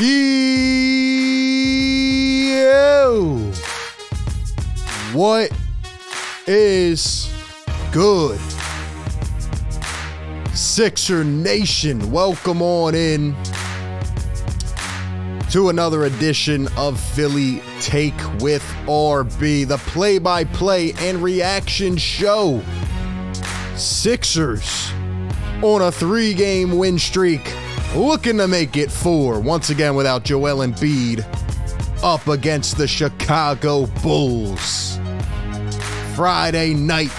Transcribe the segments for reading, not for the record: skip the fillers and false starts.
Yo! What is good? Sixer Nation, welcome on in to another edition of Philly Take with RB, the play-by-play and reaction show. Sixers on a 3-game win streak, looking to make it 4, once again without Joel Embiid, up against the Chicago Bulls. Friday night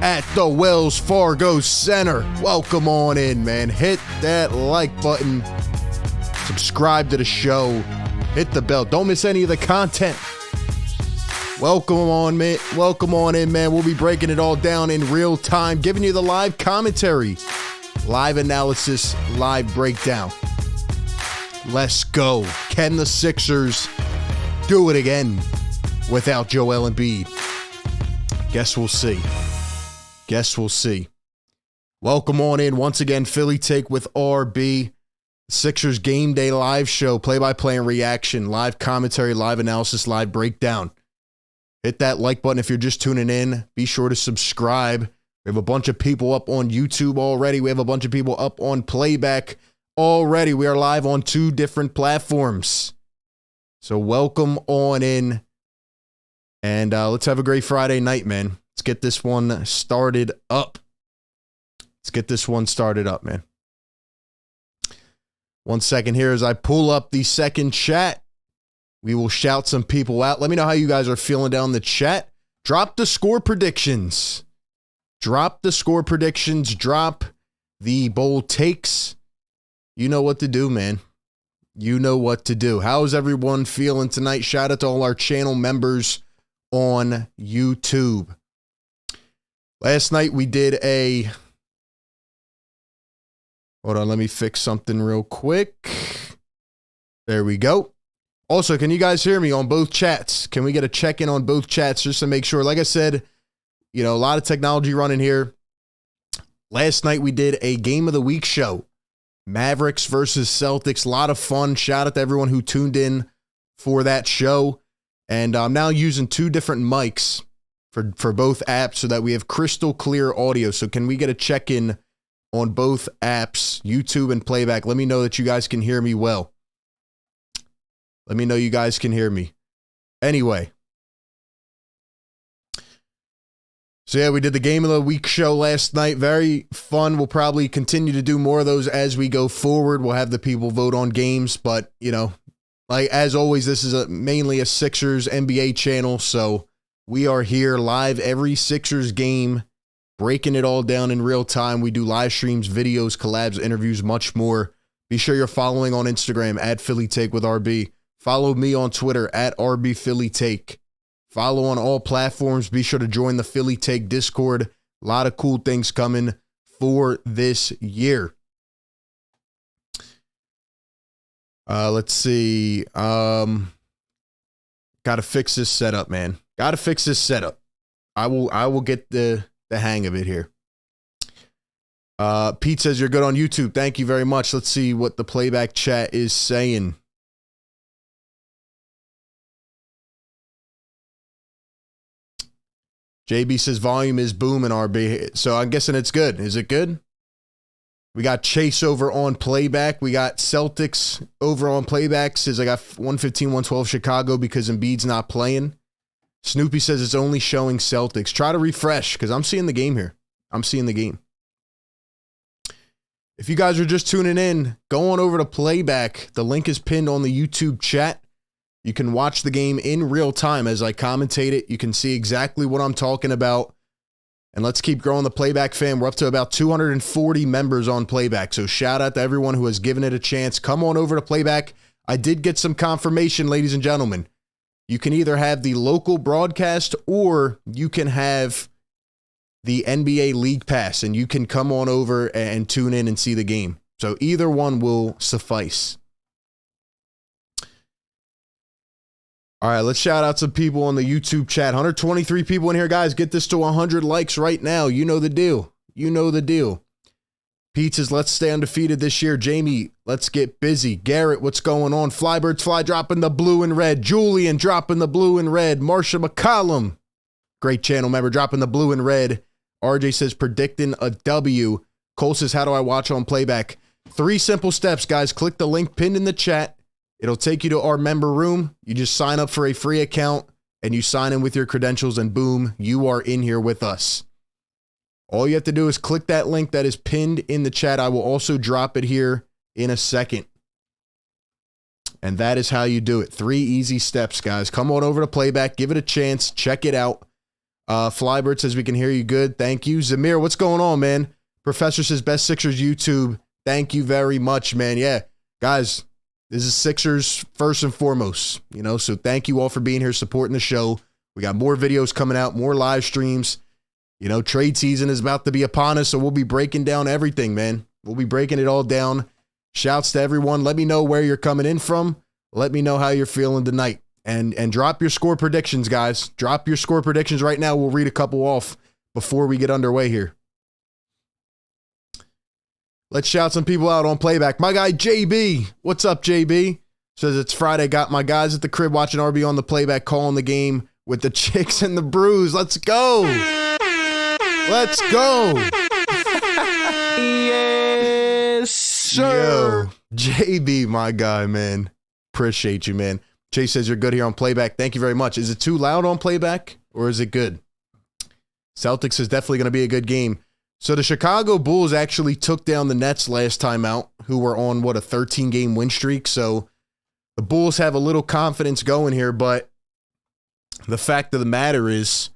at the Wells Fargo Center. Welcome on in, man. Hit that like button. Subscribe to the show. Hit the bell. Don't miss any of the content. Welcome on, man. Welcome on in, man. We'll be breaking it all down in real time, giving you the live commentary, live analysis, live breakdown. Let's go. Can the Sixers do it again without Joel Embiid? Guess we'll see. Guess we'll see. Welcome on in once again, Philly Take with RB. Sixers Game Day live show, play-by-play and reaction, live commentary, live analysis, live breakdown. Hit that like button if you're just tuning in. Be sure to subscribe. We have a bunch of people up on YouTube already. We have a bunch of people up on playback already. We are live on 2 different platforms. So welcome on in. And let's have a great Friday night, man. Let's get this one started up. Let's get this one started up, man. 1 second here as I pull up the second chat. We will shout some people out. Let me know how you guys are feeling down the chat. Drop the score predictions. Drop the score predictions. Drop the bold takes. You know what to do, man. You know what to do. How's everyone feeling tonight? Shout out to all our channel members on YouTube. Last night we did a... Hold on, let me fix something real quick. There we go. Also, can you guys hear me on both chats? Can we get a check-in on both chats just to make sure? Like I said, you know, a lot of technology running here. Last night we did a Game of the Week show. Mavericks versus Celtics. A lot of fun. Shout out to everyone who tuned in for that show. And I'm now using 2 different mics for both apps so that we have crystal clear audio. So can we get a check-in on both apps, YouTube and playback? Let me know that you guys can hear me well. Let me know you guys can hear me. Anyway. So yeah, we did the Game of the Week show last night. Very fun. We'll probably continue to do more of those as we go forward. We'll have the people vote on games, but you know, like as always, this is mainly a Sixers NBA channel, so we are here live every Sixers game, breaking it all down in real time. We do live streams, videos, collabs, interviews, much more. Be sure you're following on Instagram at Philly Take with RB. Follow me on Twitter at RB Philly Take. Follow on all platforms. Be sure to join the Philly Take Discord. A lot of cool things coming for this year. Let's see. Got to fix this setup, man. Got to fix this setup. I will get the hang of it here. Pete says you're good on YouTube. Thank you very much. Let's see what the playback chat is saying. JB says volume is booming, RB. So I'm guessing it's good. Is it good? We got Chase over on playback. We got Celtics over on playback. Says I got 115, 112 Chicago because Embiid's not playing. Snoopy says it's only showing Celtics. Try to refresh because I'm seeing the game here. I'm seeing the game. If you guys are just tuning in, go on over to playback. The link is pinned on the YouTube chat. You can watch the game in real time as I commentate it. You can see exactly what I'm talking about. And let's keep growing the playback fam. We're up to about 240 members on playback. So shout out to everyone who has given it a chance. Come on over to playback. I did get some confirmation, ladies and gentlemen. You can either have the local broadcast or you can have the NBA League Pass, and you can come on over and tune in and see the game. So either one will suffice. All right, let's shout out some people on the YouTube chat. 123 people in here, guys. Get this to 100 likes right now. You know the deal. You know the deal. Pizzas, let's stay undefeated this year. Jamie, let's get busy. Garrett, what's going on? Flybirds Fly dropping the blue and red. Julian dropping the blue and red. Marsha McCollum, great channel member, dropping the blue and red. RJ says predicting a W. Cole says, how do I watch on playback? 3 simple steps, guys. Click the link pinned in the chat. It'll take you to our member room. You just sign up for a free account and you sign in with your credentials and boom, you are in here with us. All you have to do is click that link that is pinned in the chat. I will also drop it here in a second. And that is how you do it. 3 easy steps, guys. Come on over to playback. Give it a chance. Check it out. Flybird says we can hear you good. Thank you. Zamir, what's going on, man? Professor says best Sixers YouTube. Thank you very much, man. Yeah, guys, this is Sixers first and foremost, you know, so thank you all for being here, supporting the show. We got more videos coming out, more live streams. You know, trade season is about to be upon us, so we'll be breaking down everything, man. We'll be breaking it all down. Shouts to everyone. Let me know where you're coming in from. Let me know how you're feeling tonight. And drop your score predictions, guys. Drop your score predictions right now. We'll read a couple off before we get underway here. Let's shout some people out on playback. My guy, JB. What's up, JB? Says it's Friday. Got my guys at the crib watching RB on the playback, calling the game with the chicks and the brews. Let's go. Let's go. Yes, sir. Yo, JB, my guy, man. Appreciate you, man. Chase says you're good here on playback. Thank you very much. Is it too loud on playback or is it good? Celtics is definitely going to be a good game. So the Chicago Bulls actually took down the Nets last time out, who were on, what, a 13-game win streak. So the Bulls have a little confidence going here, but the fact of the matter is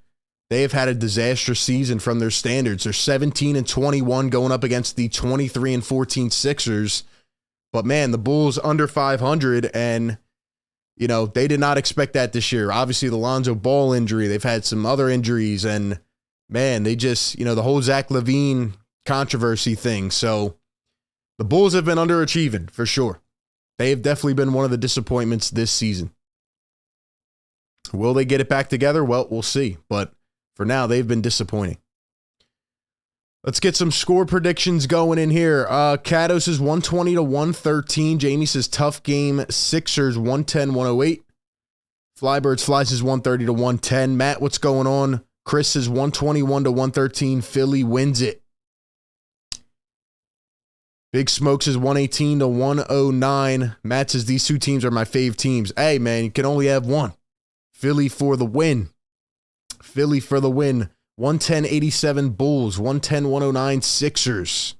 they have had a disastrous season from their standards. They're 17-21 going up against the 23-14 Sixers. But, man, the Bulls under 500, and, you know, they did not expect that this year. Obviously, the Lonzo Ball injury, they've had some other injuries, and man, they just, you know, the whole Zach LaVine controversy thing. So the Bulls have been underachieving for sure. They have definitely been one of the disappointments this season. Will they get it back together? Well, we'll see. But for now, they've been disappointing. Let's get some score predictions going in here. Kato says 120-113. Jamie says tough game. Sixers 110-108. Flybirds Fly says 130-110. Matt, what's going on? Chris is 121-113. Philly wins it. Big Smokes is 118-109. Matt says these 2 teams are my fave teams. Hey, man, you can only have one. Philly for the win. Philly for the win. 110-87 Bulls. 110-109 Sixers.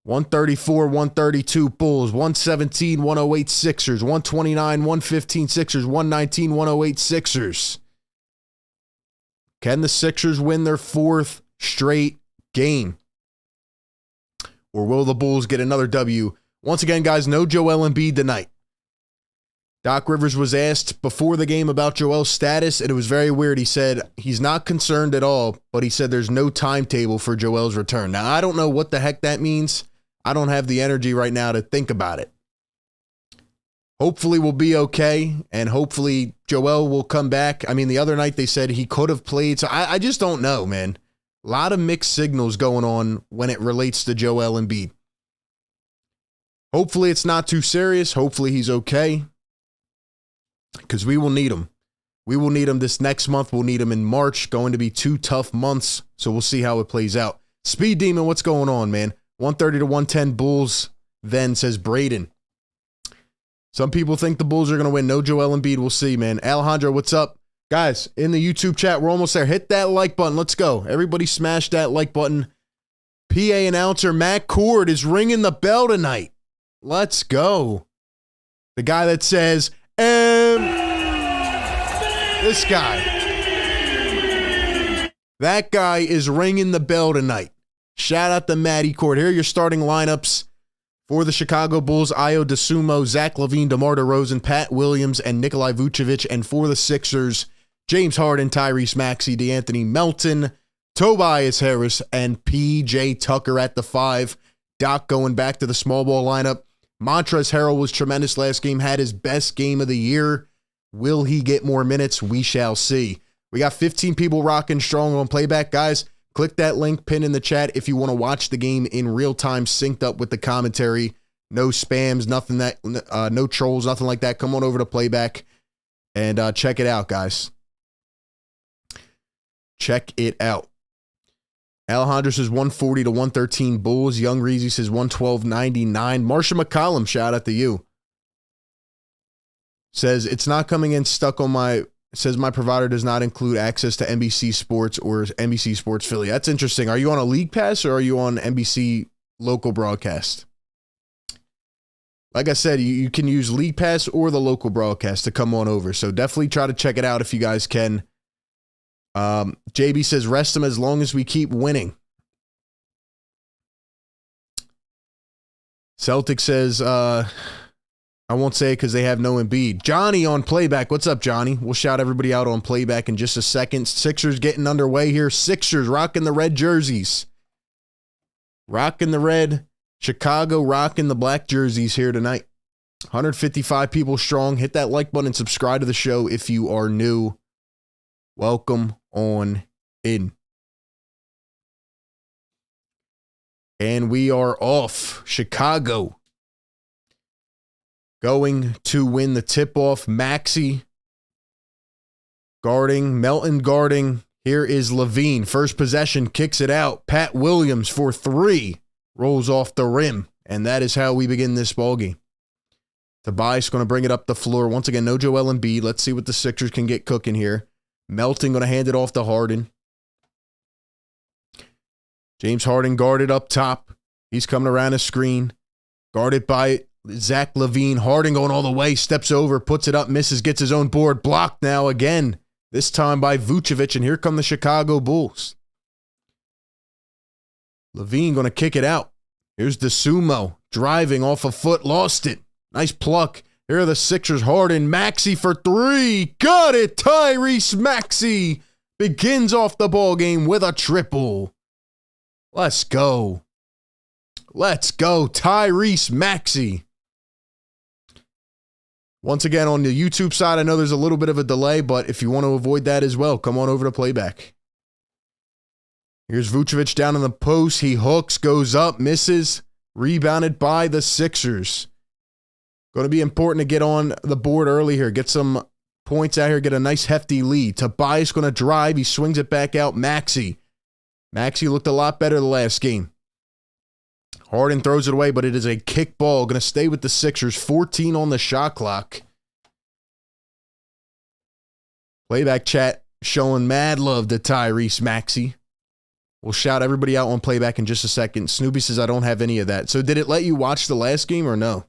134-132 Bulls. 117-108 Sixers. 129-115 Sixers. 119-108 Sixers. Can the Sixers win their 4th straight game? Or will the Bulls get another W? Once again, guys, no Joel Embiid tonight. Doc Rivers was asked before the game about Joel's status, and it was very weird. He said he's not concerned at all, but he said there's no timetable for Joel's return. Now, I don't know what the heck that means. I don't have the energy right now to think about it. Hopefully we'll be okay, and hopefully Joel will come back. I mean, the other night they said he could have played, so I just don't know, man. A lot of mixed signals going on when it relates to Joel Embiid. Hopefully it's not too serious. Hopefully he's okay, because we will need him. We will need him this next month. We'll need him in March. Going to be 2 tough months, so we'll see how it plays out. Speed Demon, what's going on, man? 130-110 Bulls, then, says Braden. Some people think the Bulls are going to win. No Joel Embiid. We'll see, man. Alejandro, what's up? Guys, in the YouTube chat, we're almost there. Hit that like button. Let's go. Everybody smash that like button. PA announcer Matt Cord is ringing the bell tonight. Let's go. The guy that says, this guy. That guy is ringing the bell tonight. Shout out to Matty Cord. Here are your starting lineups. For the Chicago Bulls, Ayo Dosunmu, Zach LaVine, DeMar DeRozan, Pat Williams, and Nikolai Vucevic. And for the Sixers, James Harden, Tyrese Maxey, DeAnthony Melton, Tobias Harris, and P.J. Tucker at the 5. Doc going back to the small ball lineup. Montrezl Harrell was tremendous last game, had his best game of the year. Will he get more minutes? We shall see. We got 15 people rocking strong on playback. Guys, Click that link pin in the chat if you want to watch the game in real time, synced up with the commentary. No spams, nothing that, no trolls, nothing like that. Come on over to Playback and check it out, guys. Check it out. Alejandro says 140 to 113 Bulls. Young Reezy says 112.99. Marsha McCollum, shout out to you. Says it's not coming in stuck on my. Says my provider does not include access to NBC Sports or NBC Sports Philly. That's interesting. Are you on a league pass or are you on NBC local broadcast? Like I said, you can use League Pass or the local broadcast to come on over. So definitely try to check it out if you guys can. JB says, rest them as long as we keep winning. Celtic says, I won't say it because they have no Embiid. Johnny on Playback. What's up, Johnny? We'll shout everybody out on Playback in just a second. Sixers getting underway here. Sixers rocking the red jerseys. Rocking the red. Chicago rocking the black jerseys here tonight. 155 people strong. Hit that like button and subscribe to the show if you are new. Welcome on in. And we are off. Chicago going to win the tip-off. Maxey guarding. Melton guarding. Here is Levine. First possession. Kicks it out. Pat Williams for three. Rolls off the rim. And that is how we begin this ballgame. Tobias going to bring it up the floor. Once again, no Joel Embiid. Let's see what the Sixers can get cooking here. Melton going to hand it off to Harden. James Harden guarded up top. He's coming around a screen. Guarded by Zach LaVine. Harden going all the way. Steps over. Puts it up. Misses. Gets his own board. Blocked now again. This time by Vucevic. And here come the Chicago Bulls. LaVine going to kick it out. Here's the Sumo. Driving off a foot. Lost it. Nice pluck. Here are the Sixers. Harden. Maxey for three. Got it. Tyrese Maxey begins off the ball game with a triple. Let's go. Let's go. Tyrese Maxey. Once again, on the YouTube side, I know there's a little bit of a delay, but if you want to avoid that as well, come on over to Playback. Here's Vucevic down in the post. He hooks, goes up, misses. Rebounded by the Sixers. Going to be important to get on the board early here. Get some points out here. Get a nice hefty lead. Tobias going to drive. He swings it back out. Maxey looked a lot better the last game. Harden throws it away, but it is a kick ball. Going to stay with the Sixers. 14 on the shot clock. Playback chat showing mad love to Tyrese Maxey. We'll shout everybody out on Playback in just a second. Snoopy says, I don't have any of that. So did it let you watch the last game or no?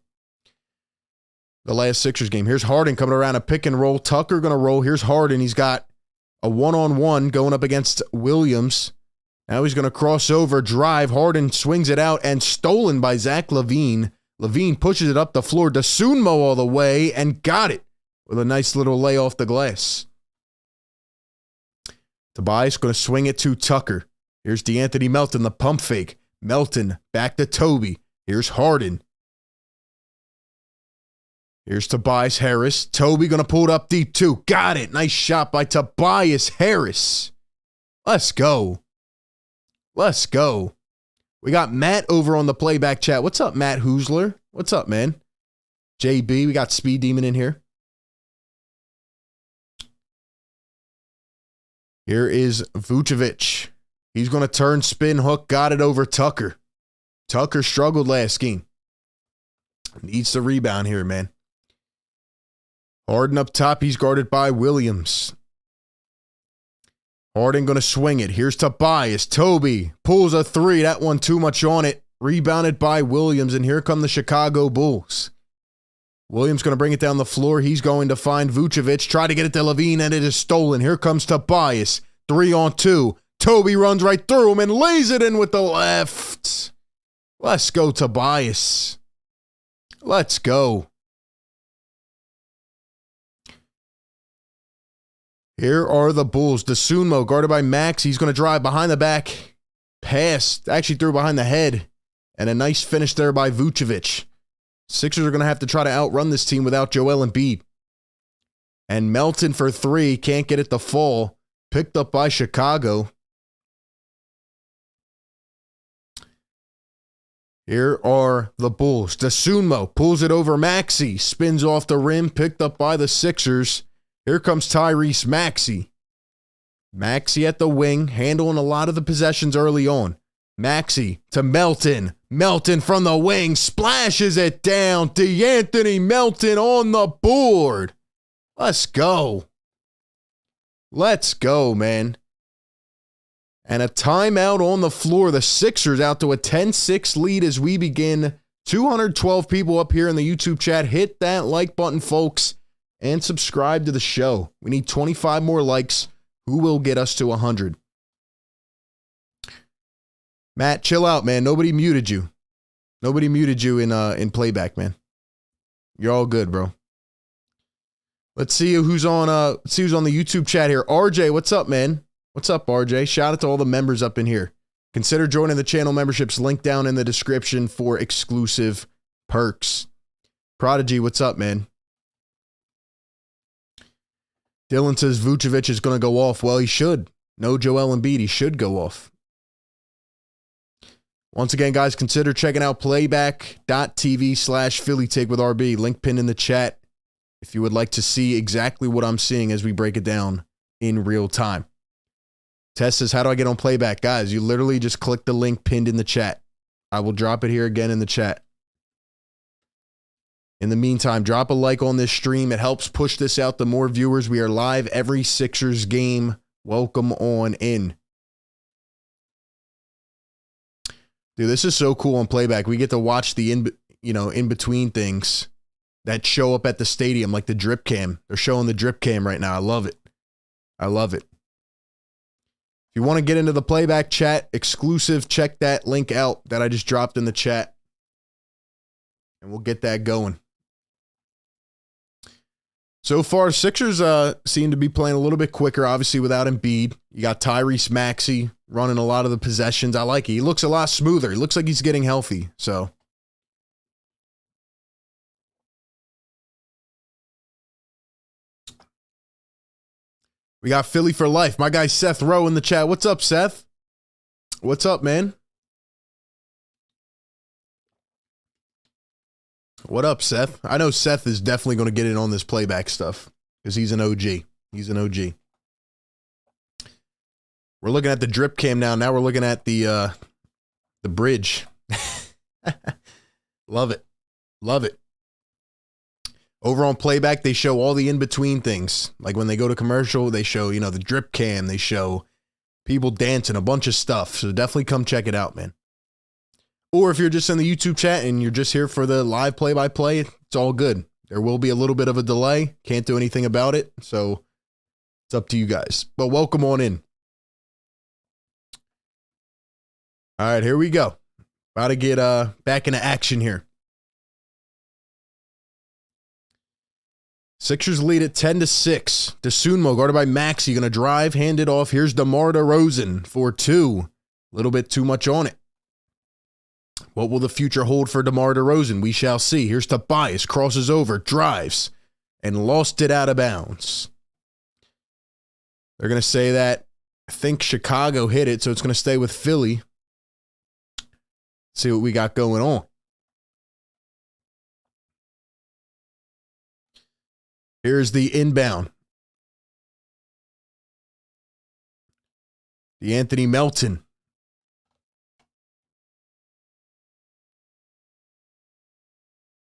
The last Sixers game. Here's Harden coming around a pick and roll. Tucker going to roll. Here's Harden. He's got a one-on-one going up against Williams. Now he's going to cross over, drive. Harden swings it out and stolen by Zach LaVine. LaVine pushes it up the floor. Dosunmu all the way and got it with a nice little lay off the glass. Tobias going to swing it to Tucker. Here's DeAnthony Melton, the pump fake. Melton back to Toby. Here's Harden. Here's Tobias Harris. Toby going to pull it up deep too. Got it. Nice shot by Tobias Harris. Let's go. Let's go. We got Matt over on the Playback chat. What's up, Matt Hoosler? What's up, man? JB, we got Speed Demon in here. Here is Vucevic. He's going to turn, spin, hook, got it over Tucker. Tucker struggled last game. Needs the rebound here, man. Harden up top. He's guarded by Williams. Harden going to swing it. Here's Tobias. Toby pulls a three. That one too much on it. Rebounded by Williams, and here come the Chicago Bulls. Williams going to bring it down the floor. He's going to find Vucevic. Try to get it to LaVine, and it is stolen. Here comes Tobias. 3-on-2. Toby runs right through him and lays it in with the left. Let's go, Tobias. Let's go. Here are the Bulls. Dosunmu guarded by Max. He's going to drive behind the back. Pass. Actually threw behind the head. And a nice finish there by Vucevic. Sixers are going to have to try to outrun this team without Joel Embiid. And Melton for three. Can't get it to fall. Picked up by Chicago. Here are the Bulls. Dosunmu pulls it over Maxey. Spins off the rim. Picked up by the Sixers. Here comes Tyrese Maxey. Maxey at the wing. Handling a lot of the possessions early on. Maxey to Melton. Melton from the wing. Splashes it down. DeAnthony Melton on the board. Let's go. Let's go, man. And a timeout on the floor. The Sixers out to a 10-6 lead as we begin. 212 people up here in the YouTube chat. Hit that like button, folks, and subscribe to the show. We need 25 more likes. Who will get us to 100? Matt, chill out, man. Nobody muted you. Nobody muted you in playback, man. You're all good, bro. Let's see who's on the YouTube chat here. RJ, what's up, man? What's up, RJ? Shout out to all the members up in here. Consider joining the channel memberships. Link down in the description for exclusive perks. Prodigy, what's up, man? Dylan says Vucevic is going to go off. Well, he should. No Joel Embiid. He should go off. Once again, guys, consider checking out playback.tv/PhillyTake with RB. Link pinned in the chat if you would like to see exactly what I'm seeing as we break it down in real time. Tess says, how do I get on playback? Guys, you literally just click the link pinned in the chat. I will drop it here again in the chat. In the meantime, drop a like on this stream. It helps push this out to more viewers. We are live every Sixers game. Welcome on in. Dude, this is so cool on playback. We get to watch the in-between things that show up at the stadium, like the drip cam. They're showing the drip cam right now. I love it. I love it. If you want to get into the playback chat exclusive, check that link out that I just dropped in the chat. And we'll get that going. So far, Sixers seem to be playing a little bit quicker, obviously without Embiid. You got Tyrese Maxey running a lot of the possessions. I like it. He looks a lot smoother. He looks like he's getting healthy. So we got Philly for life. My guy Seth Rowe in the chat. What's up, Seth? What's up, man? What up, Seth? I know Seth is definitely going to get in on this playback stuff because he's an OG. He's an OG. We're looking at the drip cam now. Now we're looking at the bridge. Love it. Love it. Over on playback, they show all the in-between things. Like when they go to commercial, they show, the drip cam. They show people dancing, a bunch of stuff. So definitely come check it out, man. Or if you're just in the YouTube chat and you're just here for the live play-by-play, it's all good. There will be a little bit of a delay. Can't do anything about it. So it's up to you guys. But welcome on in. All right, here we go. About to get back into action here. Sixers lead at 10-6. Dosunmu guarded by Maxey, going to drive, hand it off. Here's DeMar DeRozan for two. A little bit too much on it. What will the future hold for DeMar DeRozan? We shall see. Here's Tobias, crosses over, drives, and lost it out of bounds. They're going to say that I think Chicago hit it, so it's going to stay with Philly. See what we got going on. Here's the inbound. DeAnthony Melton.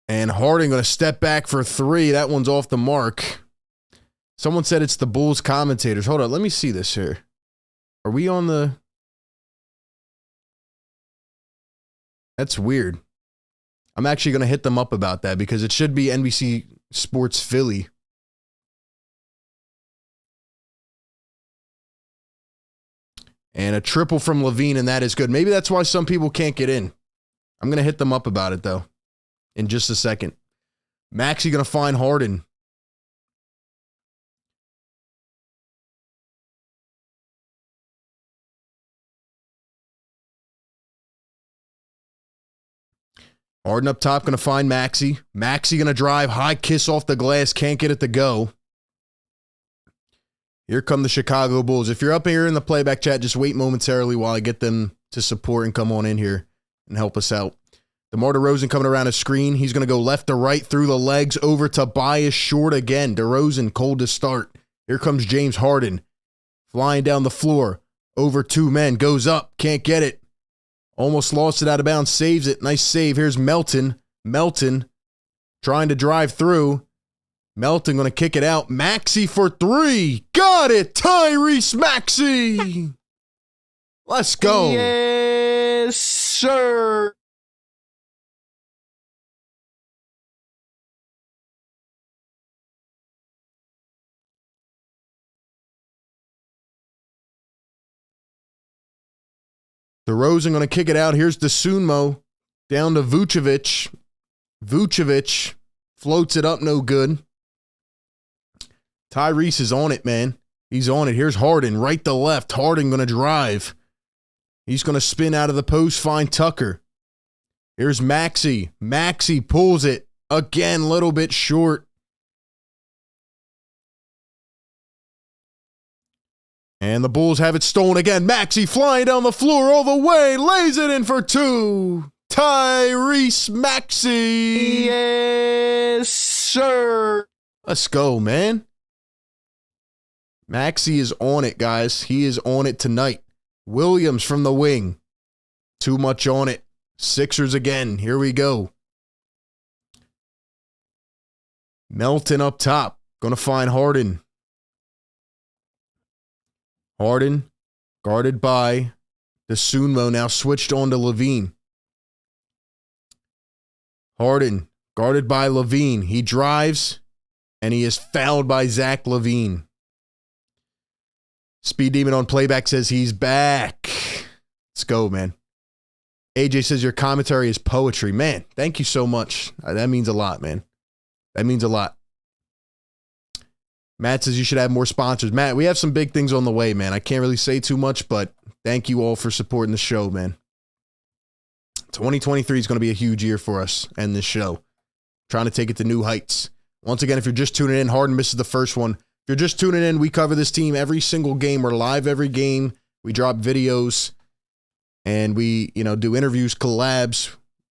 And Harden going to step back for three. That one's off the mark. Someone said it's the Bulls commentators. Hold on, let me see this here. Are we on the... That's weird. I'm actually going to hit them up about that because it should be NBC Sports Philly. And a triple from Levine, and that is good. Maybe that's why some people can't get in. I'm going to hit them up about it, though, in just a second. Maxey going to find Harden. Harden up top, going to find Maxey. Maxey going to drive, high kiss off the glass, can't get it to go. Here come the Chicago Bulls. If you're up here in the playback chat, just wait momentarily while I get them to support and come on in here and help us out. DeMar DeRozan coming around a screen. He's going to go left to right through the legs over Tobias Short again. DeRozan cold to start. Here comes James Harden. Flying down the floor. Over 2 men. Goes up. Can't get it. Almost lost it out of bounds. Saves it. Nice save. Here's Melton. Melton trying to drive through. Melton going to kick it out. Maxey for 3. Got it. Tyrese Maxey. Let's go. Yes, sir. DeRozan going to kick it out. Here's DeSunmo down to Vucevic. Vucevic floats it up, no good. Tyrese is on it, man. He's on it. Here's Harden, right to left. Harden going to drive. He's going to spin out of the post, find Tucker. Here's Maxey. Maxey pulls it. Again, little bit short. And the Bulls have it stolen again. Maxey flying down the floor all the way. Lays it in for 2. Tyrese Maxey. Yes, sir. Let's go, man. Maxey is on it, guys. He is on it tonight. Williams from the wing. Too much on it. Sixers again. Here we go. Melton up top. Gonna find Harden. Harden, guarded by DeSunmo, now switched on to Levine. Harden, guarded by Levine. He drives, and he is fouled by Zach LaVine. Speed Demon on playback says he's back. Let's go, man. AJ says your commentary is poetry. Man, thank you so much. That means a lot, man. That means a lot. Matt says you should have more sponsors. Matt, we have some big things on the way, man. I can't really say too much, but thank you all for supporting the show, man. 2023 is going to be a huge year for us and this show. Trying to take it to new heights. Once again, if you're just tuning in, Harden misses the first one. If you're just tuning in, we cover this team every single game. We're live every game. We drop videos and we, do interviews, collabs.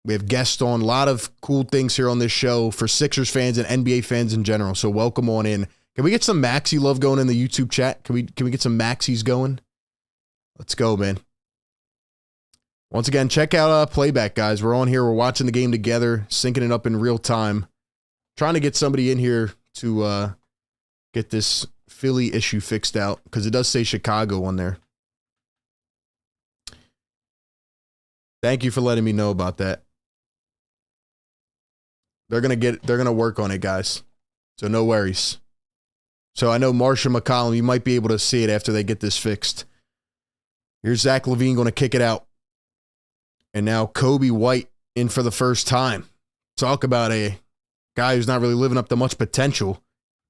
We have guests on. A lot of cool things here on this show for Sixers fans and NBA fans in general. So welcome on in. Can we get some Maxey love going in the YouTube chat? Can we get some Maxies going? Let's go, man. Once again, check out Playback, guys. We're on here. We're watching the game together, syncing it up in real time. Trying to get somebody in here to get this Philly issue fixed out because it does say Chicago on there. Thank you for letting me know about that. They're gonna work on it, guys. So no worries. So I know Marsha McCollum, you might be able to see it after they get this fixed. Here's Zach LaVine going to kick it out. And now Kobe White in for the first time. Talk about a guy who's not really living up to much potential.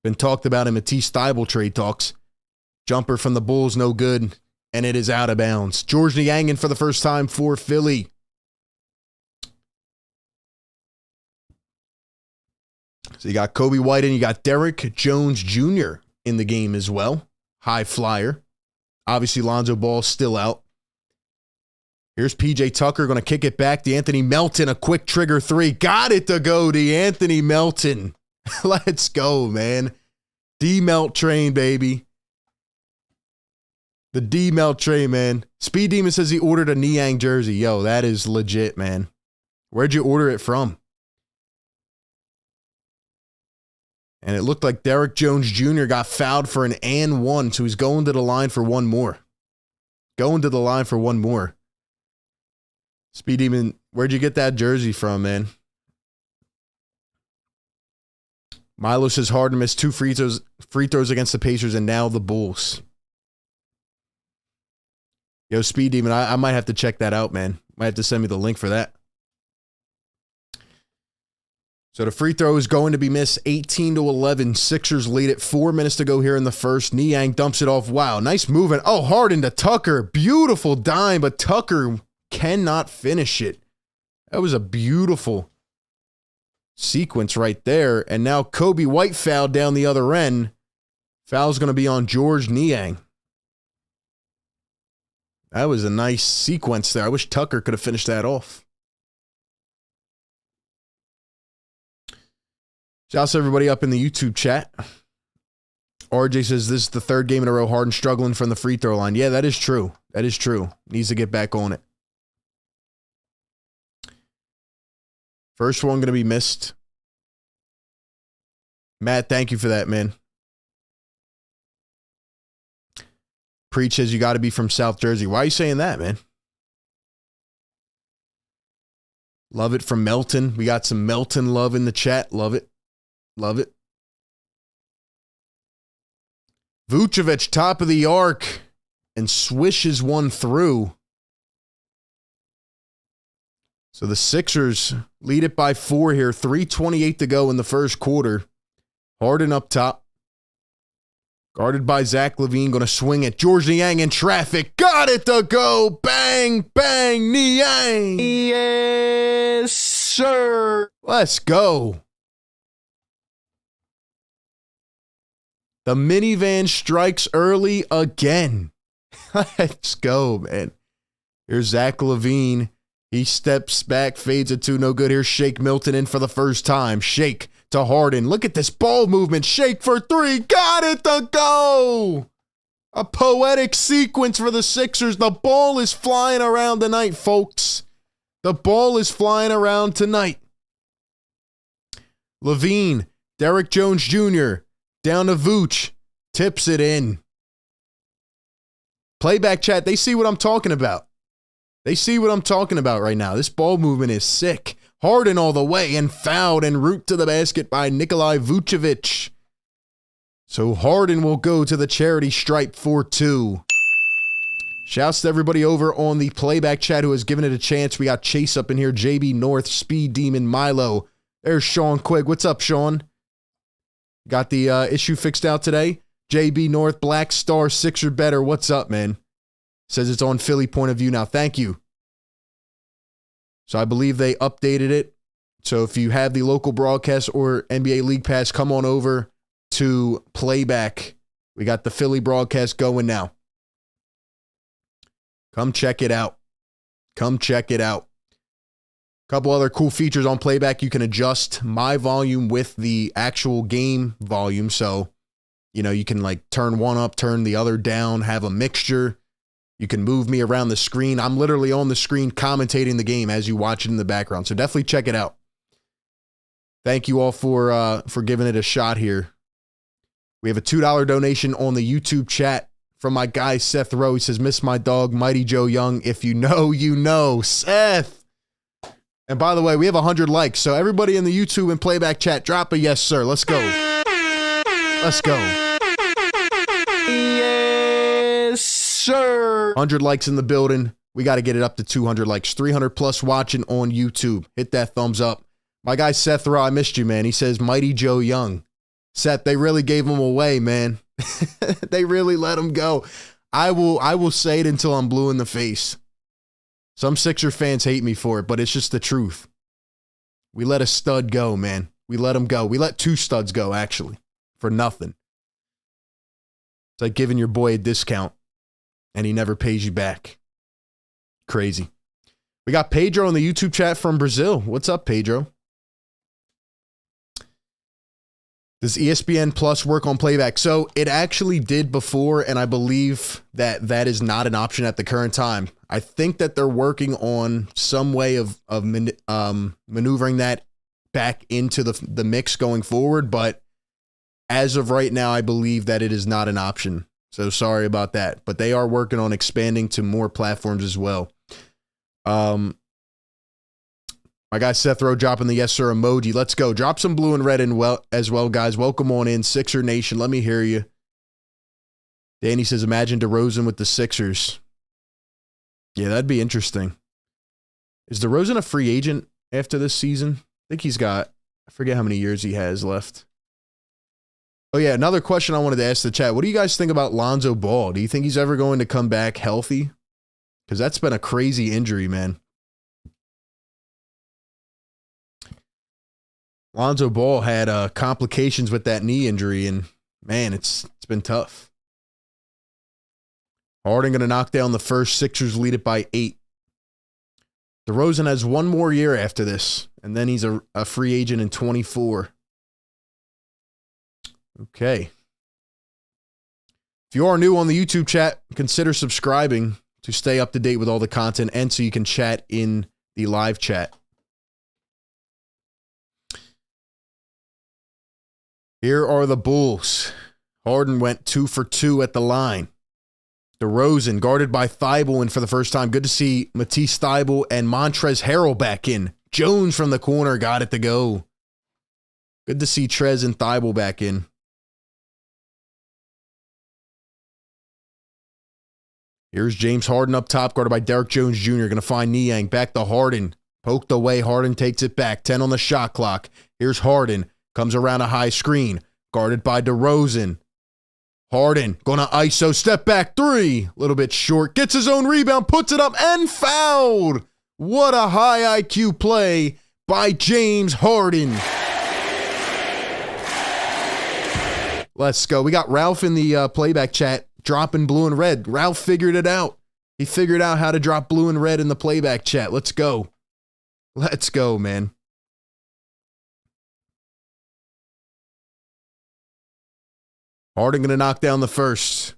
Been talked about in Matisse Thybulle trade talks. Jumper from the Bulls, no good. And it is out of bounds. George Niang in for the first time for Philly. So you got Kobe White and you got Derrick Jones Jr. in the game as well. High flyer. Obviously, Lonzo Ball still out. Here's PJ Tucker going to kick it back. DeAnthony Melton, a quick trigger 3. Got it to go, DeAnthony Melton. Let's go, man. D-Melt train, baby. The D-Melt train, man. Speed Demon says he ordered a Niang jersey. Yo, that is legit, man. Where'd you order it from? And it looked like Derrick Jones Jr. got fouled for an and 1, so he's going to the line for one more. Going to the line for one more. Speed Demon, where'd you get that jersey from, man? Milo says Harden missed 2 free throws against the Pacers and now the Bulls. Yo, Speed Demon, I might have to check that out, man. Might have to send me the link for that. So the free throw is going to be missed 18-11. Sixers lead it. 4 minutes to go here in the first. Niang dumps it off. Wow, nice movement. Oh, Harden to Tucker. Beautiful dime, but Tucker cannot finish it. That was a beautiful sequence right there. And now Kobe White fouled down the other end. Foul's going to be on George Niang. That was a nice sequence there. I wish Tucker could have finished that off. Shouts to everybody up in the YouTube chat. RJ says this is the third game in a row Harden struggling from the free throw line. Yeah, that is true. That is true. Needs to get back on it. First one going to be missed. Matt, thank you for that, man. Preach says you got to be from South Jersey. Why are you saying that, man? Love it from Melton. We got some Melton love in the chat. Love it. Love it. Vucevic, top of the arc, and swishes one through. So the Sixers lead it by 4 here. 3:28 to go in the first quarter. Harden up top. Guarded by Zach LaVine. Going to swing it. Georges Niang in traffic. Got it to go. Bang, bang, Niang. Yes, sir. Let's go. The minivan strikes early again. Let's go, man. Here's Zach LaVine. He steps back, fades it to no good. Here's Shake Milton in for the first time. Shake to Harden. Look at this ball movement. Shake for 3. Got it to go. A poetic sequence for the Sixers. The ball is flying around tonight, folks. The ball is flying around tonight. LaVine, Derrick Jones Jr., down to Vooch, tips it in. Playback chat, they see what I'm talking about. They see what I'm talking about right now. This ball movement is sick. Harden all the way and fouled en route to the basket by Nikolai Vucevic. So Harden will go to the charity stripe for 2. Shouts to everybody over on the playback chat who has given it a chance. We got Chase up in here, JB North, Speed Demon, Milo. There's Sean Quigg. What's up, Sean? Got the issue fixed out today. JB North, Black Star, Sixer Better. What's up, man? Says it's on Philly point of view now. Thank you. So I believe they updated it. So if you have the local broadcast or NBA League Pass, come on over to playback. We got the Philly broadcast going now. Come check it out. Come check it out. Couple other cool features on playback. You can adjust my volume with the actual game volume. So, you know, you can like turn one up, turn the other down, have a mixture. You can move me around the screen. I'm literally on the screen commentating the game as you watch it in the background. So definitely check it out. Thank you all for giving it a shot here. We have a $2 donation on the YouTube chat from my guy Seth Rowe. He says, miss my dog, Mighty Joe Young. If you know, you know. Seth. And by the way, we have 100 likes. So everybody in the YouTube and playback chat, drop a yes, sir. Let's go. Let's go. Yes, sir. 100 likes in the building. We got to get it up to 200 likes. 300 plus watching on YouTube. Hit that thumbs up. My guy Seth Rowe, I missed you, man. He says, Mighty Joe Young. Seth, they really gave him away, man. They really let him go. I will say it until I'm blue in the face. Some Sixer fans hate me for it, but it's just the truth. We let a stud go, man. We let him go. We let 2 studs go, actually, for nothing. It's like giving your boy a discount, and he never pays you back. Crazy. We got Pedro in the YouTube chat from Brazil. What's up, Pedro? Does ESPN Plus work on playback? So it actually did before, and I believe that that is not an option at the current time. I think that they're working on some way of maneuvering that back into the mix going forward, but as of right now, I believe that it is not an option. So sorry about that, but they are working on expanding to more platforms as well. My guy Seth Rowe dropping the yes sir emoji. Let's go. Drop some blue and red in as well, guys. Welcome on in. Sixer Nation. Let me hear you. Danny says, imagine DeRozan with the Sixers. Yeah, that'd be interesting. Is DeRozan a free agent after this season? I think he's got, I forget how many years he has left. Oh yeah, another question I wanted to ask the chat. What do you guys think about Lonzo Ball? Do you think he's ever going to come back healthy? Because that's been a crazy injury, man. Lonzo Ball had complications with that knee injury, and man, it's been tough. Harden going to knock down the first. Sixers lead it by 8. DeRozan has one more year after this, and then he's a free agent in 24. Okay. If you are new on the YouTube chat, consider subscribing to stay up to date with all the content and so you can chat in the live chat. Here are the Bulls. Harden went 2 for 2 at the line. DeRozan guarded by Thibault in for the first time. Good to see Matisse Thybulle and Montrezl Harrell back in. Jones from the corner got it to go. Good to see Trez and Thibault back in. Here's James Harden up top, guarded by Derrick Jones Jr. Going to find Niang. Back to Harden. Poked away. Harden takes it back. 10 on the shot clock. Here's Harden. Comes around a high screen. Guarded by DeRozan. Harden going to ISO. Step back 3. A little bit short. Gets his own rebound. Puts it up and fouled. What a high IQ play by James Harden. Let's go. We got Ralph in the playback chat dropping blue and red. Ralph figured it out. He figured out how to drop blue and red in the playback chat. Let's go. Let's go, man. Harden going to knock down the first.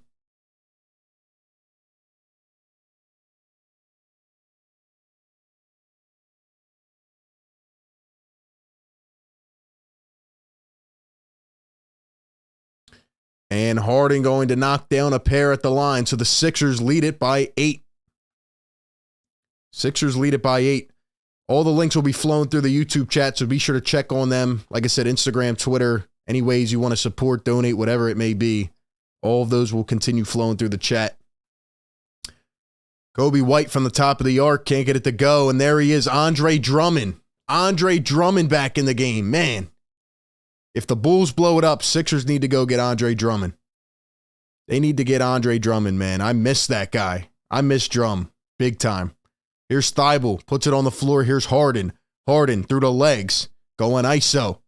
And Harden going to knock down a pair at the line. So the Sixers lead it by 8. Sixers lead it by 8. All the links will be flowing through the YouTube chat, so be sure to check on them. Like I said, Instagram, Twitter, any ways you want to support, donate, whatever it may be. All of those will continue flowing through the chat. Kobe White from the top of the arc, can't get it to go. And there he is, Andre Drummond. Andre Drummond back in the game. Man, if the Bulls blow it up, Sixers need to go get Andre Drummond. They need to get Andre Drummond, man. I miss that guy. I miss Drum. Big time. Here's Thybulle. Puts it on the floor. Here's Harden. Harden through the legs. Going ISO.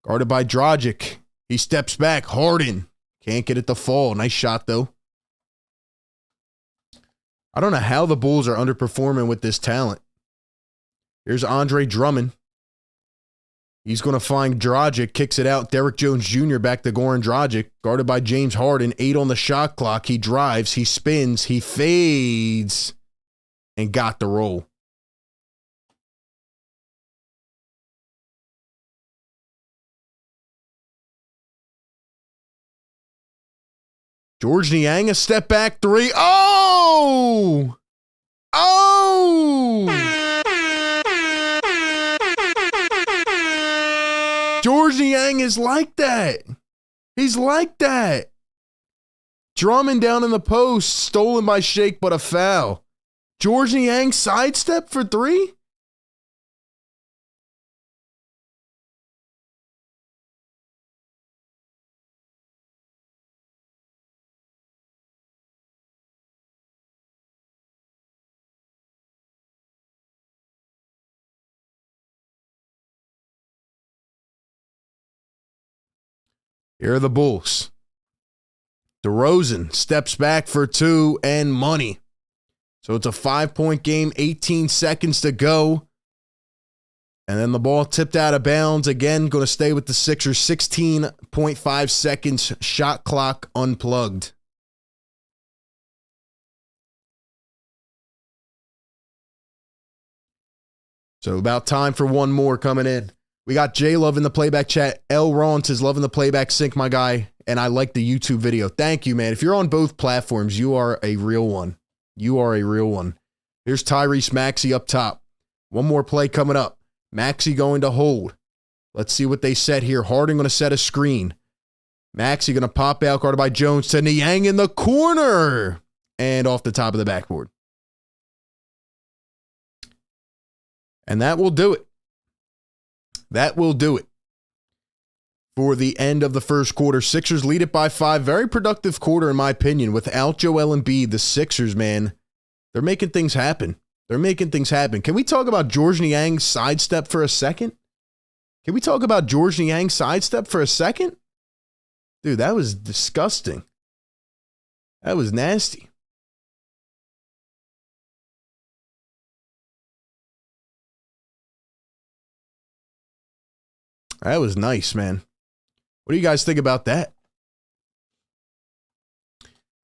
Guarded by Dragic. He steps back. Harden. Can't get it to fall. Nice shot, though. I don't know how the Bulls are underperforming with this talent. Here's Andre Drummond. He's going to find Dragic. Kicks it out. Derrick Jones Jr. back to Goran Dragic. Guarded by James Harden. 8 on the shot clock. He drives. He spins. He fades. And got the roll. George Niang, a step back 3. Oh! Oh! George Niang is like that. He's like that. Drummond down in the post. Stolen by Shake, but a foul. George Niang sidestep for 3? Here are the Bulls. DeRozan steps back for 2 and money. So it's a 5-point game, 18 seconds to go. And then the ball tipped out of bounds. Again, going to stay with the Sixers. 16.5 seconds, shot clock unplugged. So about time for one more coming in. We got J-Love in the playback chat. L. Ron says, loving the playback sync, my guy. And I like the YouTube video. Thank you, man. If you're on both platforms, you are a real one. You are a real one. Here's Tyrese Maxey up top. One more play coming up. Maxey going to hold. Let's see what they set here. Harden going to set a screen. Maxey going to pop out, guarded by Jones to Niang in the corner. And off the top of the backboard. And that will do it. That will do it for the end of the first quarter. Sixers lead it by 5. Very productive quarter, in my opinion. Without Joel Embiid, the Sixers, man, they're making things happen. They're making things happen. Can we talk about George Niang's sidestep for a second? Can we talk about George Niang's sidestep for a second? Dude, that was disgusting. That was nasty. That was nice, man. What do you guys think about that?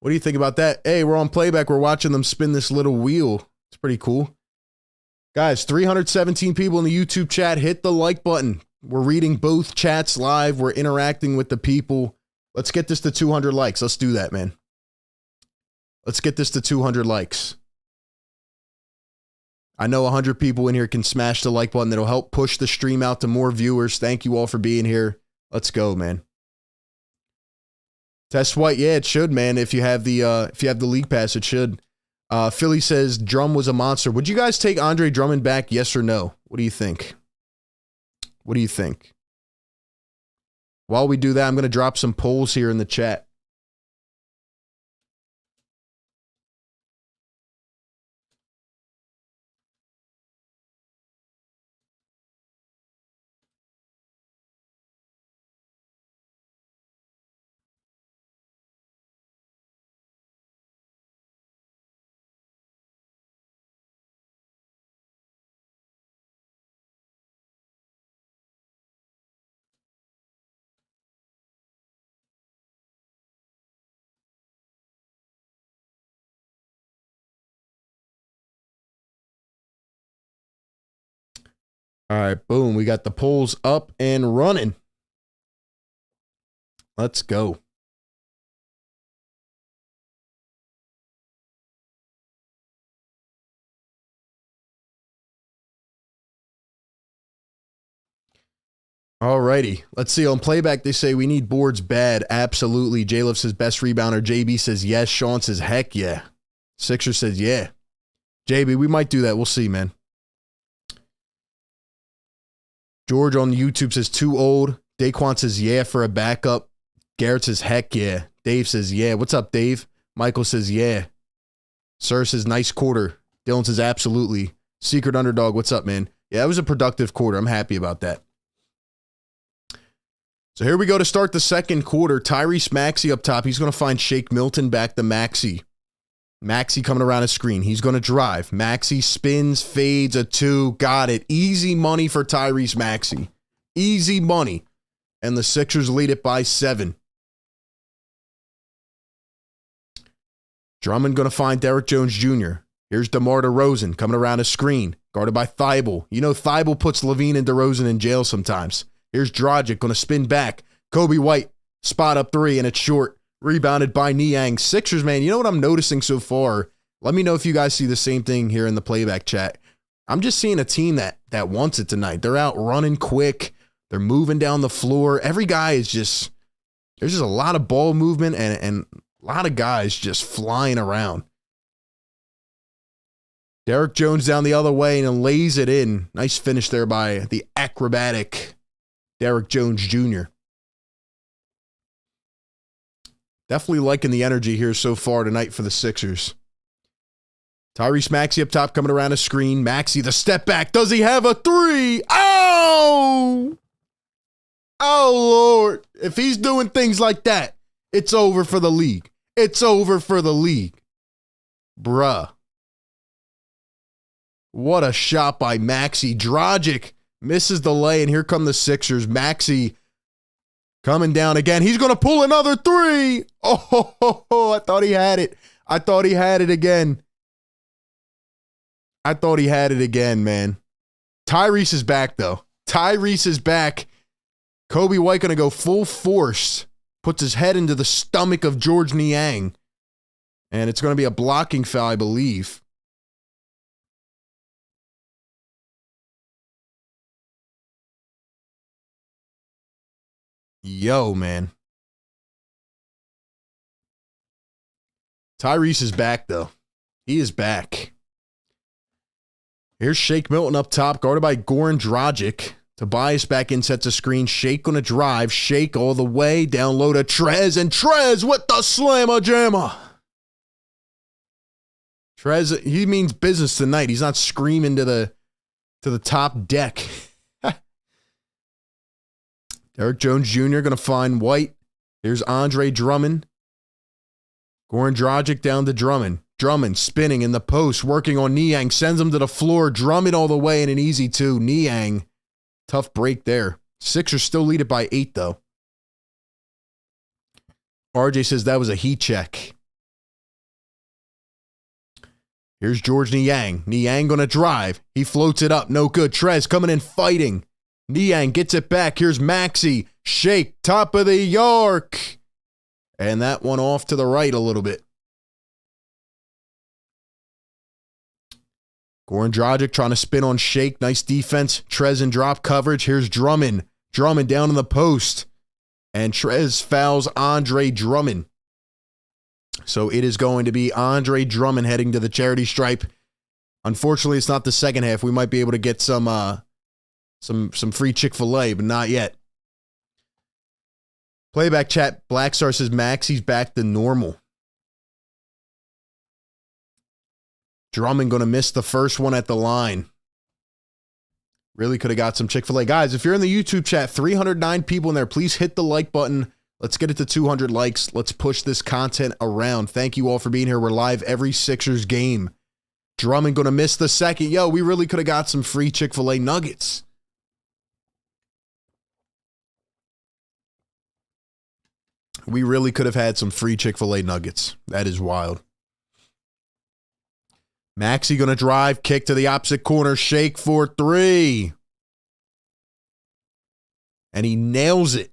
What do you think about that? Hey, we're on playback. We're watching them spin this little wheel. It's pretty cool. Guys, 317 people in the YouTube chat. Hit the like button. We're reading both chats live. We're interacting with the people. Let's get this to 200 likes. Let's do that, man. Let's get this to 200 likes. I know 100 people in here can smash the like button. That'll help push the stream out to more viewers. Thank you all for being here. Let's go, man. Test White, yeah, it should, man. If you have the league pass, it should. Philly says Drum was a monster. Would you guys take Andre Drummond back? Yes or no? What do you think? What do you think? While we do that, I'm going to drop some polls here in the chat. All right, boom. We got the polls up and running. Let's go. Alrighty. Let's see. On playback, they say we need boards bad. Absolutely. J-Love says best rebounder. JB says yes. Sean says heck yeah. Sixer says yeah. JB, we might do that. We'll see, man. George on YouTube says too old. Daquan says yeah for a backup. Garrett says heck yeah. Dave says yeah. What's up, Dave? Michael says yeah. Sir says nice quarter. Dylan says absolutely. Secret Underdog, what's up, man? Yeah, it was a productive quarter. I'm happy about that. So here we go to start the second quarter. Tyrese Maxey up top. He's going to find Shake Milton back to Maxey. Maxey coming around his screen. He's going to drive. Maxey spins, fades a two. Got it. Easy money for Tyrese Maxey. Easy money. And the Sixers lead it by 7. Drummond going to find Derrick Jones Jr. Here's DeMar DeRozan coming around his screen. Guarded by Thibault. You know Thibault puts Levine and DeRozan in jail sometimes. Here's Dragic going to spin back. Kobe White, spot up 3, and it's short. Rebounded by Niang. Sixers, man, you know what I'm noticing so far? Let me know if you guys see the same thing here in the playback chat. I'm just seeing a team that wants it tonight. They're out running quick. They're moving down the floor. Every guy is just, there's just a lot of ball movement and a lot of guys just flying around. Derrick Jones down the other way and lays it in. Nice finish there by the acrobatic Derrick Jones Jr. Definitely liking the energy here so far tonight for the Sixers. Tyrese Maxey up top coming around a screen. Maxey, the step back. Does he have a 3? Oh! Oh, Lord. If he's doing things like that, it's over for the league. It's over for the league. Bruh. What a shot by Maxey. Dragic misses the lay, and here come the Sixers. Maxey coming down again. He's going to pull another 3. Oh, I thought he had it. I thought he had it again. I thought he had it again, man. Tyrese is back, though. Tyrese is back. Kobe White going to go full force. Puts his head into the stomach of George Niang. And it's going to be a blocking foul, I believe. Yo, man. Tyrese is back, though. He is back. Here's Shake Milton up top, guarded by Goran Dragic. Tobias back in, sets a screen. Shake gonna drive. Shake all the way. Down low to Trez, and Trez with the slammer jammer. Trez, he means business tonight. He's not screaming to the top deck. Derrick Jones Jr. going to find White. Here's Andre Drummond. Goran Dragic down to Drummond. Drummond spinning in the post, working on Niang. Sends him to the floor. Drummond all the way in an easy 2. Niang, tough break there. Sixers still lead it by 8, though. RJ says that was a heat check. Here's George Niang. Niang gonna drive. He floats it up. No good. Trez coming in fighting. Niang gets it back. Here's Maxey. Shake. Top of the York. And that one off to the right a little bit. Goran Dragic trying to spin on Shake. Nice defense. Trez in drop coverage. Here's Drummond. Drummond down in the post. And Trez fouls Andre Drummond. So it is going to be Andre Drummond heading to the charity stripe. Unfortunately, it's not the second half. We might be able to get some free Chick-fil-A, but not yet. Playback chat, Blackstar says Maxey's back to normal. Drummond going to miss the first one at the line. Really could have got some Chick-fil-A. Guys, if you're in the YouTube chat, 309 people in there, please hit the like button. Let's get it to 200 likes. Let's push this content around. Thank you all for being here. We're live every Sixers game. Drummond going to miss the second. Yo, we really could have got some free Chick-fil-A nuggets. We really could have had some free Chick-fil-A nuggets. That is wild. Maxey going to drive, kick to the opposite corner, Shake for three. And he nails it.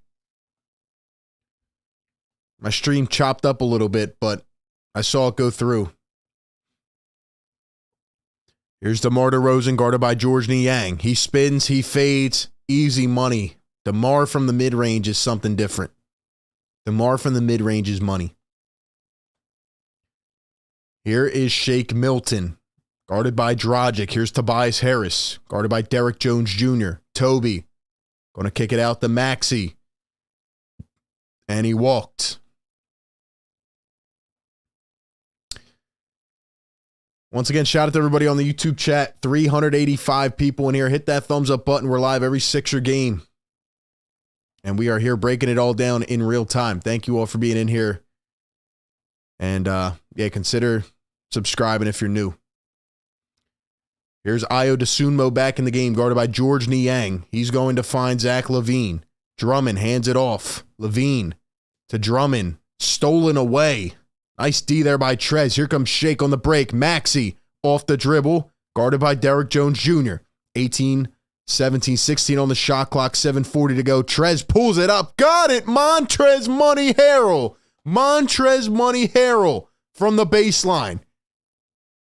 My stream chopped up a little bit, but I saw it go through. Here's DeMar DeRozan guarded by George Niang. He spins, he fades, easy money. DeMar from the mid-range is something different. DeMar from the mid-range is money. Here is Shake Milton, guarded by Dragic. Here's Tobias Harris, guarded by Derek Jones Jr. Toby, going to kick it out to Maxey. And he walked. Once again, shout out to everybody on the YouTube chat. 385 people in here. Hit that thumbs up button. We're live every Sixer game. And we are here breaking it all down in real time. Thank you all for being in here. And yeah, consider subscribing if you're new. Here's Ayo Dosunmu back in the game, guarded by George Niang. He's going to find Zach LaVine. Drummond hands it off. LaVine to Drummond. Stolen away. Nice D there by Trez. Here comes Shake on the break. Maxey off the dribble, guarded by Derek Jones Jr. 18, 17, 16 on the shot clock. 7:40 to go. Trez pulls it up. Got it. Montrez Money Harrell. Montrez Money Harrell from the baseline.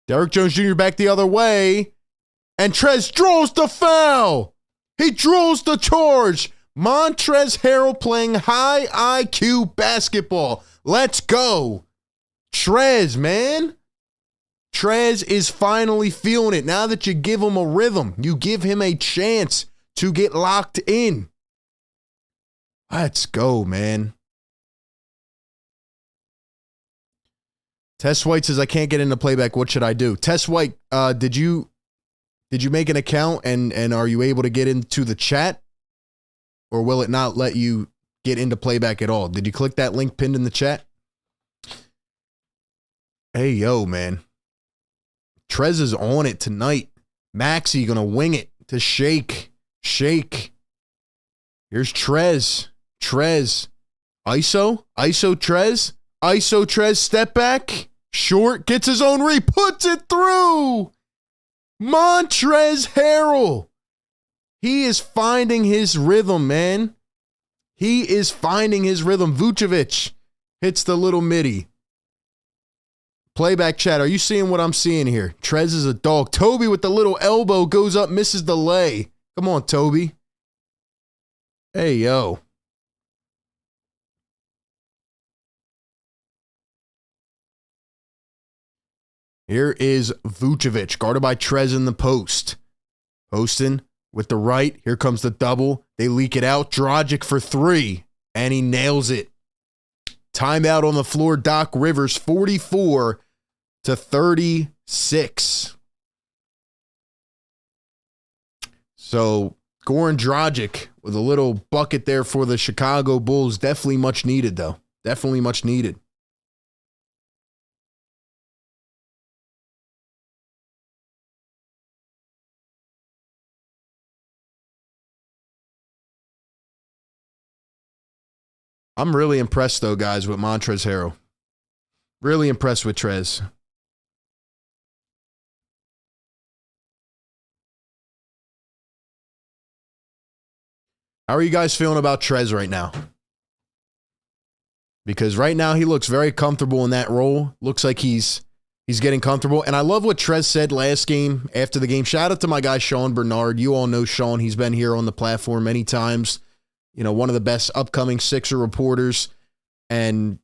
Derek Jones Jr. back the other way. And Trez draws the foul. He draws the charge. Montrez Harrell playing high IQ basketball. Let's go. Trez, man. Trez is finally feeling it. Now that you give him a rhythm, you give him a chance to get locked in. Let's go, man. Tess White says, I can't get into playback. What should I do? Tess White, did you make an account and are you able to get into the chat? Or will it not let you get into playback at all? Did you click that link pinned in the chat? Hey, yo, man. Trez is on it tonight. Maxey gonna wing it to Shake. Shake. Here's Trez. Trez. ISO. ISO Trez. ISO Trez. Step back. Short. Gets his own re. Puts it through. Montrez Harrell. He is finding his rhythm, man. He is finding his rhythm. Vucevic hits the little midi. Playback chat, are you seeing what I'm seeing here? Trez is a dog. Toby with the little elbow goes up, misses the lay. Come on, Toby. Hey, yo. Here is Vucevic, guarded by Trez in the post. Poston with the right. Here comes the double. They leak it out. Dragic for three, and he nails it. Timeout on the floor. Doc Rivers, 44-36. So Goran Dragic with a little bucket there for the Chicago Bulls. Definitely much needed, though. Definitely much needed. I'm really impressed, though, guys, with Montrezl Harrell. Really impressed with Trez. How are you guys feeling about Trez right now? Because right now he looks very comfortable in that role. Looks like he's getting comfortable. And I love what Trez said last game, after the game. Shout out to my guy, Sean Bernard. You all know Sean. He's been here on the platform many times. You know, one of the best upcoming Sixer reporters. And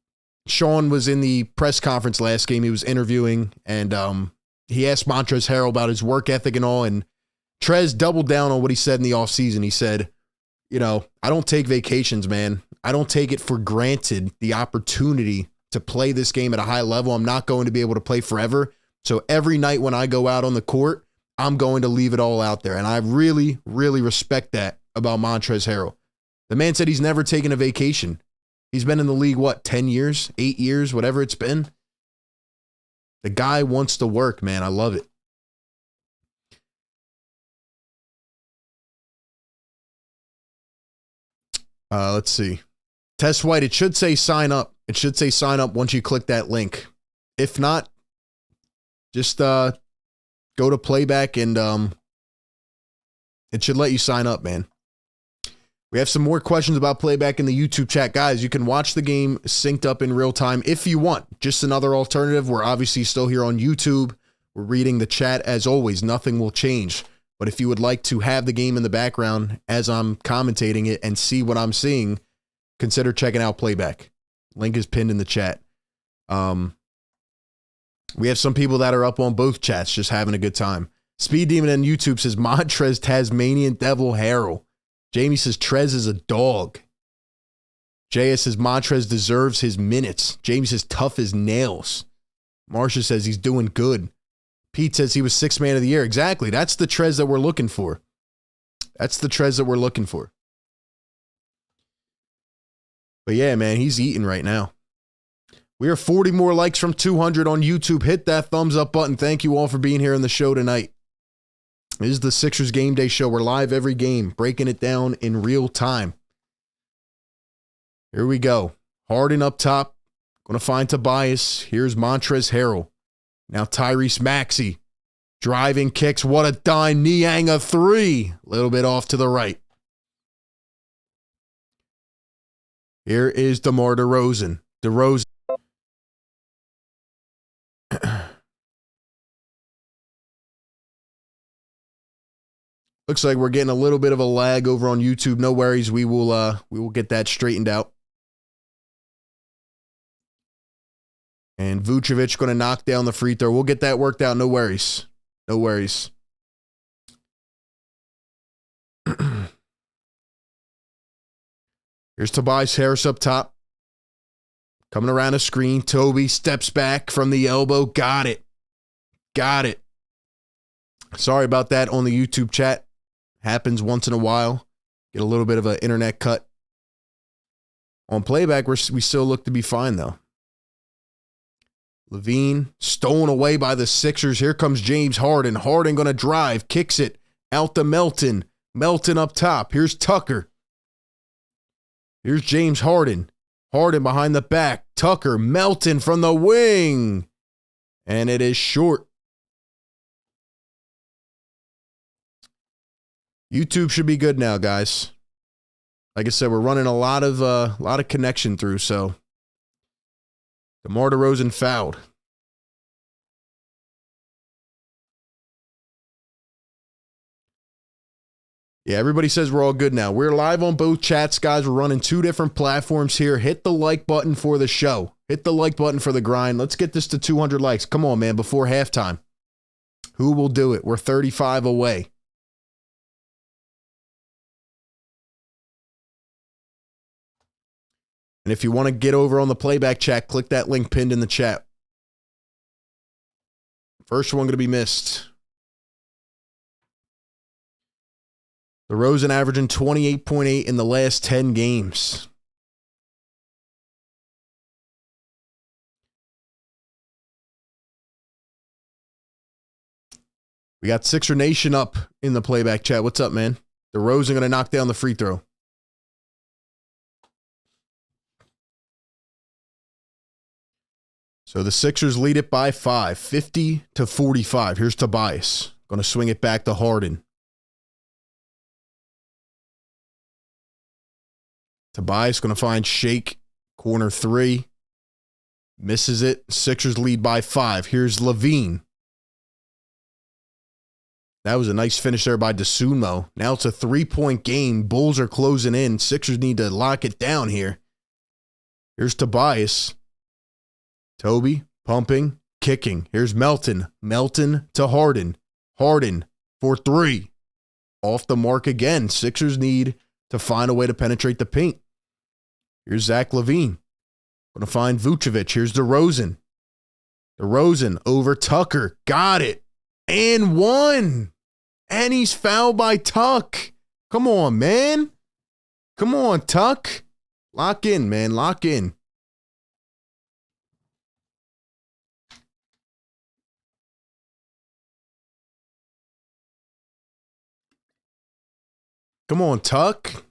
Sean was in the press conference last game. He was interviewing, and he asked Montrezl Harrell about his work ethic and all. And Trez doubled down on what he said in the offseason. He said, you know, I don't take vacations, man. I don't take it for granted, the opportunity to play this game at a high level. I'm not going to be able to play forever. So every night when I go out on the court, I'm going to leave it all out there. And I really, really respect that about Montrezl Harrell. The man said he's never taken a vacation. He's been in the league, what, 10 years, 8 years, whatever it's been. The guy wants to work, man. I love it. Let's see. Test White, it should say sign up. It should say sign up once you click that link. If not, just go to playback and it should let you sign up, man. We have some more questions about playback in the YouTube chat. Guys, you can watch the game synced up in real time if you want. Just another alternative. We're obviously still here on YouTube. We're reading the chat as always. Nothing will change. But if you would like to have the game in the background as I'm commentating it and see what I'm seeing, consider checking out playback. Link is pinned in the chat. We have some people that are up on both chats just having a good time. Speed Demon on YouTube says Montrezl Tasmanian Devil Harrell. Jamie says Trez is a dog. JS says Montrezl deserves his minutes. Jamie says tough as nails. Marsha says he's doing good. Pete says he was sixth man of the year. Exactly. That's the Trez that we're looking for. That's the Trez that we're looking for. But yeah, man, he's eating right now. We are 40 more likes from 200 on YouTube. Hit that thumbs up button. Thank you all for being here on the show tonight. This is the Sixers Game Day Show. We're live every game, breaking it down in real time. Here we go. Harden up top. Going to find Tobias. Here's Montrezl Harrell. Now Tyrese Maxey. Driving kicks. What a dime. Niang a three. A little bit off to the right. Here is DeMar DeRozan. DeRozan. Looks like we're getting a little bit of a lag over on YouTube. No worries. We will get that straightened out. And Vucevic going to knock down the free throw. We'll get that worked out. No worries. No worries. Here's Tobias Harris up top. Coming around a screen. Toby steps back from the elbow. Got it. Got it. Sorry about that on the YouTube chat. Happens once in a while. Get a little bit of an internet cut. On playback, we still look to be fine, though. Levine stolen away by the Sixers. Here comes James Harden. Harden going to drive. Kicks it out to Melton. Melton up top. Here's Tucker. Here's James Harden. Harden behind the back. Tucker. Melton from the wing. And it is short. YouTube should be good now, guys. Like I said, we're running a lot of connection through, so DeMar DeRozan fouled. Yeah, everybody says we're all good now. We're live on both chats, guys. We're running two different platforms here. Hit the like button for the show. Hit the like button for the grind. Let's get this to 200 likes. Come on, man, before halftime. Who will do it? We're 35 away. And if you want to get over on the playback chat, click that link pinned in the chat. First one going to be missed. DeRozan averaging 28.8 in the last 10 games. We got Sixer Nation up in the playback chat. What's up, man? DeRozan going to knock down the free throw. So the Sixers lead it by 5, 50-45. Here's Tobias. Going to swing it back to Harden. Tobias going to find Shake. Corner 3. Misses it. Sixers lead by 5. Here's Levine. That was a nice finish there by DeSumo. Now it's a 3-point game. Bulls are closing in. Sixers need to lock it down here. Here's Tobias. Toby, pumping, kicking. Here's Melton. Melton to Harden. Harden for 3. Off the mark again. Sixers need to find a way to penetrate the paint. Here's Zach LaVine. Going to find Vucevic. Here's DeRozan. DeRozan over Tucker. Got it. And 1. And he's fouled by Tuck. Come on, man. Come on, Tuck. Lock in, man. Lock in. Come on, Tuck.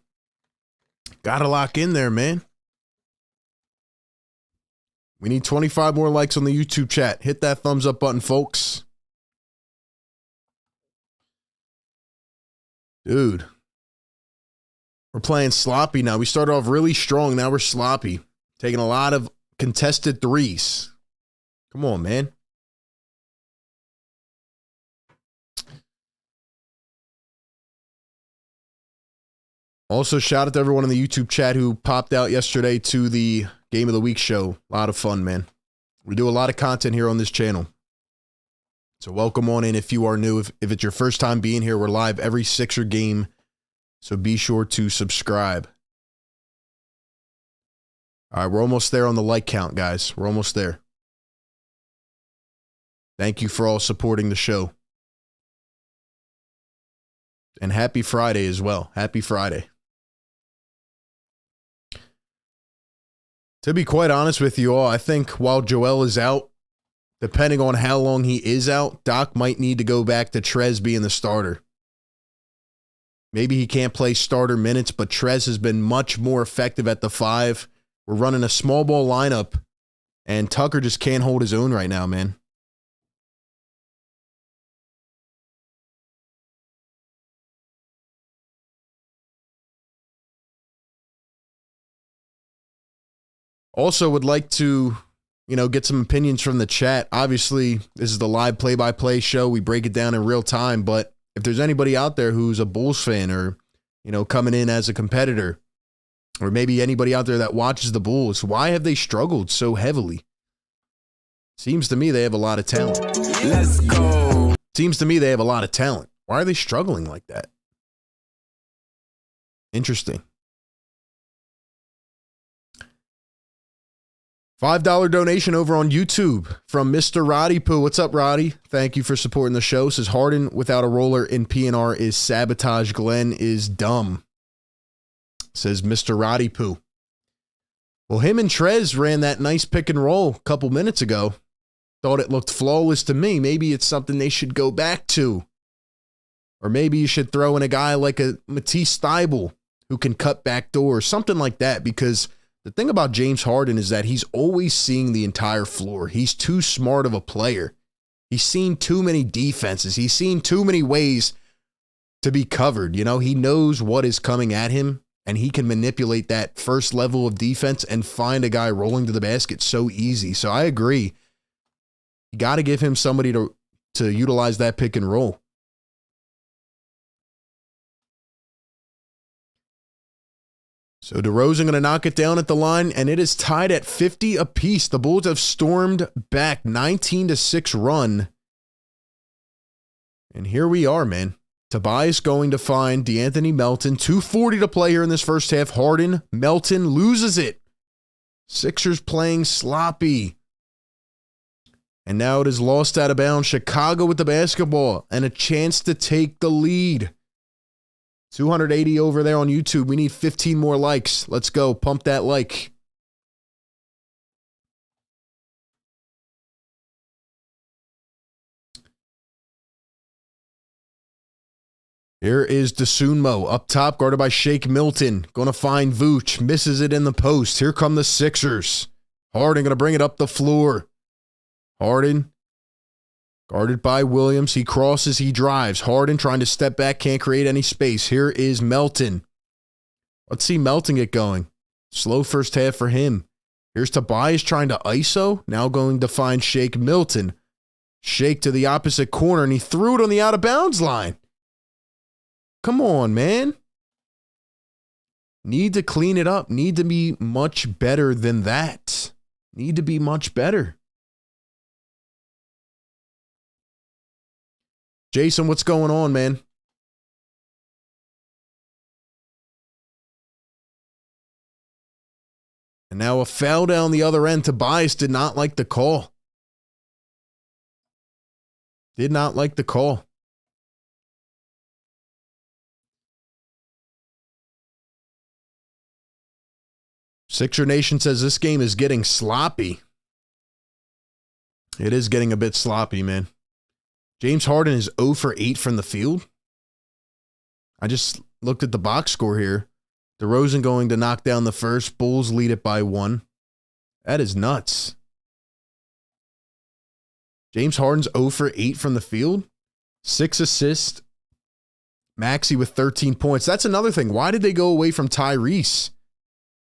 Gotta lock in there, man. We need 25 more likes on the YouTube chat. Hit that thumbs up button, folks. Dude. We're playing sloppy now. We started off really strong. Now we're sloppy. Taking a lot of contested threes. Come on, man. Also, shout out to everyone in the YouTube chat who popped out yesterday to the Game of the Week show. A lot of fun, man. We do a lot of content here on this channel. So welcome on in if you are new. If it's your first time being here, we're live every Sixer game. So be sure to subscribe. All right, we're almost there on the like count, guys. We're almost there. Thank you for all supporting the show. And happy Friday as well. Happy Friday. To be quite honest with you all, I think while Joel is out, depending on how long he is out, Doc might need to go back to Trez being the starter. Maybe he can't play starter minutes, but Trez has been much more effective at the 5. We're running a small ball lineup, and Tucker just can't hold his own right now, man. Also would like to, get some opinions from the chat. Obviously, this is the live play-by-play show. We break it down in real time, but if there's anybody out there who's a Bulls fan or, coming in as a competitor, or maybe anybody out there that watches the Bulls, why have they struggled so heavily? Seems to me they have a lot of talent. Let's go. Seems to me they have a lot of talent. Why are they struggling like that? Interesting. $5 donation over on YouTube from Mr. Roddy Poo. What's up, Roddy? Thank you for supporting the show. Says Harden without a roller in PNR is sabotage. Glenn is dumb. Says Mr. Roddy Poo. Well, him and Trez ran that nice pick and roll a couple minutes ago. Thought it looked flawless to me. Maybe it's something they should go back to. Or maybe you should throw in a guy like a Matisse Thybulle who can cut back doors, something like that, because the thing about James Harden is that he's always seeing the entire floor. He's too smart of a player. He's seen too many defenses. He's seen too many ways to be covered. He knows what is coming at him, and he can manipulate that first level of defense and find a guy rolling to the basket so easy. So I agree. You got to give him somebody to utilize that pick and roll. So DeRozan going to knock it down at the line, and it is tied at 50 apiece. The Bulls have stormed back 19-6 run. And here we are, man. Tobias going to find DeAnthony Melton. 2:40 to play here in this first half. Harden, Melton loses it. Sixers playing sloppy. And now it is lost out of bounds. Chicago with the basketball and a chance to take the lead. 280 over there on YouTube. We need 15 more likes. Let's go. Pump that like. Here is DeSumo up top, guarded by Shake Milton. Going to find Vooch. Misses it in the post. Here come the Sixers. Harden going to bring it up the floor. Harden, guarded by Williams. He crosses, he drives. Harden trying to step back, can't create any space. Here is Melton. Let's see Melton get going. Slow first half for him. Here's Tobias trying to ISO. Now going to find Shake Milton. Shake to the opposite corner, and he threw it on the out-of-bounds line. Come on, man. Need to clean it up. Need to be much better than that. Need to be much better. Jason, what's going on, man? And now a foul down the other end. Tobias did not like the call. Did not like the call. Sixer Nation says this game is getting sloppy. It is getting a bit sloppy, man. James Harden is 0 for 8 from the field. I just looked at the box score here. DeRozan going to knock down the first. Bulls lead it by 1. That is nuts. James Harden's 0 for 8 from the field. 6 assists. Maxey with 13 points. That's another thing. Why did they go away from Tyrese?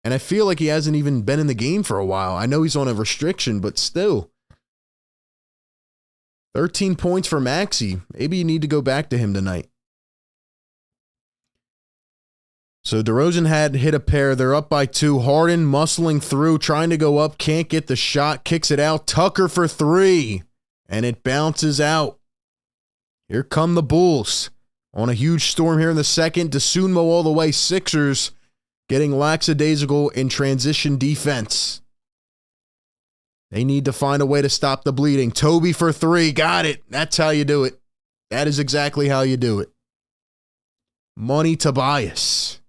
And I feel like he hasn't even been in the game for a while. I know he's on a restriction, but still. 13 points for Maxey. Maybe you need to go back to him tonight. So DeRozan had hit a pair. They're up by 2. Harden muscling through, trying to go up. Can't get the shot. Kicks it out. Tucker for 3. And it bounces out. Here come the Bulls. On a huge storm here in the second. DeSunmo all the way. Sixers getting lackadaisical in transition defense. They need to find a way to stop the bleeding. Toby for 3. Got it. That's how you do it. That is exactly how you do it. Money Tobias.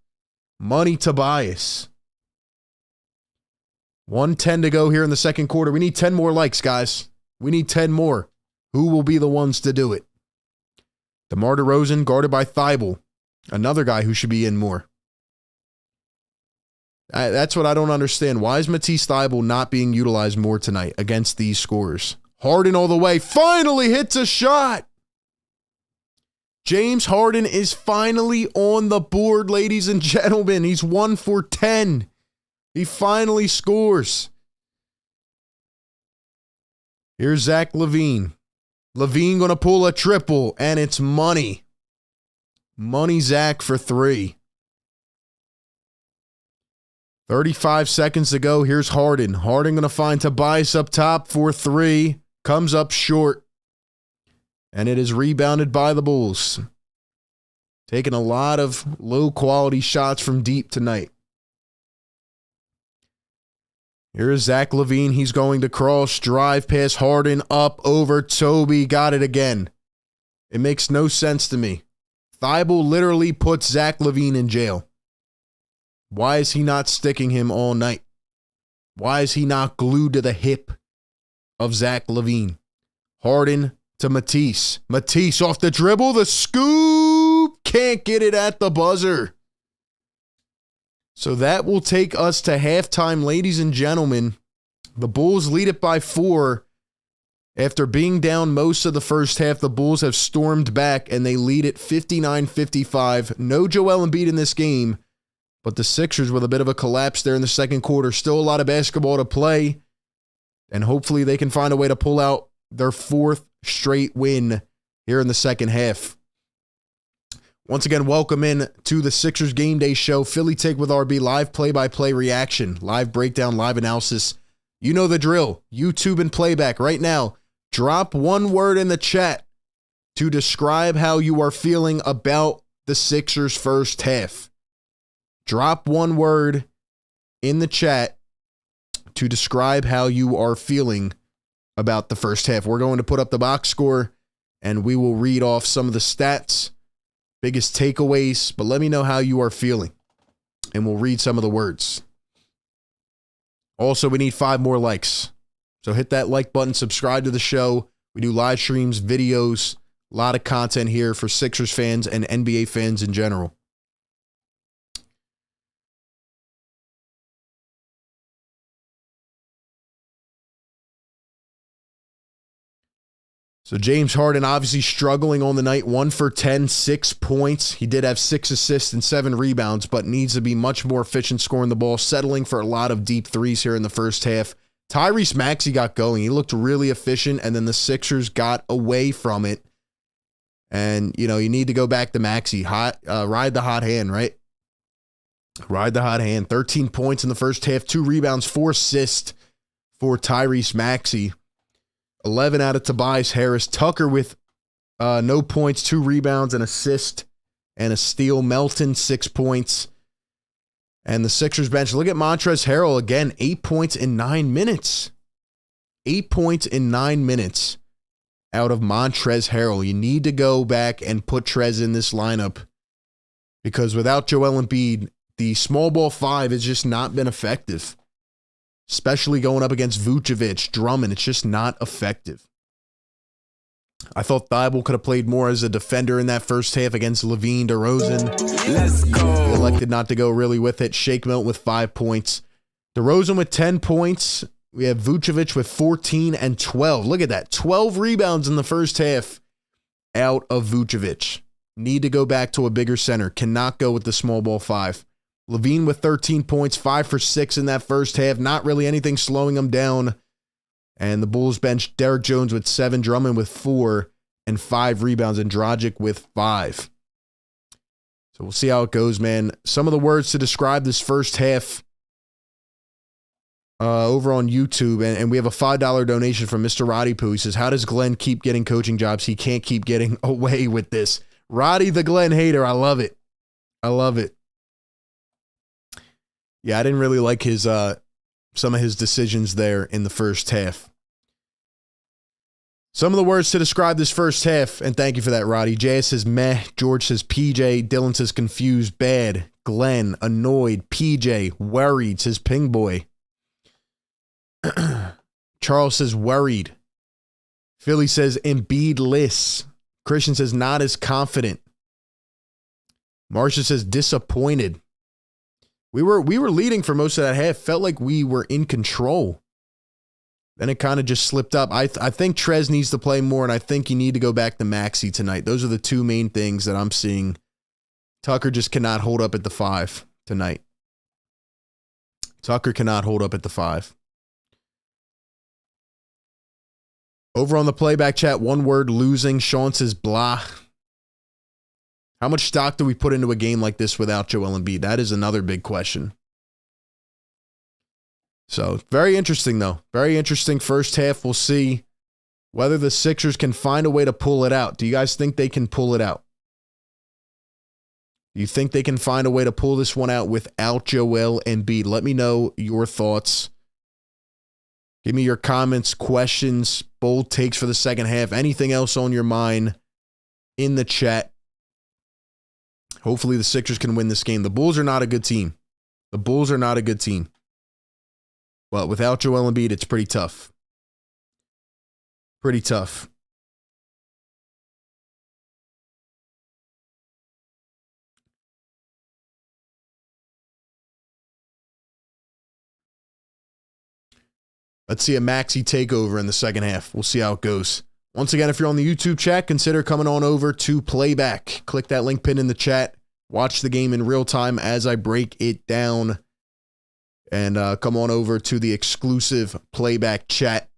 Money Tobias. 1:10 to go here in the second quarter. We need 10 more likes, guys. We need 10 more. Who will be the ones to do it? DeMar DeRozan guarded by Thibault. Another guy who should be in more. That's what I don't understand. Why is Matisse Thybulle not being utilized more tonight against these scorers? Harden all the way. Finally hits a shot. James Harden is finally on the board, ladies and gentlemen. He's 1 for 10. He finally scores. Here's Zach LaVine. LaVine going to pull a triple, and it's money. Money Zach for 3. 35 seconds to go. Here's Harden. Harden going to find Tobias up top for 3. Comes up short. And it is rebounded by the Bulls. Taking a lot of low-quality shots from deep tonight. Here's Zach LaVine. He's going to cross, drive past Harden, up over Toby. Got it again. It makes no sense to me. Thibault literally puts Zach LaVine in jail. Why is he not sticking him all night? Why is he not glued to the hip of Zach LaVine? Harden to Matisse. Matisse off the dribble. The scoop. Can't get it at the buzzer. So that will take us to halftime, ladies and gentlemen. The Bulls lead it by 4. After being down most of the first half, the Bulls have stormed back and they lead it 59-55. No Joel Embiid in this game. But the Sixers with a bit of a collapse there in the second quarter. Still a lot of basketball to play. And hopefully they can find a way to pull out their 4th straight win here in the second half. Once again, welcome in to the Sixers Game Day Show. Philly Take with RB, live play-by-play reaction, live breakdown, live analysis. You know the drill. YouTube and playback right now. Drop one word in the chat to describe how you are feeling about the Sixers' first half. Drop one word in the chat to describe how you are feeling about the first half. We're going to put up the box score, and we will read off some of the stats, biggest takeaways, but let me know how you are feeling, and we'll read some of the words. Also, we need 5 more likes, so hit that like button, subscribe to the show. We do live streams, videos, a lot of content here for Sixers fans and NBA fans in general. So James Harden obviously struggling on the night, 1 for 10, 6 points. He did have 6 assists and 7 rebounds, but needs to be much more efficient scoring the ball, settling for a lot of deep threes here in the first half. Tyrese Maxey got going. He looked really efficient, and then the Sixers got away from it. And, you need to go back to Maxey. Ride the hot hand, right? Ride the hot hand. 13 points in the first half, 2 rebounds, 4 assists for Tyrese Maxey. 11 out of Tobias Harris. Tucker with no points, 2 rebounds, an assist, and a steal. Melton, 6 points. And the Sixers bench, look at Montrezl Harrell again, 8 points in 9 minutes. 8 points in 9 minutes out of Montrezl Harrell. You need to go back and put Trez in this lineup because without Joel Embiid, the small ball 5 has just not been effective. Especially going up against Vucevic, Drummond, it's just not effective. I thought Thibault could have played more as a defender in that first half against Levine, DeRozan. Let's go. He elected not to go really with it. Shake Milton with 5 points. DeRozan with 10 points. We have Vucevic with 14 and 12. Look at that. 12 rebounds in the first half out of Vucevic. Need to go back to a bigger center. Cannot go with the small ball 5. Levine with 13 points, 5 for 6 in that first half. Not really anything slowing him down. And the Bulls bench, Derek Jones with 7, Drummond with 4, and 5 rebounds, and Dragic with 5. So we'll see how it goes, man. Some of the words to describe this first half over on YouTube, and we have a $5 donation from Mr. Roddy Poo. He says, how does Glenn keep getting coaching jobs? He can't keep getting away with this. Roddy the Glenn hater, I love it. I love it. Yeah, I didn't really like his some of his decisions there in the first half. Some of the words to describe this first half, and thank you for that, Roddy. JS says meh, George says PJ, Dylan says confused, bad, Glenn, annoyed, PJ, worried, says Ping Boy. Charles says worried. Philly says Embiid-less. Christian says not as confident. Marsha says disappointed. We were leading for most of that half. Felt like we were in control. Then it kind of just slipped up. I think Trez needs to play more, and I think you need to go back to Maxey tonight. Those are the 2 main things that I'm seeing. Tucker just cannot hold up at the 5 tonight. Tucker cannot hold up at the 5. Over on the playback chat, one word, losing. Sean says blah. How much stock do we put into a game like this without Joel Embiid? That is another big question. So, very interesting, though. Very interesting first half. We'll see whether the Sixers can find a way to pull it out. Do you guys think they can pull it out? Do you think they can find a way to pull this one out without Joel Embiid? Let me know your thoughts. Give me your comments, questions, bold takes for the second half. Anything else on your mind in the chat. Hopefully the Sixers can win this game. The Bulls are not a good team. The Bulls are not a good team. But without Joel Embiid, it's pretty tough. Pretty tough. Let's see a Maxey takeover in the second half. We'll see how it goes. Once again, if you're on the YouTube chat, consider coming on over to Playback. Click that link pin in the chat. Watch the game in real time as I break it down. And come on over to the exclusive Playback chat.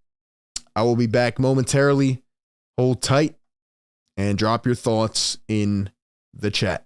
I will be back momentarily. Hold tight and drop your thoughts in the chat.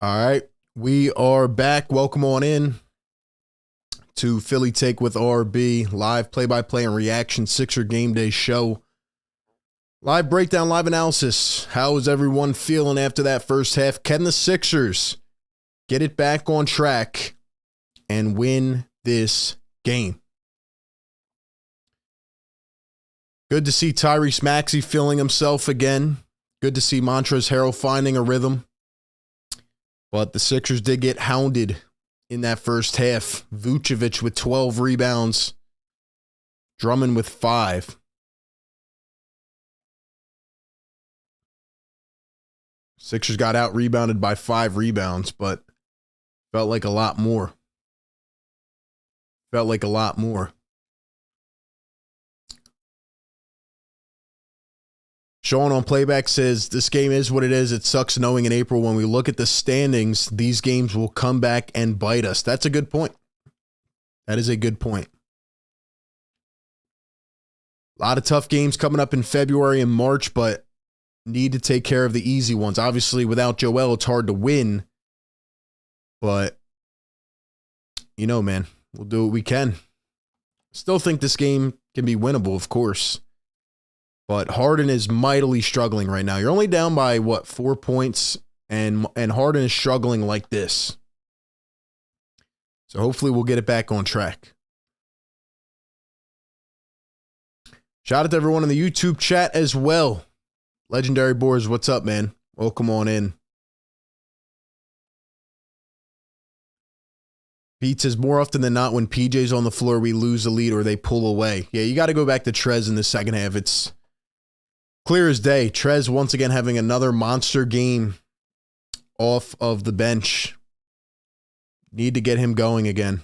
All right, we are back. Welcome on in to Philly Take with RB, live play-by-play and reaction Sixer game day show. Live breakdown, live analysis. How is everyone feeling after that first half? Can the Sixers get it back on track and win this game? Good to see Tyrese Maxey feeling himself again. Good to see Montrezl Harrell finding a rhythm. But the Sixers did get hounded in that first half. Vucevic with 12 rebounds. Drummond with 5. Sixers got out-rebounded by 5 rebounds, but felt like a lot more. Felt like a lot more. Sean on playback says, this game is what it is. It sucks knowing in April when we look at the standings, these games will come back and bite us. That's a good point. That is a good point. A lot of tough games coming up in February and March, but need to take care of the easy ones. Obviously, without Joel, it's hard to win. But, you know, man, we'll do what we can. Still think this game can be winnable, of course. But Harden is mightily struggling right now. You're only down by, 4 points? And Harden is struggling like this. So hopefully we'll get it back on track. Shout out to everyone in the YouTube chat as well. Legendary Boars, what's up, man? Welcome on in. Pete says, more often than not, when PJ's on the floor, we lose the lead or they pull away. Yeah, you got to go back to Trez in the second half. It's clear as day. Trez once again having another monster game off of the bench. Need to get him going again.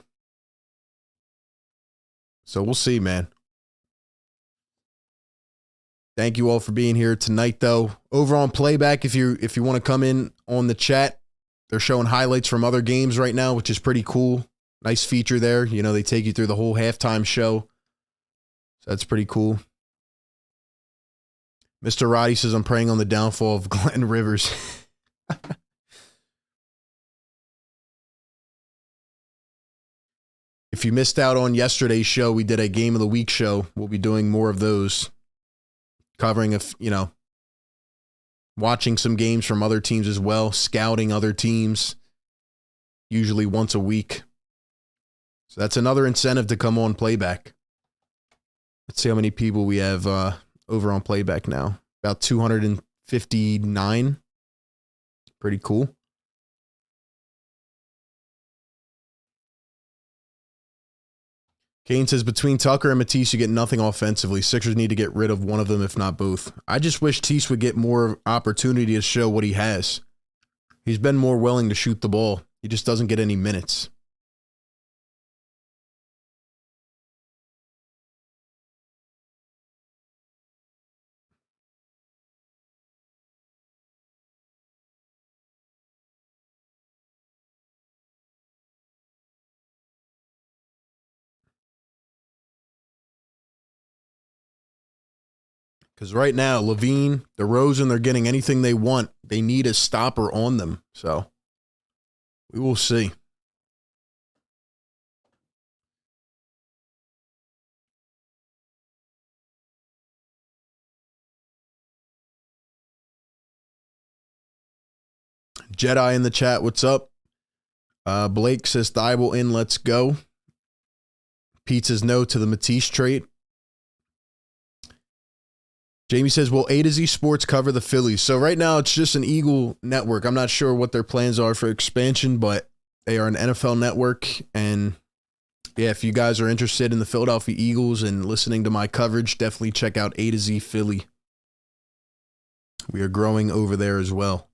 So we'll see, man. Thank you all for being here tonight, though. Over on playback, if you want to come in on the chat, they're showing highlights from other games right now, which is pretty cool. Nice feature there. You know, they take you through the whole halftime show. So that's pretty cool. Mr. Roddy says, I'm praying on the downfall of Glenn Rivers. If you missed out on yesterday's show, we did a Game of the Week show. We'll be doing more of those. Covering, watching some games from other teams as well. Scouting other teams. Usually once a week. So that's another incentive to come on playback. Let's see how many people we have over on playback now. About 259. Pretty cool. Kane says, between Tucker and Matisse, you get nothing offensively. Sixers need to get rid of one of them, if not both. I just wish Matisse would get more opportunity to show what he has. He's been more willing to shoot the ball. He just doesn't get any minutes. Because right now, Levine, DeRozan, they're getting anything they want. They need a stopper on them. So we will see. Jedi in the chat, what's up? Blake says, Thibault in, let's go. Pete says no to the Matisse trade. Jamie says, will A to Z Sports cover the Phillies? So right now it's just an Eagle network. I'm not sure what their plans are for expansion, but they are an NFL network. And yeah, if you guys are interested in the Philadelphia Eagles and listening to my coverage, definitely check out A to Z Philly. We are growing over there as well.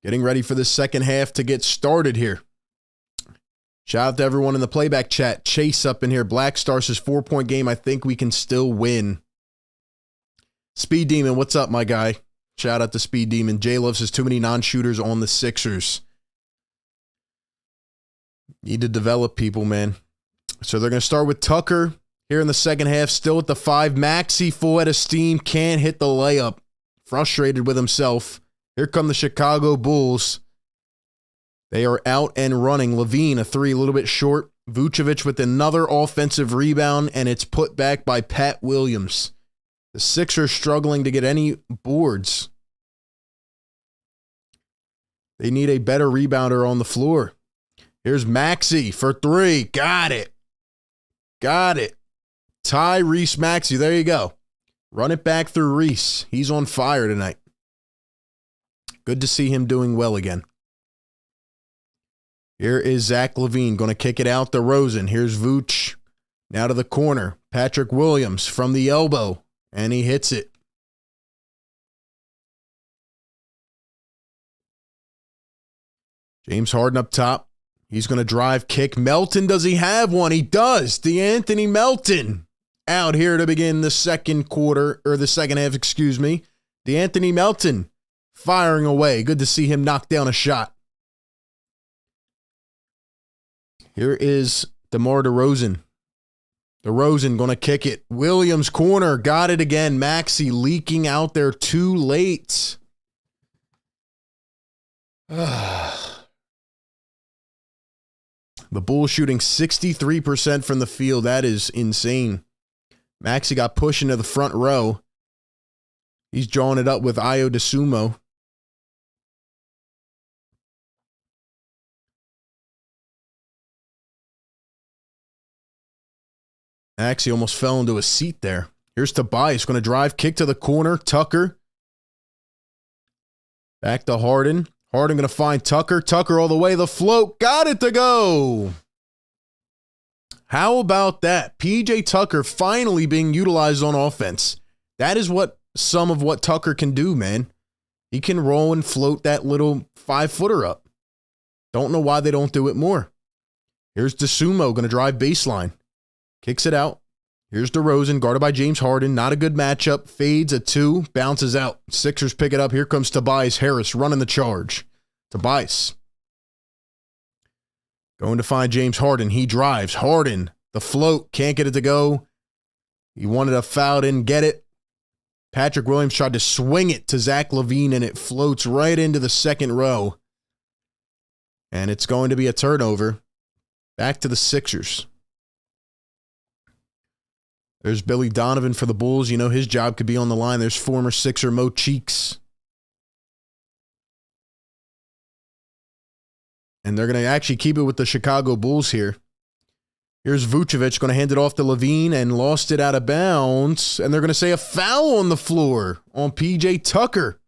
Getting ready for the second half to get started here. Shout out to everyone in the playback chat. Chase up in here. Black Star says 4-point game. I think we can still win. Speed Demon, what's up, my guy? Shout out to Speed Demon. J Love says too many non-shooters on the Sixers. Need to develop people, man. So they're going to start with Tucker here in the second half. Still at the 5. Maxey, full head of steam. Can't hit the layup. Frustrated with himself. Here come the Chicago Bulls. They are out and running. Levine, a 3, a little bit short. Vucevic with another offensive rebound, and it's put back by Pat Williams. The Sixers struggling to get any boards. They need a better rebounder on the floor. Here's Maxey for 3. Got it. Got it. Tyrese Maxey. There you go. Run it back through Reese. He's on fire tonight. Good to see him doing well again. Here is Zach LaVine going to kick it out to Rosen. Here's Vooch. Now to the corner. Patrick Williams from the elbow. And he hits it. James Harden up top. He's going to drive, kick. Melton, does he have one? He does. DeAnthony Melton out here to begin the second quarter, or the second half, excuse me. DeAnthony Melton firing away. Good to see him knock down a shot. Here is DeMar DeRozan. DeRozan going to kick it. Williams corner. Got it again. Maxey leaking out there too late. The Bulls shooting 63% from the field. That is insane. Maxey got pushed into the front row. He's drawing it up with Ayo DeSumo. Maxey almost fell into a seat there. Here's Tobias. Going to drive, kick to the corner. Tucker. Back to Harden. Harden going to find Tucker. Tucker all the way. The float. Got it to go. How about that? PJ Tucker finally being utilized on offense. That is what some of what Tucker can do, man. He can roll and float that little 5-footer up. Don't know why they don't do it more. Here's DeSumo going to drive baseline. Kicks it out. Here's DeRozan, guarded by James Harden. Not a good matchup. Fades a 2, bounces out. Sixers pick it up. Here comes Tobias Harris running the charge. Tobias going to find James Harden. He drives. Harden, the float, can't get it to go. He wanted a foul, didn't get it. Patrick Williams tried to swing it to Zach LaVine, and it floats right into the second row. And it's going to be a turnover. Back to the Sixers. There's Billy Donovan for the Bulls. You know his job could be on the line. There's former Sixer Mo Cheeks. And they're going to actually keep it with the Chicago Bulls here. Here's Vucevic going to hand it off to LaVine and lost it out of bounds. And they're going to say a foul on the floor on PJ Tucker.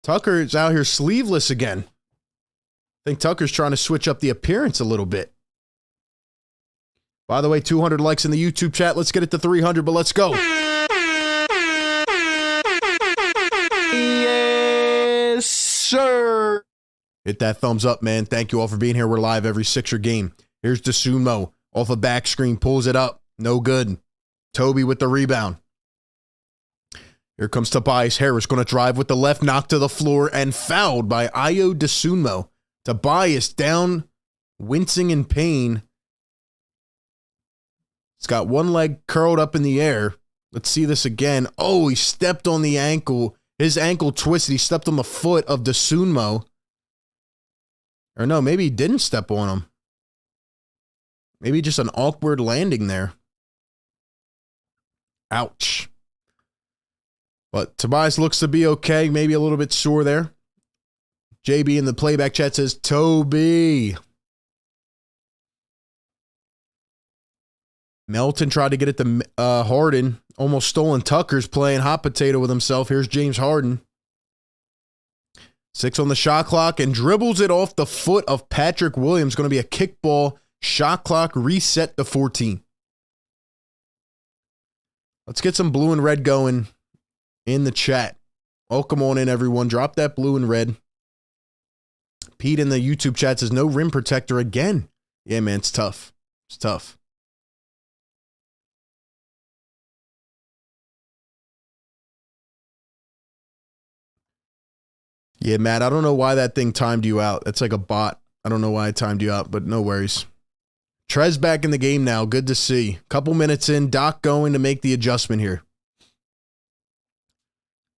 Tucker is out here sleeveless again. I think Tucker's trying to switch up the appearance a little bit. By the way, 200 likes in the YouTube chat. Let's get it to 300, but let's go. Yes, sir. Hit that thumbs up, man. Thank you all for being here. We're live every Sixer game. Here's DeSumo off a back screen, pulls it up. No good. Toby with the rebound. Here comes Tobias Harris, going to drive with the left, knock to the floor, and fouled by Ayo DeSumo. Tobias down, wincing in pain. He's got one leg curled up in the air. Let's see this again. Oh, he stepped on the ankle. His ankle twisted. He stepped on the foot of DeSumo. Or no, maybe he didn't step on him. Maybe just an awkward landing there. Ouch. But Tobias looks to be okay. Maybe a little bit sore there. JB in the playback chat says, Toby. Melton tried to get it to Harden. Almost stolen. Tucker's playing hot potato with himself. Here's James Harden. 6 on the shot clock and dribbles it off the foot of Patrick Williams. Going to be a kickball. Shot clock reset to 14. Let's get some blue and red going in the chat. Welcome on in, everyone. Drop that blue and red. Pete in the YouTube chat says, no rim protector again. Yeah, man, it's tough. It's tough. Yeah, Matt, I don't know why that thing timed you out. That's like a bot. I don't know why I timed you out, but no worries. Trez back in the game now. Good to see. Couple minutes in, Doc going to make the adjustment here.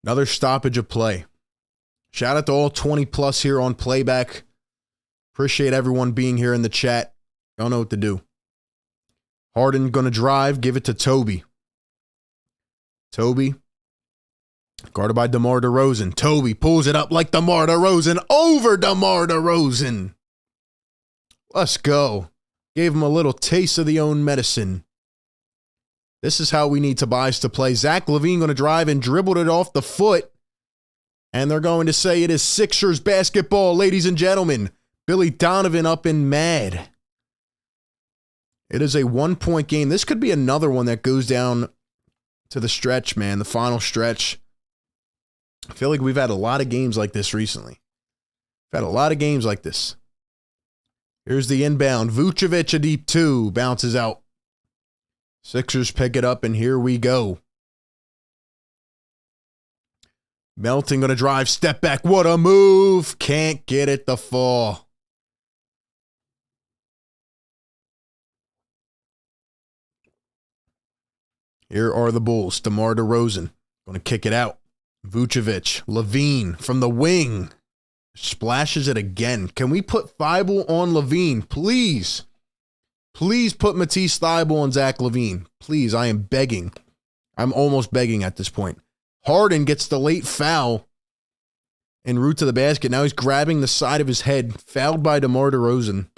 Another stoppage of play. Shout out to all 20 plus here on playback. Appreciate everyone being here in the chat. Don't know what to do. Harden going to drive. Give it to Toby. Toby. Guarded by DeMar DeRozan. Toby pulls it up like DeMar DeRozan. Over DeMar DeRozan. Let's go. Gave him a little taste of the own medicine. This is how we need Tobias to play. Zach LaVine going to drive and dribbled it off the foot. And they're going to say it is Sixers basketball, ladies and gentlemen. Billy Donovan up and mad. It is a 1-point game. This could be another one that goes down to the stretch, man. The final stretch. I feel like we've had a lot of games like this recently. We've had a lot of games like this. Here's the inbound. Vucevic, a deep two. Bounces out. Sixers pick it up, and here we go. Melton going to drive. Step back. What a move. Can't get it to fall. Here are the Bulls. DeMar DeRozan going to kick it out. Vucevic. LaVine from the wing. Splashes it again. Can we put Thybulle on LaVine? Please. Please put Matisse Thybulle on Zach LaVine. Please, I am begging. I'm almost begging at this point. Harden gets the late foul en route to the basket. Now he's grabbing the side of his head. Fouled by DeMar DeRozan.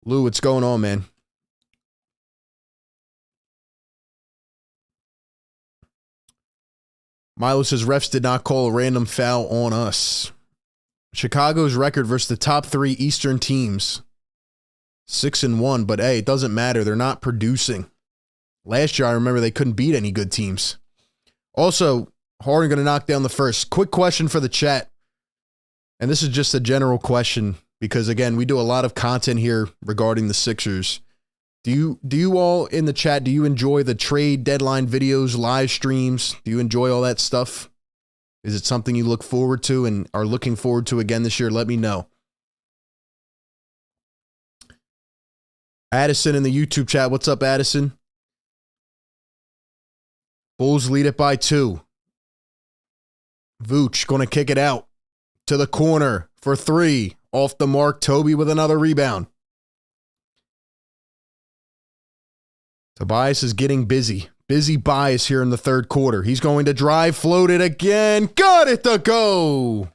Lou, what's going on, man? Milo says refs did not call a random foul on us. Chicago's record versus the top 3 Eastern teams. 6-1, but hey, it doesn't matter. They're not producing. Last year, I remember they couldn't beat any good teams. Also, Harden going to knock down the first. Quick question for the chat. And this is just a general question because, again, we do a lot of content here regarding the Sixers. Do you all in the chat, do you enjoy the trade deadline videos, live streams? Do you enjoy all that stuff? Is it something you look forward to and are looking forward to again this year? Let me know. Addison in the YouTube chat. What's up, Addison? Bulls lead it by 2. Vooch going to kick it out to the corner for 3. Off the mark. Toby with another rebound. Tobias is getting busy. Busy bias here in the third quarter. He's going to drive, float it again. Got it to go.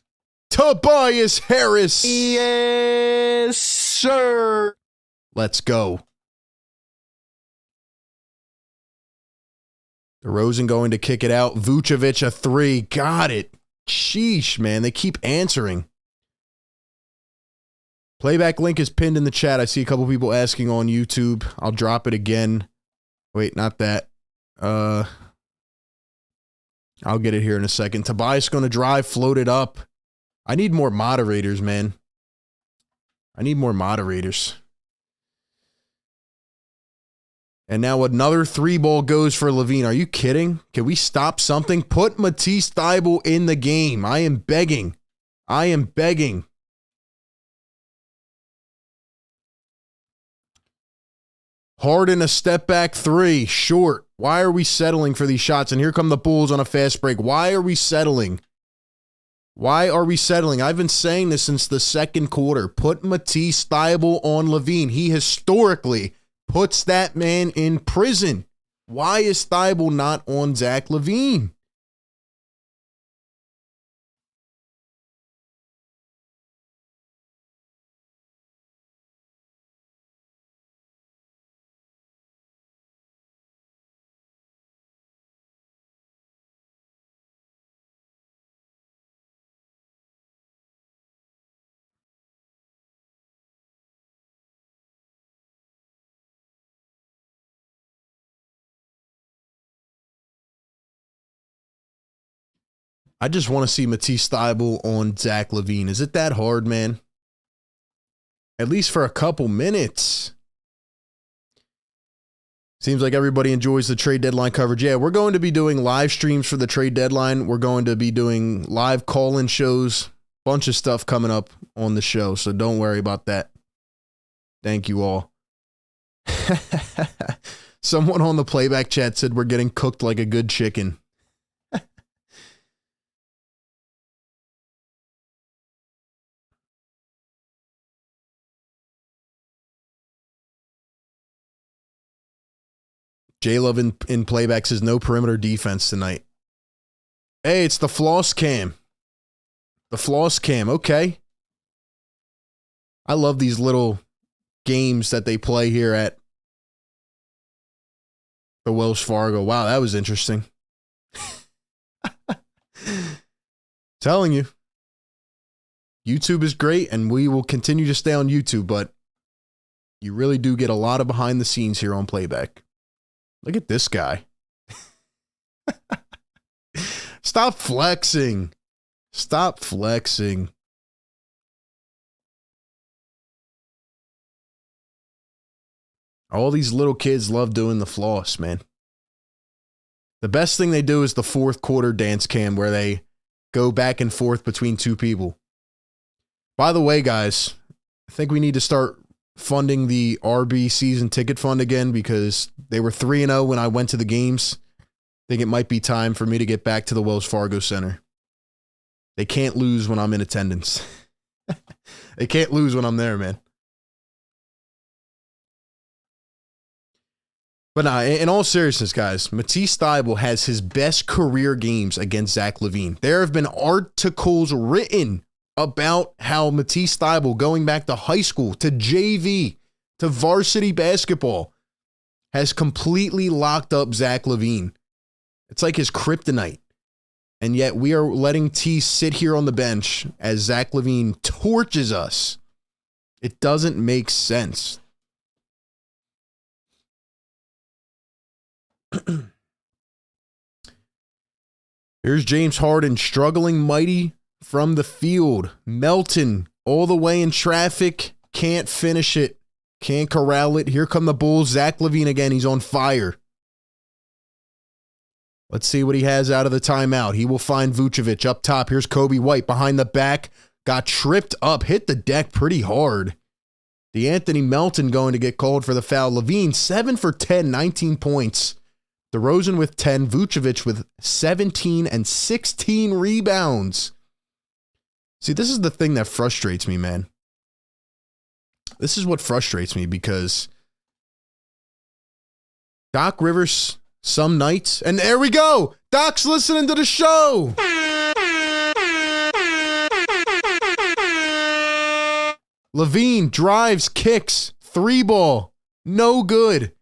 Tobias Harris. Yes, sir. Let's go. DeRozan going to kick it out. Vucevic a 3. Got it. Sheesh, man. They keep answering. Playback link is pinned in the chat. I see a couple people asking on YouTube. I'll drop it again. Wait, not that. I'll get it here in a second. Tobias going to drive, float it up. I need more moderators, man. I need more moderators. And now another 3-ball goes for LaVine. Are you kidding? Can we stop something? Put Matisse Thybulle in the game. I am begging. I am begging. Harden a step back 3, short. Why are we settling for these shots? And here come the Bulls on a fast break. Why are we settling? Why are we settling? I've been saying this since the second quarter. Put Matisse Thybulle on LaVine. He historically puts that man in prison. Why is Thybulle not on Zach LaVine? I just want to see Matisse Thybulle on Zach LaVine. Is it that hard, man? At least for a couple minutes. Seems like everybody enjoys the trade deadline coverage. Yeah, we're going to be doing live streams for the trade deadline. We're going to be doing live call-in shows. Bunch of stuff coming up on the show, so don't worry about that. Thank you all. Someone on the playback chat said we're getting cooked like a good chicken. J-Love in playback says no perimeter defense tonight. Hey, it's the floss cam. The floss cam, okay. I love these little games that they play here at the Wells Fargo. Wow, that was interesting. Telling you. YouTube is great, and we will continue to stay on YouTube, but you really do get a lot of behind the scenes here on playback. Look at this guy. Stop flexing. Stop flexing. All these little kids love doing the floss, man. The best thing they do is the fourth quarter dance cam where they go back and forth between two people. By the way, guys, I think we need to start funding the RB season ticket fund again because they were 3-0 when I went to the games. I think it might be time for me to get back to the Wells Fargo Center. They can't lose when I'm in attendance. They can't lose when I'm there, man. But nah, in all seriousness, guys, Matisse Thybulle has his best career games against Zach LaVine. There have been articles written about how Matisse Thybulle, going back to high school, to JV, to varsity basketball, has completely locked up Zach LaVine. It's like his kryptonite. And yet we are letting T sit here on the bench as Zach LaVine torches us. It doesn't make sense. Here's James Harden struggling mighty from the field. Melton all the way in traffic. Can't finish it. Can't corral it. Here come the Bulls. Zach LaVine again. He's on fire. Let's see what he has out of the timeout. He will find Vucevic up top. Here's Kobe White behind the back. Got tripped up. Hit the deck pretty hard. DeAnthony Melton going to get called for the foul. LaVine 7 for 10, 19 points. DeRozan with 10. Vucevic with 17 and 16 rebounds. See, this is the thing that frustrates me, man. This is what frustrates me because Doc Rivers, some nights, and there we go. Doc's listening to the show. LaVine drives, kicks, 3-ball. No good.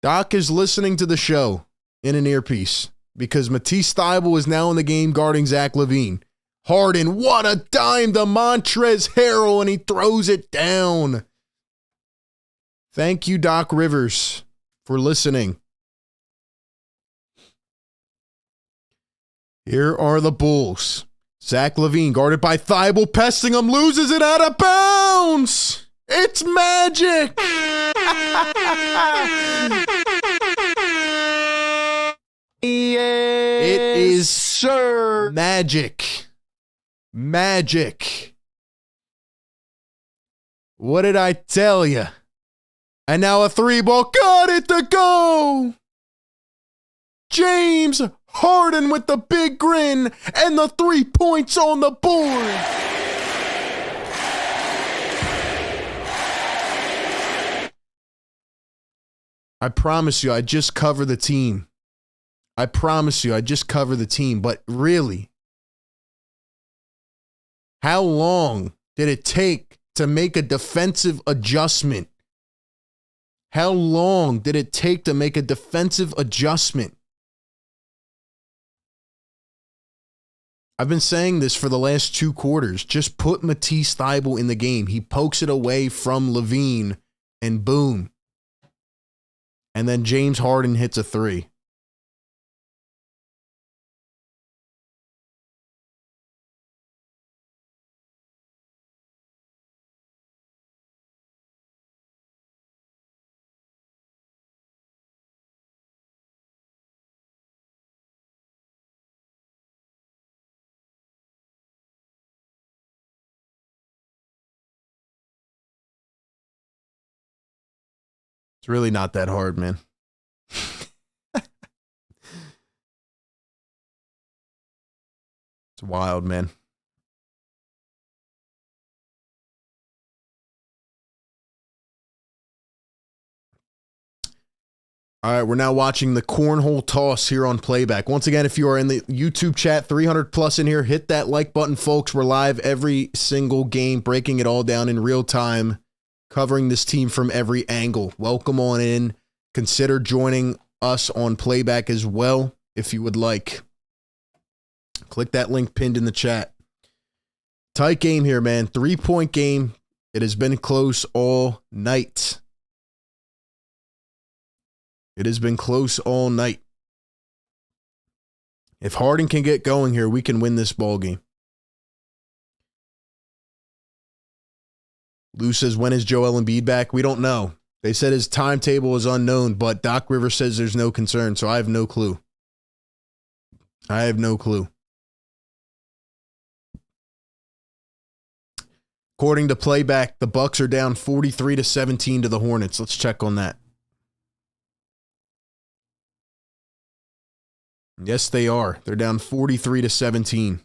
Doc is listening to the show in an earpiece because Matisse Thybulle is now in the game guarding Zach LaVine. Harden, what a dime to Montrezl Harrell, and he throws it down. Thank you, Doc Rivers, for listening. Here are the Bulls. Zach LaVine guarded by Thybulle, pesting him, loses it out of bounds. It's magic. Yes, It is sir. magic. Magic. What did I tell you? And now a 3-ball. Got it to go. James Harden with the big grin and the 3 points on the board. I promise you, I just cover the team. I promise you, I just cover the team. But really, how long did it take to make a defensive adjustment? How long did it take to make a defensive adjustment? I've been saying this for the last 2 quarters. Just put Matisse Thybulle in the game. He pokes it away from LaVine, and boom. And then James Harden hits a 3. It's really not that hard, man. It's wild, man. All right, we're now watching the cornhole toss here on Playback. Once again, if you are in the YouTube chat, 300 plus in here, hit that like button, folks. We're live every single game, breaking it all down in real time, covering this team from every angle. Welcome on in. Consider joining us on Playback as well, if you would like. Click that link pinned in the chat. Tight game here, man. 3-point game. It has been close all night. It has been close all night. If Harden can get going here, we can win this ball game. Lou says, when is Joel Embiid back? We don't know. They said his timetable is unknown, but Doc Rivers says there's no concern, so I have no clue. I have no clue. According to Playback, the Bucks are down 43-17 to the Hornets. Let's check on that. Yes, they are. They're down 43-17.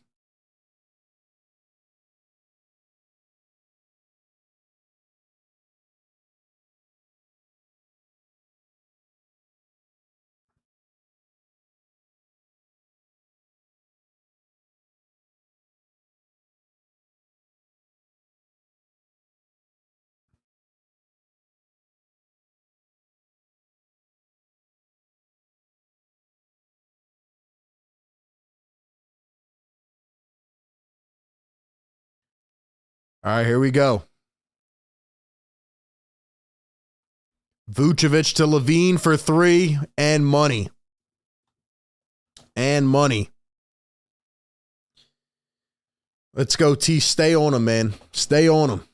All right, here we go. Vucevic to Levine for 3 and money. And money. Let's go, T. Stay on him, man. Stay on him.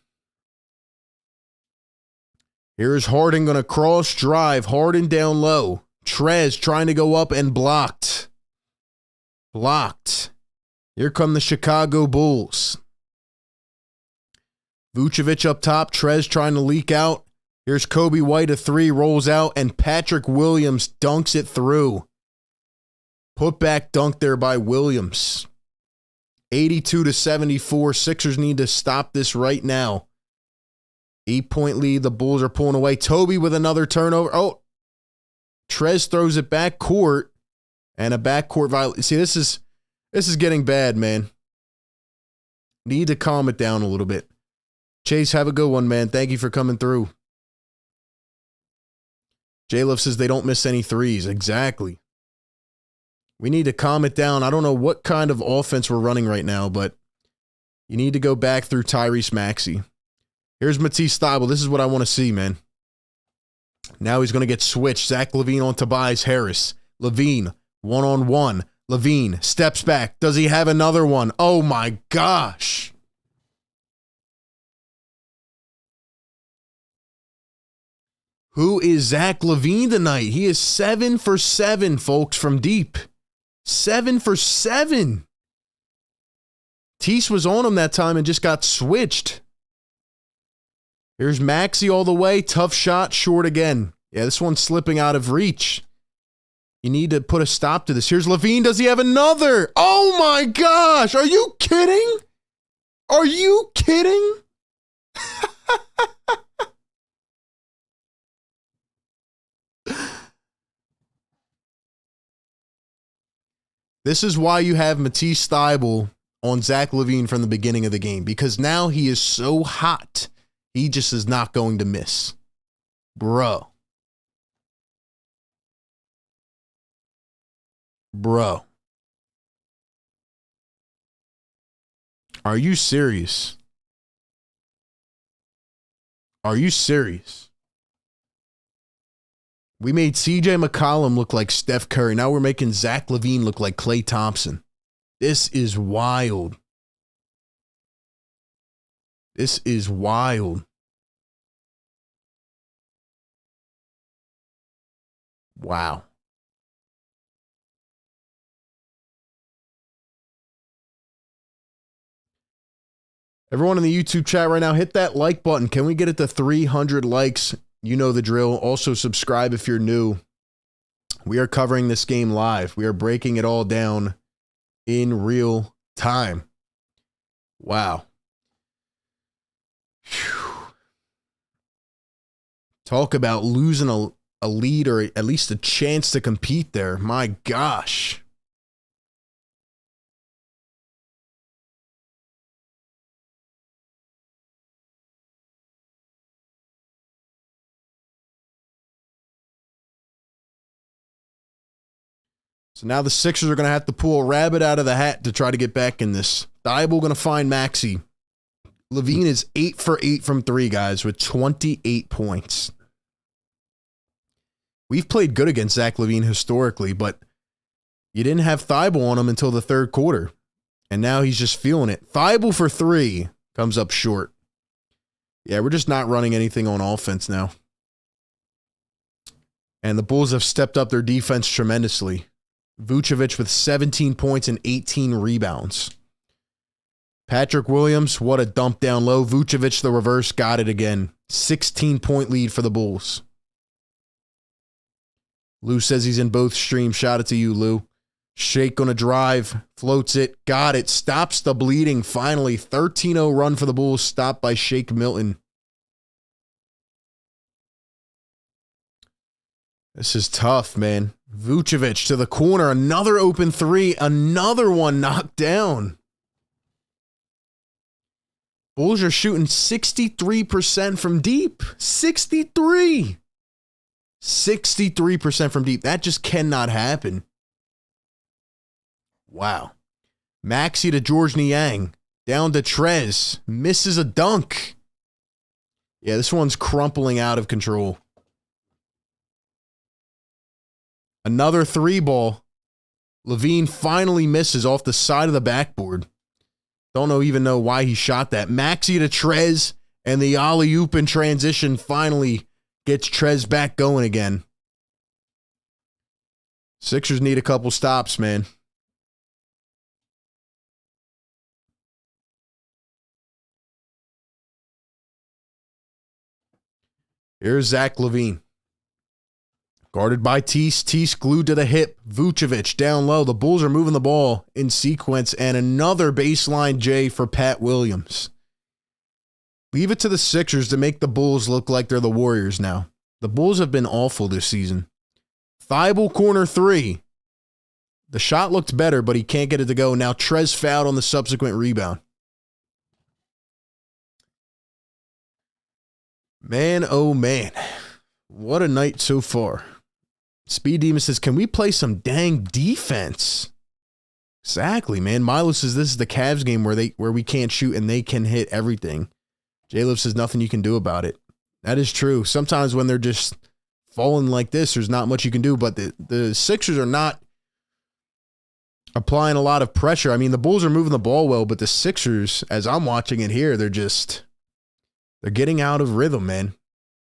Here's Harden going to cross drive. Harden down low. Trez trying to go up and blocked. Blocked. Here come the Chicago Bulls. Vucevic up top. Trez trying to leak out. Here's Kobe White, a 3, rolls out, and Patrick Williams dunks it through. Put back dunk there by Williams. 82-74. Sixers need to stop this right now. 8-point lead. The Bulls are pulling away. Toby with another turnover. Oh, Trez throws it back court, and a backcourt violation. See, this is getting bad, man. Need to calm it down a little bit. Chase, have a good one, man. Thank you for coming through. J-Love says they don't miss any threes. Exactly. We need to calm it down. I don't know what kind of offense we're running right now, but you need to go back through Tyrese Maxey. Here's Matisse Thybulle. This is what I want to see, man. Now he's going to get switched. Zach LaVine on Tobias Harris. LaVine, one-on-one. LaVine steps back. Does he have another one? Oh, my gosh. Who is Zach LaVine tonight? He is 7 for 7, folks, from deep. 7 for 7. Tease was on him that time and just got switched. Here's Maxey all the way. Tough shot, short again. Yeah, this one's slipping out of reach. You need to put a stop to this. Here's LaVine. Does he have another? Oh my gosh. Are you kidding? Are you kidding? This is why you have Matisse Thybulle on Zach LaVine from the beginning of the game, because now he is so hot, he just is not going to miss. Bro. Are you serious? Are you serious? We made CJ McCollum look like Steph Curry. Now we're making Zach LaVine look like Klay Thompson. This is wild. This is wild. Wow. Everyone in the YouTube chat right now, hit that like button. Can we get it to 300 likes? You know the drill. Also, subscribe if you're new. We are covering this game live. We are breaking it all down in real time. Wow. Whew. Talk about losing a lead or at least a chance to compete there. My gosh. So now the Sixers are going to have to pull a rabbit out of the hat to try to get back in this. Thibault going to find Maxey. LaVine is 8 for 8 from 3, guys, with 28 points. We've played good against Zach LaVine historically, but you didn't have Thibault on him until the third quarter. And now he's just feeling it. Thibault for 3 comes up short. Yeah, we're just not running anything on offense now. And the Bulls have stepped up their defense tremendously. Vucevic with 17 points and 18 rebounds. Patrick Williams, what a dump down low. Vucevic, the reverse, got it again. 16-point lead for the Bulls. Lou says he's in both streams. Shout out to you, Lou. Shake on a drive. Floats it. Got it. Stops the bleeding. Finally, 13-0 run for the Bulls. Stopped by Shake Milton. This is tough, man. Vucevic to the corner. Another open 3. Another one knocked down. Bulls are shooting 63% from deep. 63. 63% from deep. That just cannot happen. Wow. Maxey to Georges Niang. Down to Trez. Misses a dunk. Yeah, this one's crumpling out of control. Another 3-ball. LaVine finally misses off the side of the backboard. Don't even know why he shot that. Maxey to Trez, and the alley-oop in transition finally gets Trez back going again. Sixers need a couple stops, man. Here's Zach LaVine. Guarded by Tease. Tease glued to the hip. Vucevic down low. The Bulls are moving the ball in sequence. And another baseline J for Pat Williams. Leave it to the Sixers to make the Bulls look like they're the Warriors now. The Bulls have been awful this season. Thibault corner 3. The shot looked better, but he can't get it to go. Now Trez fouled on the subsequent rebound. Man, oh man. What a night so far. Speed Demon says, can we play some dang defense? Exactly, man. Milo says this is the Cavs game where we can't shoot and they can hit everything. J-Liv says nothing you can do about it. That is true. Sometimes when they're just falling like this, there's not much you can do, but the Sixers are not applying a lot of pressure. I mean, the Bulls are moving the ball well, but the Sixers, as I'm watching it here, they're getting out of rhythm, man.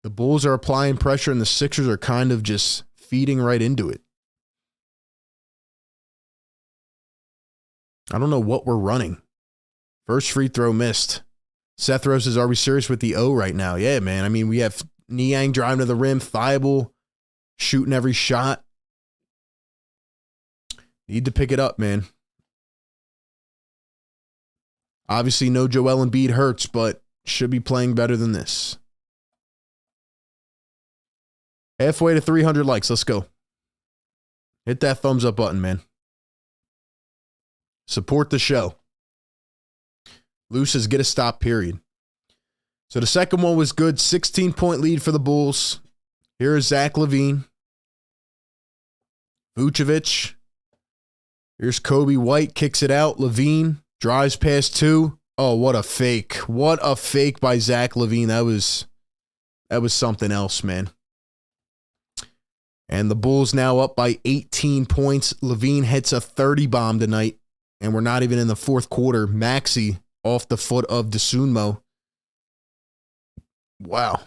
The Bulls are applying pressure and the Sixers are kind of just feeding right into it. I don't know what we're running. First free throw missed. Seth Rose says, are we serious with the O right now? Yeah, man. I mean, we have Niang driving to the rim, Thibault shooting every shot. Need to pick it up, man. Obviously, no Joel Embiid hurts, but should be playing better than this. Halfway to 300 likes. Let's go. Hit that thumbs up button, man. Support the show. Lou says, get a stop, period. So the second one was good. 16-point lead for the Bulls. Here is Zach LaVine. Vucevic. Here's Kobe White. Kicks it out. LaVine drives past 2. Oh, what a fake. What a fake by Zach LaVine. That was something else, man. And the Bulls now up by 18 points. LaVine hits a 30 bomb tonight, and we're not even in the fourth quarter. Maxey off the foot of Dosunmu. Wow.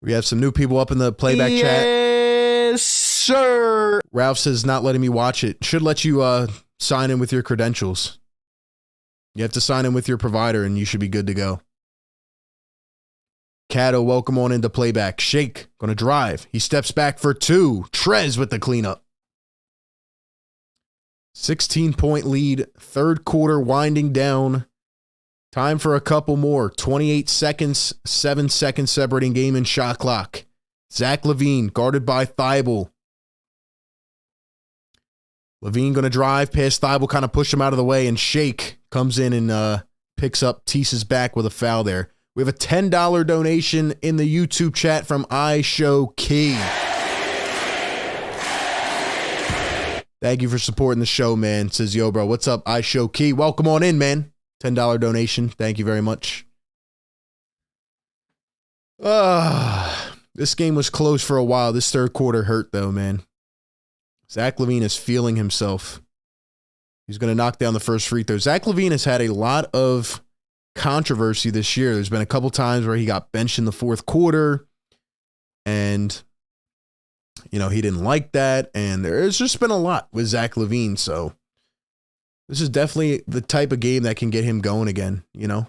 We have some new people up in the playback chat. Yes, sir. Ralph says not letting me watch it. Should let you sign in with your credentials. You have to sign in with your provider, and you should be good to go. Cato, welcome on into playback. Shake, gonna drive. He steps back for two. Trez with the cleanup. 16-point lead. Third quarter winding down. Time for a couple more. 28 seconds, 7 seconds separating game and shot clock. Zach LaVine guarded by Thybulle. LaVine going to drive past Thybulle, kind of push him out of the way, and Shake comes in and picks up Tease's back with a foul there. We have a $10 donation in the YouTube chat from iShowKey. Thank you for supporting the show, man. Says, yo, bro, what's up, iShowKey? Welcome on in, man. $10 donation. Thank you very much. This game was close for a while. This third quarter hurt, though, man. Zach LaVine is feeling himself. He's going to knock down the first free throw. Zach LaVine has had a lot of controversy this year. There's been a couple times where he got benched in the fourth quarter, and, you know, he didn't like that. And there's just been a lot with Zach LaVine, so this is definitely the type of game that can get him going again, you know?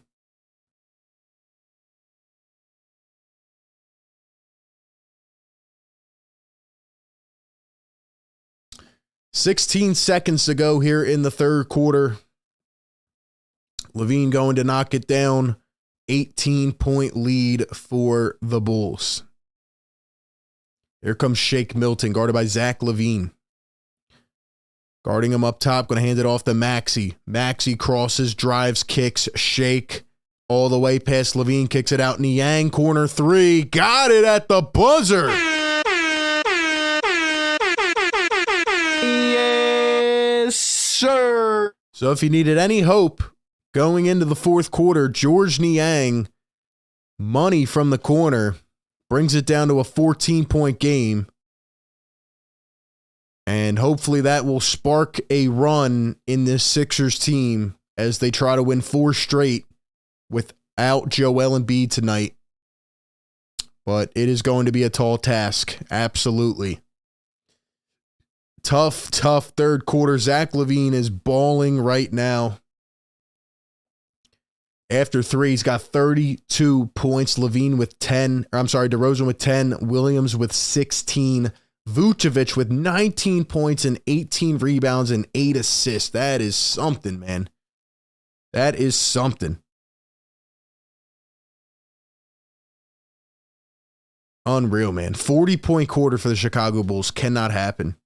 $16 seconds to go here in the third quarter. LaVine going to knock it down. 18-point lead for the Bulls. Here comes Shake Milton, guarded by Zach LaVine. Guarding him up top, going to hand it off to Maxey. Maxey crosses, drives, kicks, Shake all the way past LaVine, kicks it out. Niang, corner three. Got it at the buzzer. Yes, sir. So if you needed any hope going into the fourth quarter, Georges Niang, money from the corner, brings it down to a 14-point game. And hopefully that will spark a run in this Sixers team as they try to win 4 straight without Joel Embiid tonight. But it is going to be a tall task. Absolutely. Tough third quarter. Zach LaVine is balling right now. After 3, he's got 32 points. DeRozan with 10. Williams with 16. Vucevic with 19 points and 18 rebounds and 8 assists. That is something, man. That is something. Unreal, man. 40-point quarter for the Chicago Bulls cannot happen.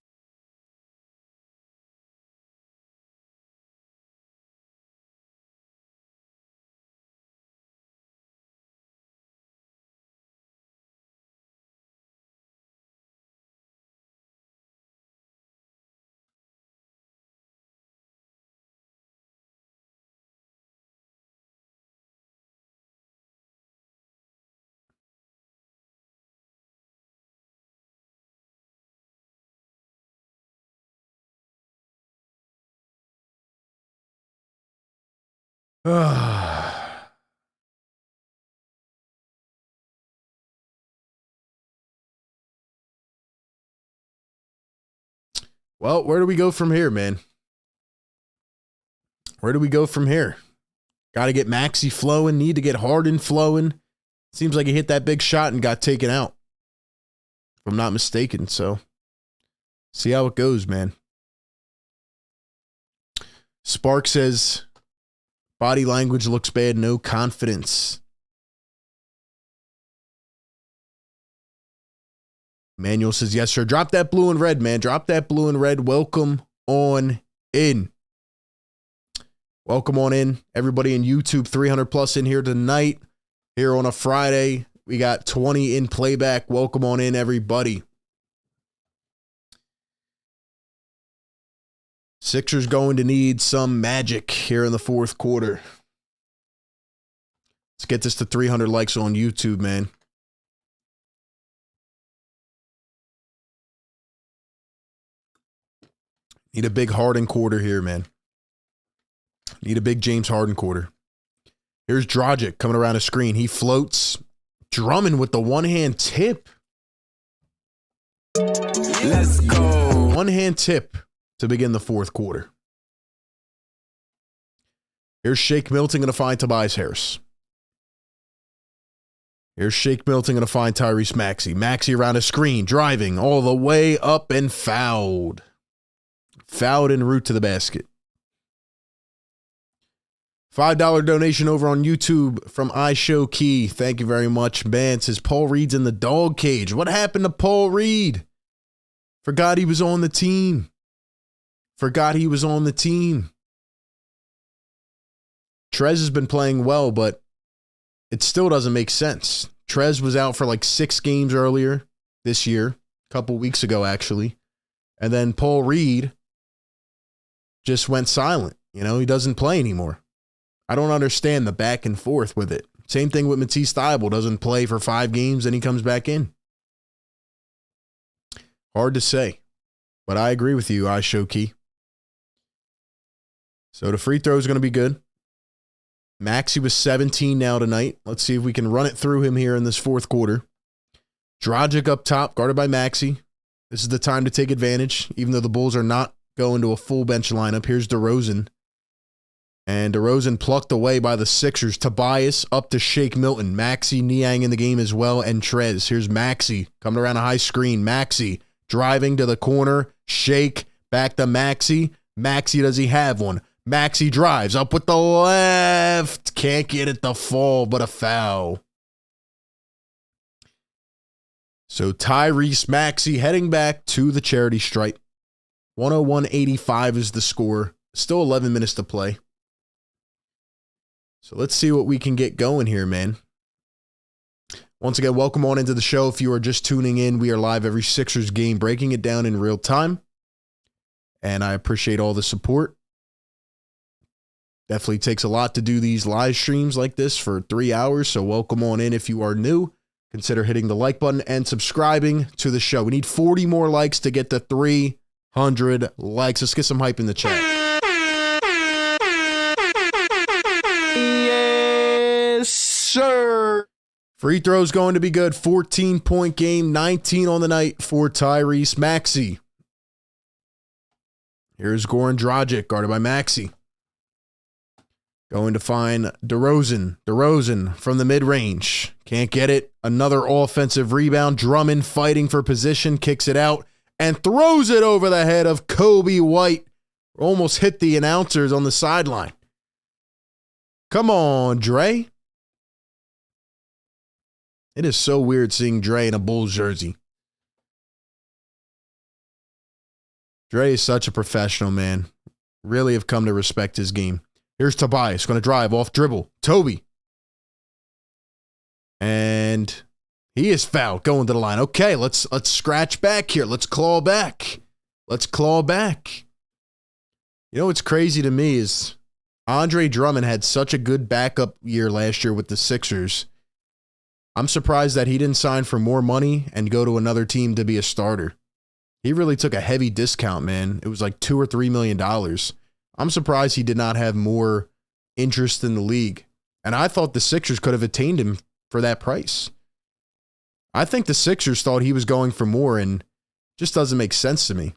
Well, where do we go from here, man? Where do we go from here? Got to get Maxey flowing. Need to get Harden flowing. Seems like he hit that big shot and got taken out, if I'm not mistaken. So, see how it goes, man. Spark says, body language looks bad. No confidence. Manuel says, yes, sir. Drop that blue and red, man. Drop that blue and red. Welcome on in. Welcome on in. Everybody in YouTube, 300 plus in here tonight. Here on a Friday. We got 20 in playback. Welcome on in, everybody. Sixers going to need some magic here in the fourth quarter. Let's get this to 300 likes on YouTube, man. Need a big Harden quarter here, man. Need a big James Harden quarter. Here's Dragic coming around a screen. He floats. Drummond with the one-hand tip. Let's go. One-hand tip to begin the fourth quarter. Here's Shake Milton going to find Tobias Harris. Here's Shake Milton going to find Tyrese Maxey. Maxey around a screen, driving all the way up and fouled. Fouled en route to the basket. $5 donation over on YouTube from iShowKey. Thank you very much, man. It says Paul Reed's in the dog cage. What happened to Paul Reed? Forgot he was on the team. Trez has been playing well, but it still doesn't make sense. Trez was out for like 6 games earlier this year, a couple weeks ago, actually. And then Paul Reed just went silent. You know, he doesn't play anymore. I don't understand the back and forth with it. Same thing with Matisse Thybulle. Doesn't play for 5 games, then he comes back in. Hard to say. But I agree with you, iShowKey. So the free throw is going to be good. Maxey was 17 now tonight. Let's see if we can run it through him here in this fourth quarter. Dragic up top, guarded by Maxey. This is the time to take advantage, even though the Bulls are not going to a full bench lineup. Here's DeRozan. And DeRozan plucked away by the Sixers. Tobias up to Shake Milton. Maxey, Niang in the game as well, and Trez. Here's Maxey coming around a high screen. Maxey driving to the corner. Shake back to Maxey. Maxey, does he have one? Maxey drives up with the left. Can't get it to fall, but a foul. So Tyrese Maxey heading back to the charity stripe. 101-85 is the score. Still 11 minutes to play. So let's see what we can get going here, man. Once again, welcome on into the show. If you are just tuning in, we are live every Sixers game, breaking it down in real time. And I appreciate all the support. Definitely takes a lot to do these live streams like this for 3 hours. So welcome on in if you are new. Consider hitting the like button and subscribing to the show. We need 40 more likes to get to 300 likes. Let's get some hype in the chat. Yes, sir. Free throws going to be good. 14-point game, 19 on the night for Tyrese Maxey. Here's Goran Dragic, guarded by Maxey. Going to find DeRozan. DeRozan from the mid-range. Can't get it. Another offensive rebound. Drummond fighting for position. Kicks it out and throws it over the head of Kobe White. Almost hit the announcers on the sideline. Come on, Dre. It is so weird seeing Dre in a Bulls jersey. Dre is such a professional, man. Really have come to respect his game. Here's Tobias, going to drive off dribble. Toby. And he is fouled going to the line. Okay, let's scratch back here. Let's claw back. Let's claw back. You know what's crazy to me is Andre Drummond had such a good backup year last year with the Sixers. I'm surprised that he didn't sign for more money and go to another team to be a starter. He really took a heavy discount, man. It was like $2 or $3 million. I'm surprised he did not have more interest in the league. And I thought the Sixers could have attained him for that price. I think the Sixers thought he was going for more, and just doesn't make sense to me.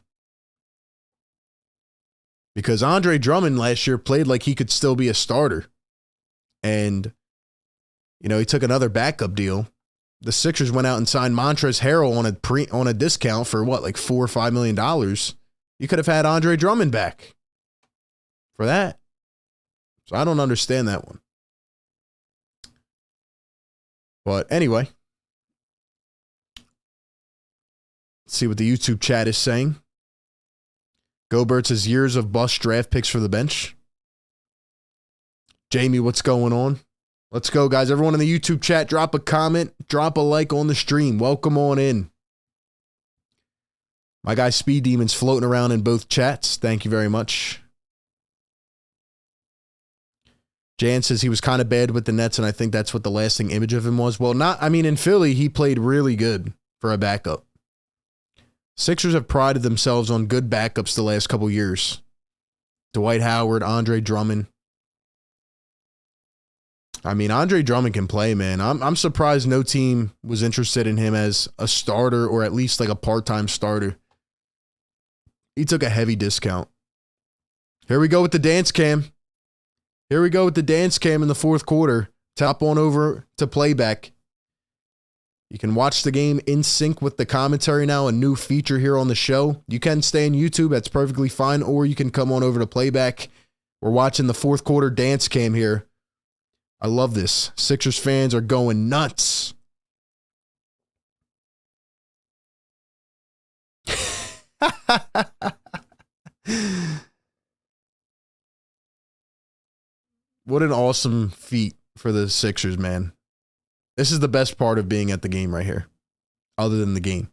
Because Andre Drummond last year played like he could still be a starter. And, you know, he took another backup deal. The Sixers went out and signed Montrezl Harrell on a discount for what, like $4 or $5 million. You could have had Andre Drummond back for that. So I don't understand that one. But anyway, let's see what the YouTube chat is saying. Gobert says years of bust draft picks for the bench. Jamie, what's going on? Let's go, guys. Everyone in the YouTube chat, drop a comment, drop a like on the stream. Welcome on in. My guy Speed Demon's floating around in both chats. Thank you very much. Jan says he was kind of bad with the Nets, and I think that's what the lasting image of him was. Well, in Philly, he played really good for a backup. Sixers have prided themselves on good backups the last couple years. Dwight Howard, Andre Drummond. I mean, Andre Drummond can play, man. I'm surprised no team was interested in him as a starter or at least like a part-time starter. He took a heavy discount. Here we go with the dance cam. Here we go with the dance cam in the fourth quarter. Tap on over to playback. You can watch the game in sync with the commentary now, a new feature here on the show. You can stay on YouTube, that's perfectly fine, or you can come on over to Playback. We're watching the fourth quarter dance cam here. I love this. Sixers fans are going nuts. What an awesome feat for the Sixers, man. This is the best part of being at the game right here, other than the game.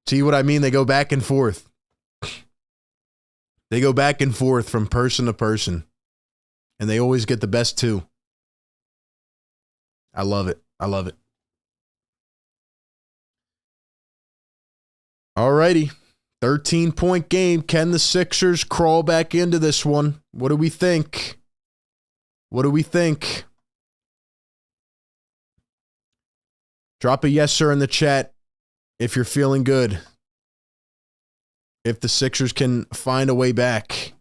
See what I mean? They go back and forth. They go back and forth from person to person, and they always get the best two. I love it. I love it. Alrighty. 13-point game. Can the Sixers crawl back into this one? What do we think? What do we think? Drop a yes, sir, in the chat if you're feeling good. If the Sixers can find a way back.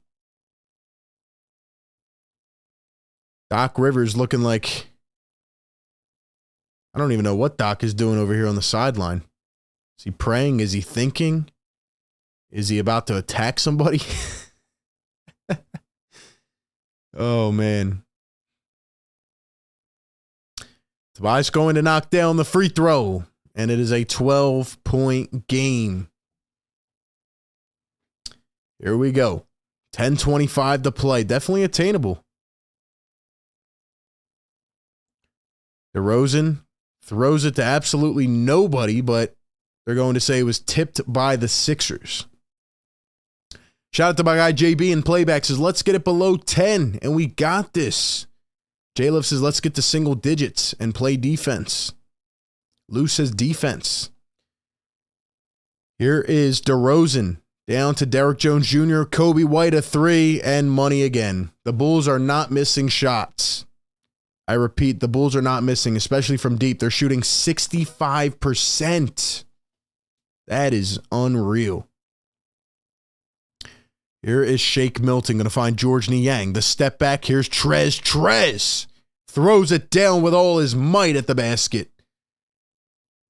Doc Rivers looking like... I don't even know what Doc is doing over here on the sideline. Is he praying? Is he thinking? Is he about to attack somebody? Oh, man. Tobias going to knock down the free throw. And it is a 12-point game. Here we go. 10:25 to play. Definitely attainable. DeRozan throws it to absolutely nobody, but they're going to say it was tipped by the Sixers. Shout out to my guy JB in Playback says, let's get it below 10, and we got this. J-Love says, let's get to single digits and play defense. Lou says defense. Here is DeRozan down to Derrick Jones Jr., Kobe White a three, and money again. The Bulls are not missing shots. I repeat, the Bulls are not missing, especially from deep. They're shooting 65%. That is unreal. Here is Shake Milton going to find George Niang. The step back. Here's Trez. Trez throws it down with all his might at the basket.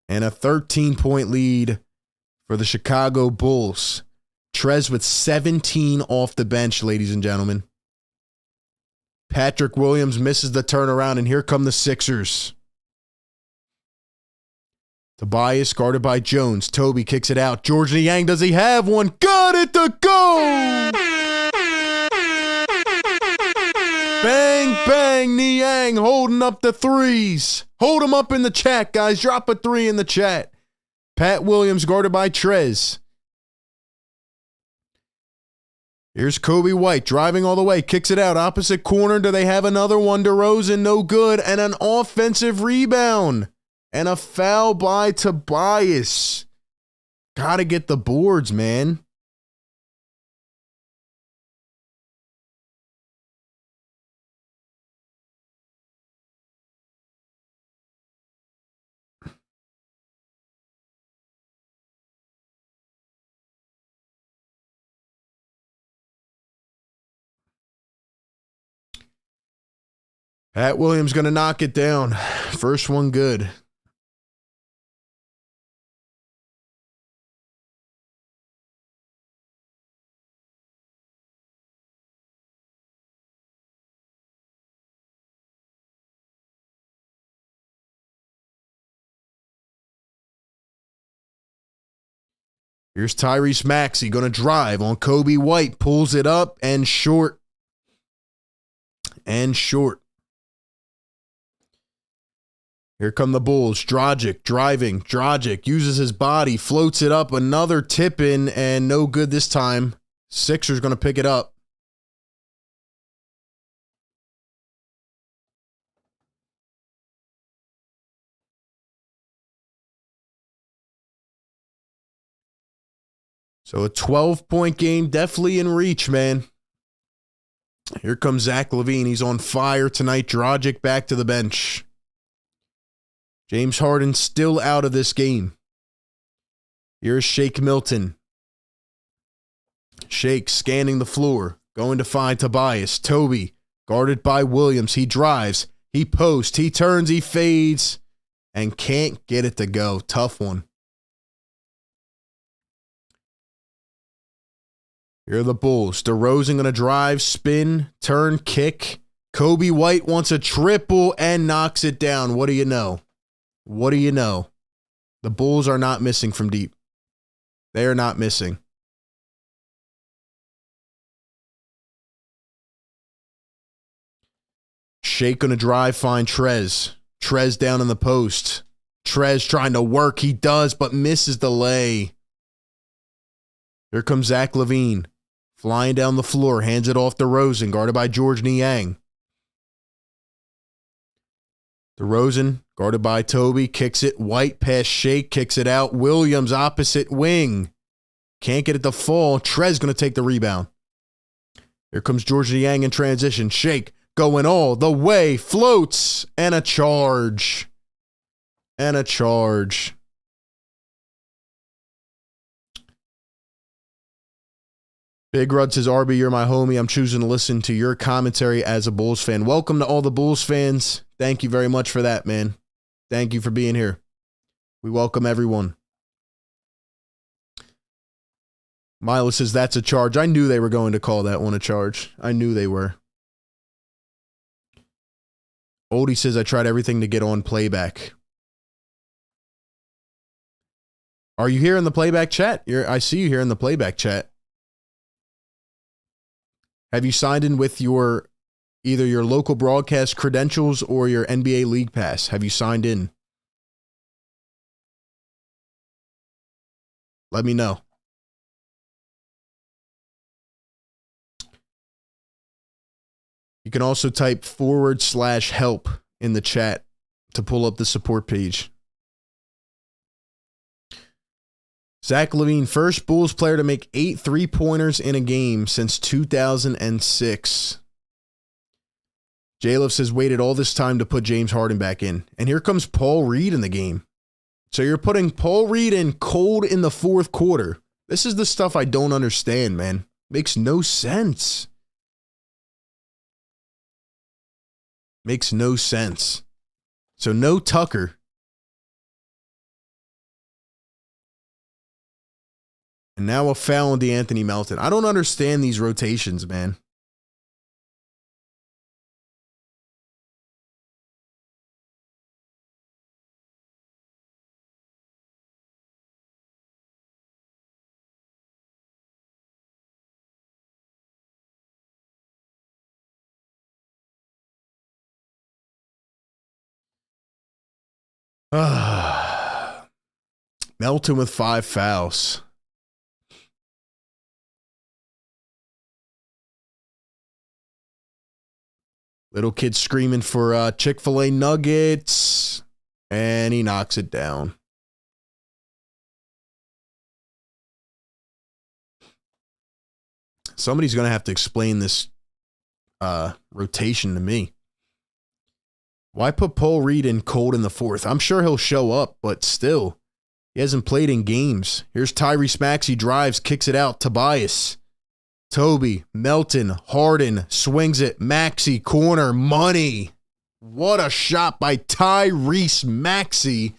And a 13-point lead for the Chicago Bulls. Trez with 17 off the bench, ladies and gentlemen. Patrick Williams misses the turnaround, and here come the Sixers. Tobias guarded by Jones. Toby kicks it out. George Niang, does he have one? Got it to go! Bang, bang, Niang holding up the threes. Hold them up in the chat, guys. Drop a three in the chat. Pat Williams guarded by Trez. Here's Kobe White driving all the way. Kicks it out. Opposite corner. Do they have another one? DeRozan, no good. And an offensive rebound. And a foul by Tobias. Gotta get the boards, man. Pat Williams going to knock it down. First one good. Here's Tyrese Maxey going to drive on Kobe White. Pulls it up and short. And short. Here come the Bulls. Dragic driving. Dragic uses his body. Floats it up. Another tip in and no good this time. Sixers going to pick it up. So a 12-point game, definitely in reach, man. Here comes Zach LaVine. He's on fire tonight. Dragic back to the bench. James Harden still out of this game. Here's Shake Milton. Shake scanning the floor. Going to find Tobias. Toby guarded by Williams. He drives. He posts. He turns. He fades. and can't get it to go. Tough one. Here are the Bulls. DeRozan going to drive, spin, turn, kick. Kobe White wants a triple and knocks it down. What do you know? What do you know? The Bulls are not missing from deep. They are not missing. Shake going to drive, find Trez. Trez down in the post. Trez trying to work. He does, but misses the lay. Here comes Zach LaVine. Flying down the floor, hands it off to DeRozan, guarded by Georges Niang. DeRozan, guarded by Toby, kicks it. White pass Shake, kicks it out. Williams, opposite wing. Can't get it to fall. Trez going to take the rebound. Here comes Georges Niang in transition. Shake going all the way, floats, and a charge. And a charge. Big Rud says, RB, you're my homie. I'm choosing to listen to your commentary as a Bulls fan. Welcome to all the Bulls fans. Thank you very much for that, man. Thank you for being here. We welcome everyone. Milo says, that's a charge. I knew they were going to call that one a charge. I knew they were. Oldie says, I tried everything to get on playback. Are you here in the playback chat? I see you here in the playback chat. Have you signed in with your either your local broadcast credentials or your NBA League Pass? Have you signed in? Let me know. You can also type /help in the chat to pull up the support page. Zach LaVine, first Bulls player to make 8 3-pointers in a game since 2006. J-Love says, waited all this time to put James Harden back in. And here comes Paul Reed in the game. So you're putting Paul Reed in cold in the fourth quarter. This is the stuff I don't understand, man. Makes no sense. Makes no sense. So no Tucker. And now a foul on DeAnthony Melton. I don't understand these rotations, man. Melton with 5 fouls. Little kid screaming for Chick-fil-A nuggets, and he knocks it down. Somebody's going to have to explain this rotation to me. Why put Paul Reed in cold in the fourth? I'm sure he'll show up, but still, he hasn't played in games. Here's Tyrese Maxey, drives, kicks it out. Tobias. Toby, Melton, Harden, swings it. Maxey, corner, money. What a shot by Tyrese Maxey.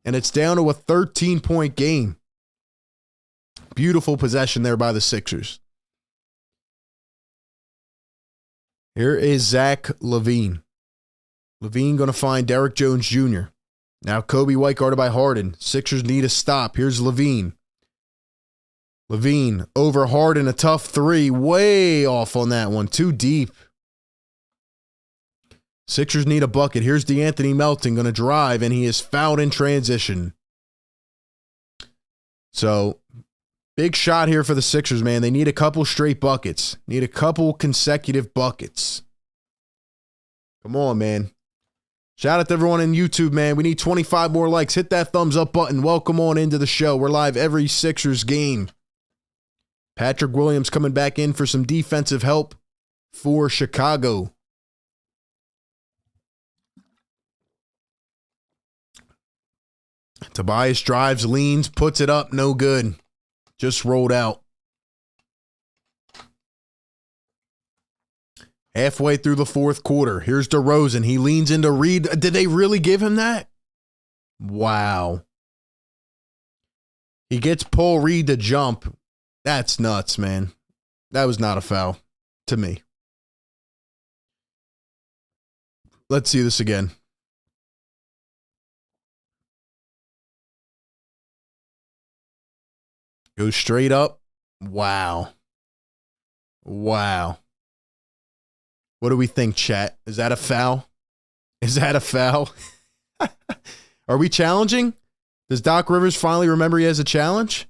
And it's down to a 13-point game. Beautiful possession there by the Sixers. Here is Zach LaVine. LaVine going to find Derrick Jones Jr. Now Kobe White guarded by Harden. Sixers need a stop. Here's LaVine. LaVine over Harden, a tough three. Way off on that one. Too deep. Sixers need a bucket. Here's DeAnthony Melton going to drive, and he is fouled in transition. So, big shot here for the Sixers, man. They need a couple straight buckets. Need a couple consecutive buckets. Come on, man. Shout out to everyone on YouTube, man. We need 25 more likes. Hit that thumbs up button. Welcome on into the show. We're live every Sixers game. Patrick Williams coming back in for some defensive help for Chicago. Tobias drives, leans, puts it up. No good. Just rolled out. Halfway through the fourth quarter. Here's DeRozan. He leans into Reed. Did they really give him that? Wow. He gets Paul Reed to jump. That's nuts, man. That was not a foul to me. Let's see this again. Goes straight up. Wow. Wow. What do we think, chat? Is that a foul? Is that a foul? Are we challenging? Does Doc Rivers finally remember he has a challenge?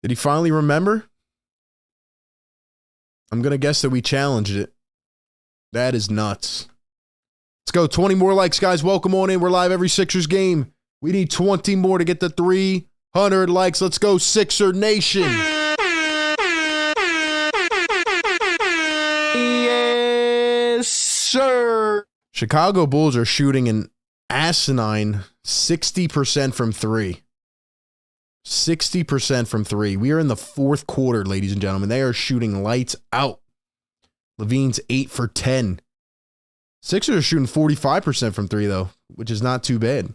Did he finally remember? I'm going to guess that we challenged it. That is nuts. Let's go. 20 more likes, guys. Welcome on in. We're live every Sixers game. We need 20 more to get to 300 likes. Let's go, Sixer Nation. Yes, sir. Chicago Bulls are shooting an asinine 60% from three. 60% from three. We are in the fourth quarter, ladies and gentlemen. They are shooting lights out. Levine's 8 for 10. Sixers are shooting 45% from three, though, which is not too bad.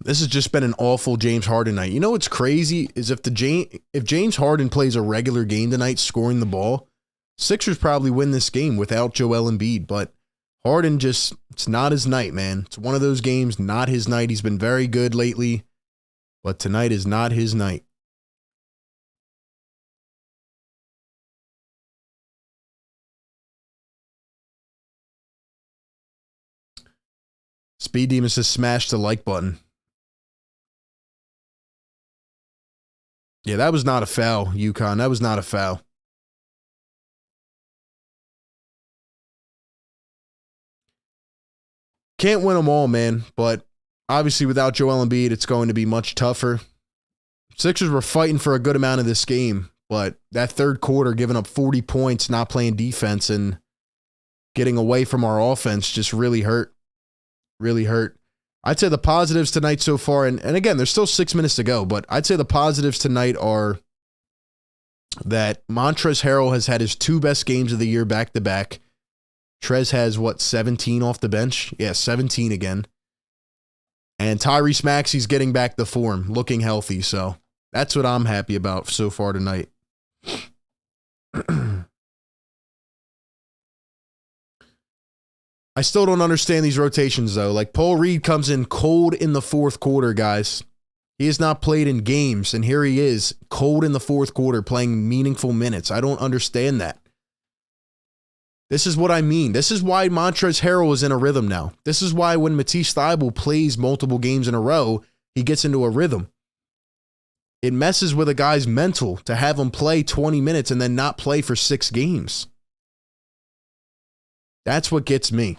This has just been an awful James Harden night. You know what's crazy is if James Harden plays a regular game tonight scoring the ball, Sixers probably win this game without Joel Embiid, but Harden just, it's not his night, man. It's one of those games, not his night. He's been very good lately, but tonight is not his night. Speed Demon says smash the like button. Yeah, that was not a foul, UConn. That was not a foul. Can't win them all, man. But obviously without Joel Embiid, it's going to be much tougher. Sixers were fighting for a good amount of this game, but that third quarter, giving up 40 points, not playing defense, and getting away from our offense just really hurt. Really hurt. I'd say the positives tonight so far, and again, there's still 6 minutes to go, but I'd say the positives tonight are that Montrezl Harrell has had his 2 best games of the year back-to-back. Trez has, 17 off the bench? Yeah, 17 again. And Tyrese Maxey's getting back to form, looking healthy, so that's what I'm happy about so far tonight. I still don't understand these rotations, though. Like, Paul Reed comes in cold in the fourth quarter, guys. He has not played in games, and here he is, cold in the fourth quarter, playing meaningful minutes. I don't understand that. This is what I mean. This is why Montrezl Harrell is in a rhythm now. This is why when Matisse Thybulle plays multiple games in a row, he gets into a rhythm. It messes with a guy's mental to have him play 20 minutes and then not play for 6 games. That's what gets me.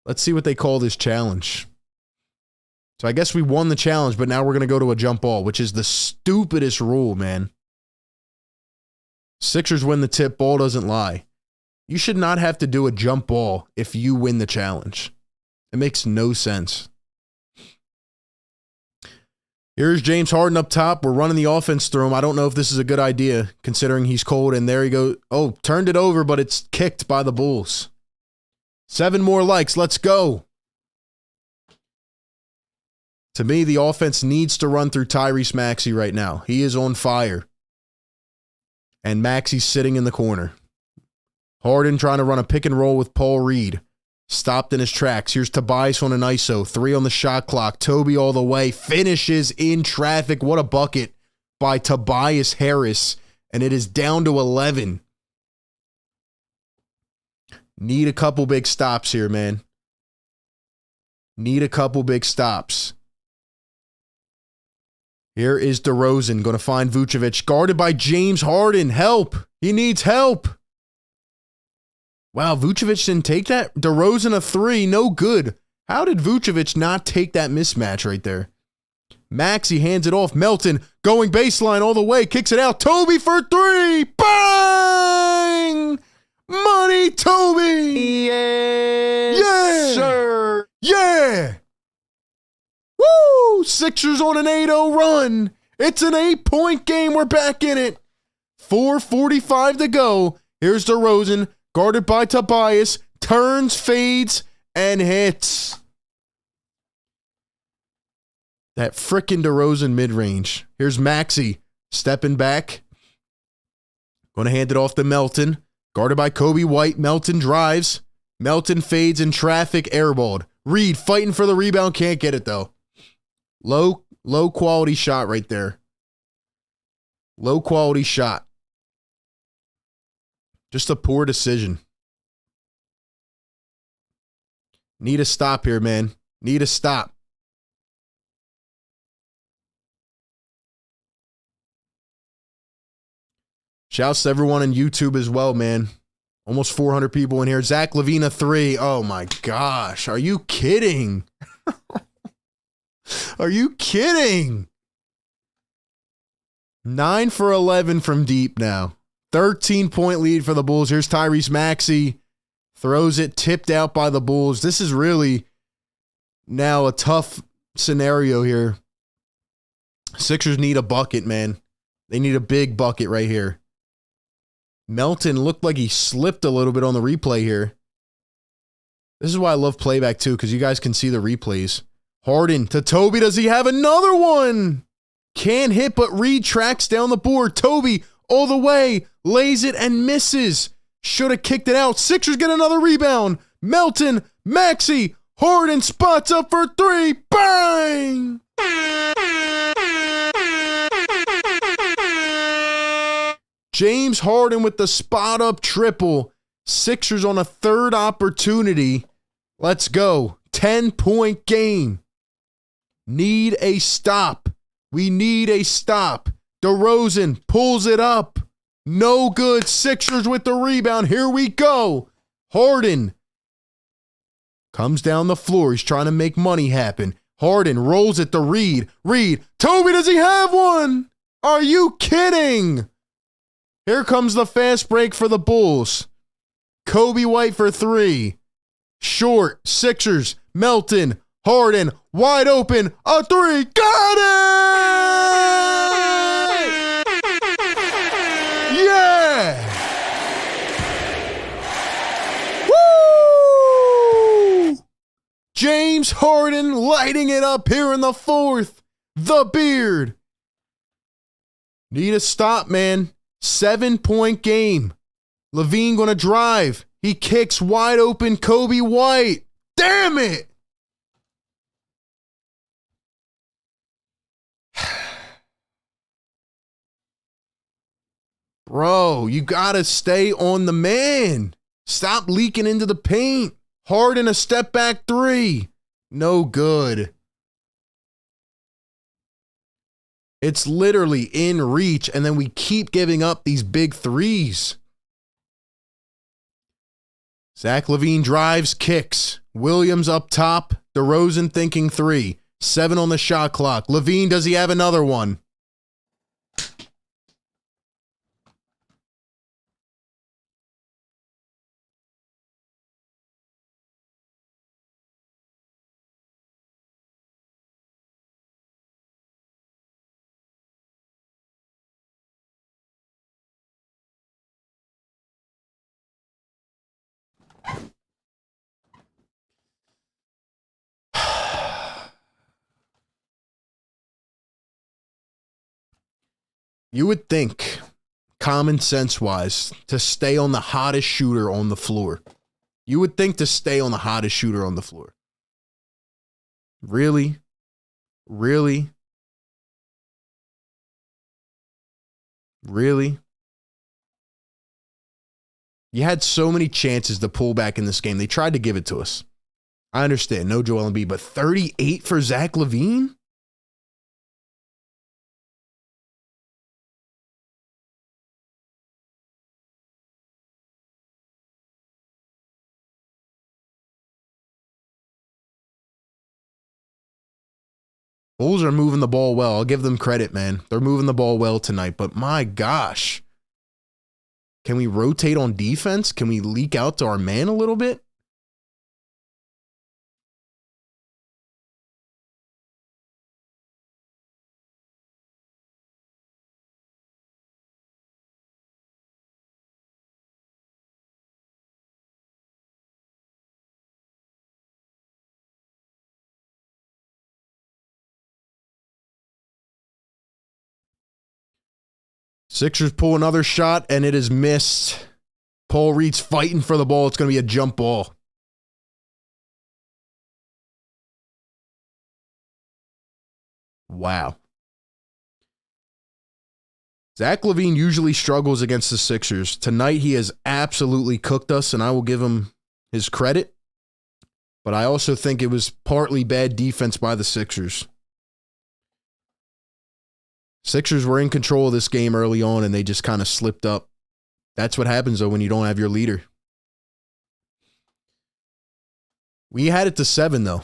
Let's see what they call this challenge. So I guess we won the challenge, but now we're going to go to a jump ball, which is the stupidest rule, man. Sixers win the tip, ball doesn't lie. You should not have to do a jump ball if you win the challenge. It makes no sense. Here's James Harden up top. We're running the offense through him. I don't know if this is a good idea, considering he's cold. And there he goes. Oh, turned it over, but it's kicked by the Bulls. 7 more likes. Let's go. To me, the offense needs to run through Tyrese Maxey right now. He is on fire. And Maxey's sitting in the corner. Harden trying to run a pick and roll with Paul Reed. Stopped in his tracks. Here's Tobias on an ISO. 3 on the shot clock. Toby all the way. Finishes in traffic. What a bucket by Tobias Harris. And it is down to 11. Need a couple big stops here, man. Need a couple big stops. Here is DeRozan going to find Vucevic. Guarded by James Harden. Help. He needs help. Wow, Vucevic didn't take that? DeRozan a 3. No good. How did Vucevic not take that mismatch right there? Maxey hands it off. Melton going baseline all the way. Kicks it out. Toby for 3. Bang! Money, Toby! Yes, Yeah! sir. Yeah! Woo! Sixers on an 8-0 run. It's an 8-point game. We're back in it. 4:45 to go. Here's DeRozan, guarded by Tobias, turns, fades, and hits. That frickin' DeRozan mid-range. Here's Maxey, stepping back. Going to hand it off to Melton. Guarded by Kobe White. Melton drives. Melton fades in traffic, airballed. Reed fighting for the rebound, can't get it though. Low quality shot right there. Low quality shot. Just a poor decision. Need a stop here, man. Need a stop. Shouts to everyone on YouTube as well, man. Almost 400 people in here. Zach LaVine, a 3. Oh my gosh. Are you kidding? Are you kidding? 9 for 11 from deep now. 13-point lead for the Bulls. Here's Tyrese Maxey. Throws it, tipped out by the Bulls. This is really now a tough scenario here. Sixers need a bucket, man. They need a big bucket right here. Melton looked like he slipped a little bit on the replay here. This is why I love playback too, because you guys can see the replays. Harden to Toby. Does he have another one? Can't hit, but Reed tracks down the board. Toby all the way, lays it and misses. Should have kicked it out. Sixers get another rebound. Melton, Maxey, Harden spots up for 3. Bang! James Harden with the spot up triple. Sixers on a third opportunity. Let's go. 10-point game. Need a stop. We need a stop. DeRozan pulls it up. No good. Sixers with the rebound. Here we go. Harden comes down the floor. He's trying to make money happen. Harden rolls it to Reed. Reed. Toby, does he have one? Are you kidding? Here comes the fast break for the Bulls. Kobe White for 3. Short. Sixers. Melton. Harden. Wide open. A 3. Got it! Yeah! Woo! James Harden lighting it up here in the 4th. The Beard. Need a stop, man. 7-point game. LaVine gonna drive. He kicks wide open Kobe White. Damn it! Bro, you gotta stay on the man. Stop leaking into the paint. Harden a step back 3. No good. It's literally in reach, and then we keep giving up these big threes. Zach LaVine drives, kicks. Williams up top. DeRozan thinking 3. 7 on the shot clock. LaVine, does he have another one? You would think, common sense wise, to stay on the hottest shooter on the floor. You would think to stay on the hottest shooter on the floor. Really? Really? Really? You had so many chances to pull back in this game. They tried to give it to us. I understand, no Joel Embiid, but 38 for Zach LaVine? Bulls are moving the ball well. I'll give them credit, man. They're moving the ball well tonight, but my gosh. Can we rotate on defense? Can we leak out to our man a little bit? Sixers pull another shot, and it is missed. Paul Reed's fighting for the ball. It's going to be a jump ball. Wow. Zach LaVine usually struggles against the Sixers. Tonight, he has absolutely cooked us, and I will give him his credit. But I also think it was partly bad defense by the Sixers. Sixers were in control of this game early on, and they just kind of slipped up. That's what happens, though, when you don't have your leader. We had it to 7, though.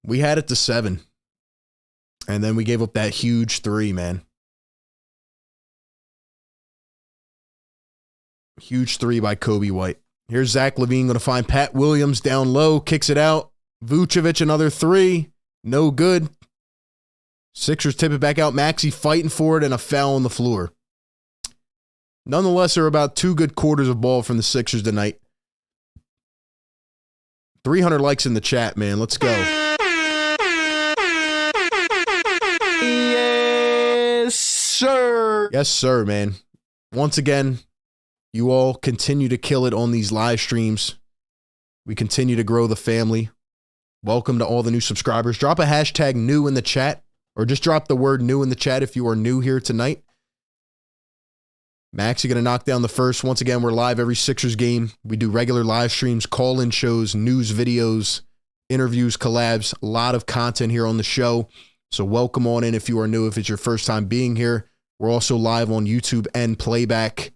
We had it to 7. And then we gave up that huge 3, man. Huge 3 by Kobe White. Here's Zach LaVine going to find Pat Williams down low. Kicks it out. Vucevic, another 3. No good. Sixers tip it back out. Maxey fighting for it, and a foul on the floor. Nonetheless, there are about 2 good quarters of ball from the Sixers tonight. 300 likes in the chat, man. Let's go. Yes, sir. Yes, sir, man. Once again, you all continue to kill it on these live streams. We continue to grow the family. Welcome to all the new subscribers. Drop a hashtag new in the chat, or just drop the word new in the chat if you are new here tonight. Max, you're going to knock down the first. Once again, we're live every Sixers game. We do regular live streams, call-in shows, news videos, interviews, collabs, a lot of content here on the show. So welcome on in if you are new, if it's your first time being here. We're also live on YouTube and Playback.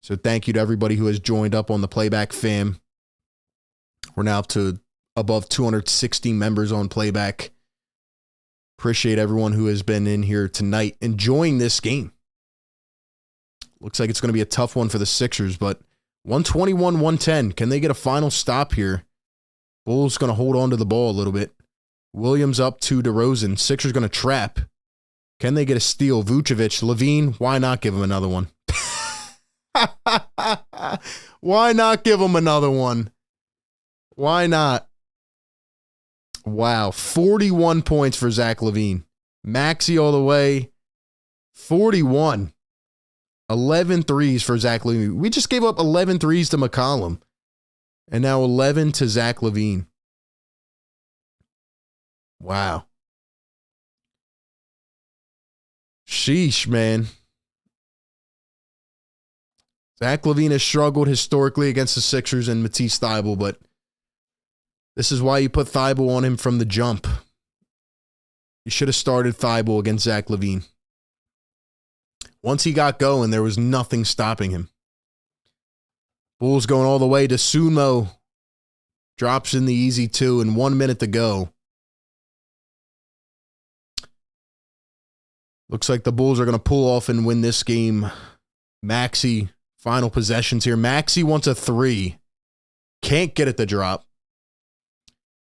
So thank you to everybody who has joined up on the Playback fam. We're now up to above 260 members on Playback. Appreciate everyone who has been in here tonight enjoying this game. Looks like it's going to be a tough one for the Sixers, but 121-110. Can they get a final stop here? Bulls going to hold on to the ball a little bit. Williams up to DeRozan. Sixers going to trap. Can they get a steal? Vucevic, LaVine, why not give him another one? Why not give him another one? Why not? Wow, 41 points for Zach LaVine. Maxey all the way. 41. 11 threes for Zach LaVine. We just gave up 11 threes to McCollum. And now 11 to Zach LaVine. Wow. Sheesh, man. Zach LaVine has struggled historically against the Sixers and Matisse Thybulle, but this is why you put Thybulle on him from the jump. You should have started Thybulle against Zach LaVine. Once he got going, there was nothing stopping him. Bulls going all the way to Sumo. Drops in the easy 2 and 1 minute to go. Looks like the Bulls are going to pull off and win this game. Maxey, final possessions here. Maxey wants a 3. Can't get it to drop.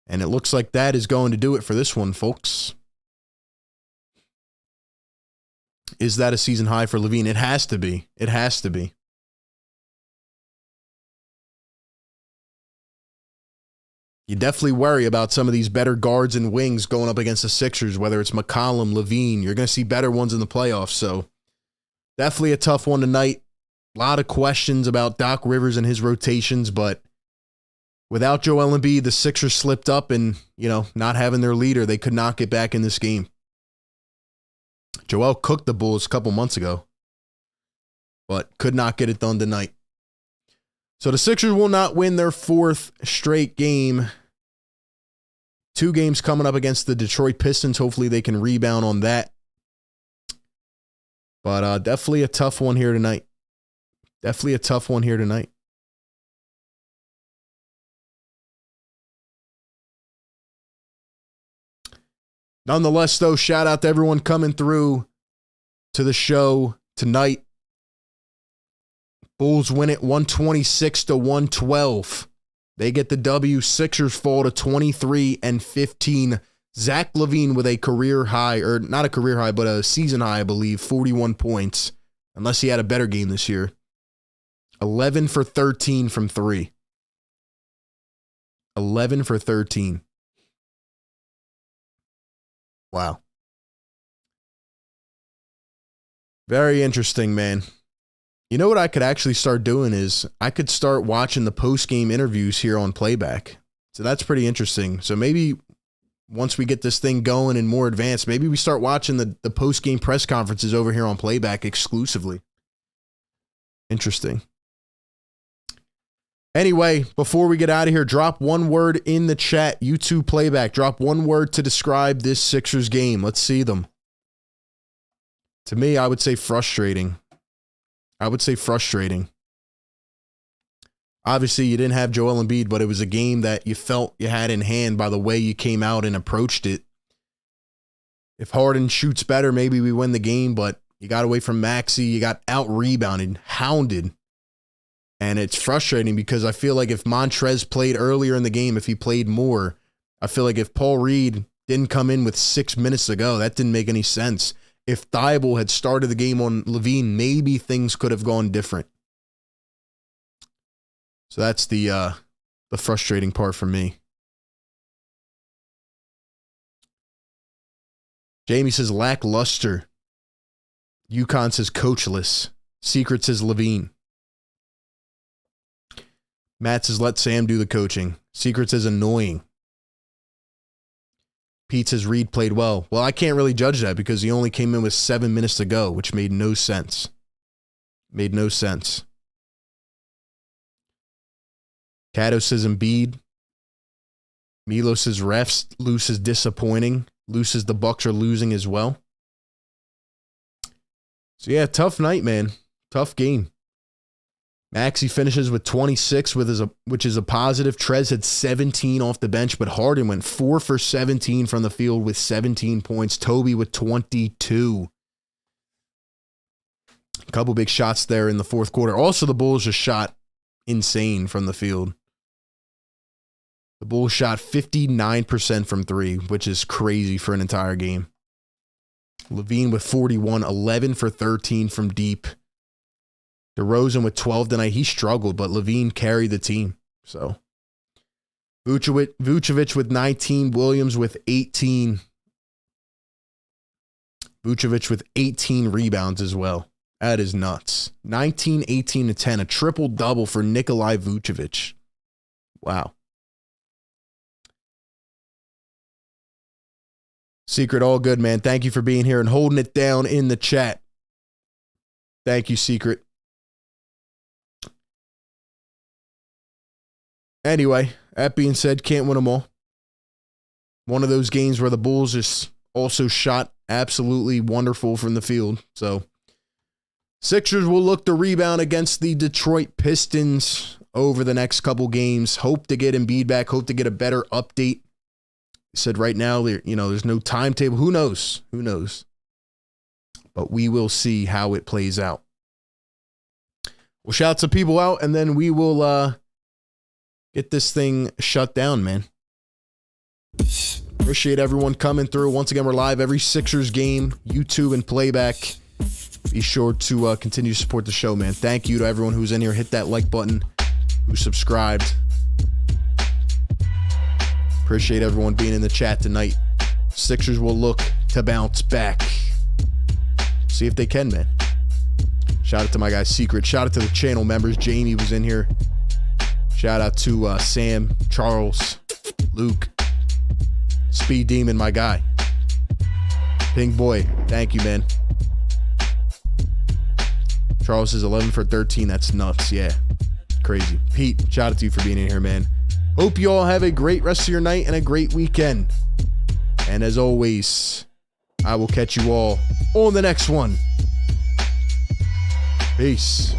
And it looks like that is going to do it for this one, folks. Is that a season high for LaVine? It has to be. It has to be. You definitely worry about some of these better guards and wings going up against the Sixers, whether it's McCollum, LaVine. You're going to see better ones in the playoffs. So definitely a tough one tonight. A lot of questions about Doc Rivers and his rotations, but without Joel Embiid, the Sixers slipped up and, not having their leader, they could not get back in this game. Joel cooked the Bulls a couple months ago, but could not get it done tonight. So the Sixers will not win their 4th straight game. 2 games coming up against the Detroit Pistons. Hopefully they can rebound on that. But definitely a tough one here tonight. Definitely a tough one here tonight. Nonetheless, though, shout out to everyone coming through to the show tonight. Bulls win it 126-112. They get the W. Sixers fall to 23-15. Zach LaVine with a career high, or not a career high, but a season high, I believe, 41 points, unless he had a better game this year. 11 for 13 from 3. 11 for 13. Wow. Very interesting, man. You know what I could actually start doing is I could start watching the post-game interviews here on Playback. So that's pretty interesting. So maybe once we get this thing going and more advanced, maybe we start watching the post-game press conferences over here on Playback exclusively. Interesting. Anyway, before we get out of here, drop one word in the chat. YouTube Playback, drop one word to describe this Sixers game. Let's see them. To me, I would say frustrating. Obviously, you didn't have Joel Embiid, but it was a game that you felt you had in hand by the way you came out and approached it. If Harden shoots better, maybe we win the game, but you got away from Maxey. You got out-rebounded, hounded. And it's frustrating because I feel like if Montrez played earlier in the game, if he played more, I feel like if Paul Reed didn't come in with 6 minutes to go, that didn't make any sense. If Thibault had started the game on Levine, maybe things could have gone different. So that's the frustrating part for me. Jamie says lackluster. UConn says coachless. Secret says Levine. Matt says let Sam do the coaching. Secret says annoying. Pete says Reed played well. Well, I can't really judge that because he only came in with 7 minutes to go, which made no sense. Made no sense. Cato says Embiid. Milo says refs. Luce is disappointing. Luce says the Bucks are losing as well. So yeah, tough night, man. Tough game. Maxey finishes with 26, which is a positive. Trez had 17 off the bench, but Harden went 4 for 17 from the field with 17 points. Toby with 22. A couple big shots there in the fourth quarter. Also, the Bulls just shot insane from the field. The Bulls shot 59% from three, which is crazy for an entire game. Levine with 41, 11 for 13 from deep. DeRozan with 12 tonight. He struggled, but Levine carried the team. So Vucevic with 19, Williams with 18. Vucevic with 18 rebounds as well. That is nuts. 19, 18, and 10. A triple-double for Nikolai Vucevic. Wow. Secret, all good, man. Thank you for being here and holding it down in the chat. Thank you, Secret. Anyway, that being said, can't win them all. One of those games where the Bulls just also shot absolutely wonderful from the field. So, Sixers will look to rebound against the Detroit Pistons over the next couple games. Hope to get Embiid back. Hope to get a better update. He said right now, there's no timetable. Who knows? Who knows? But we will see how it plays out. We'll shout some people out, and then we will get this thing shut down, man. Appreciate everyone coming through. Once again, we're live every Sixers game, YouTube and Playback. Be sure to continue to support the show, man. Thank you to everyone who's in here. Hit that like button, who subscribed. Appreciate everyone being in the chat tonight. Sixers will look to bounce back. See if they can, man. Shout out to my guy Secret. Shout out to the channel members. Jamie was in here. Shout out to Sam, Charles, Luke, Speed Demon, my guy. Pink Boy, thank you, man. Charles is 11 for 13. That's nuts. Yeah, crazy. Pete, shout out to you for being in here, man. Hope you all have a great rest of your night and a great weekend. And as always, I will catch you all on the next one. Peace.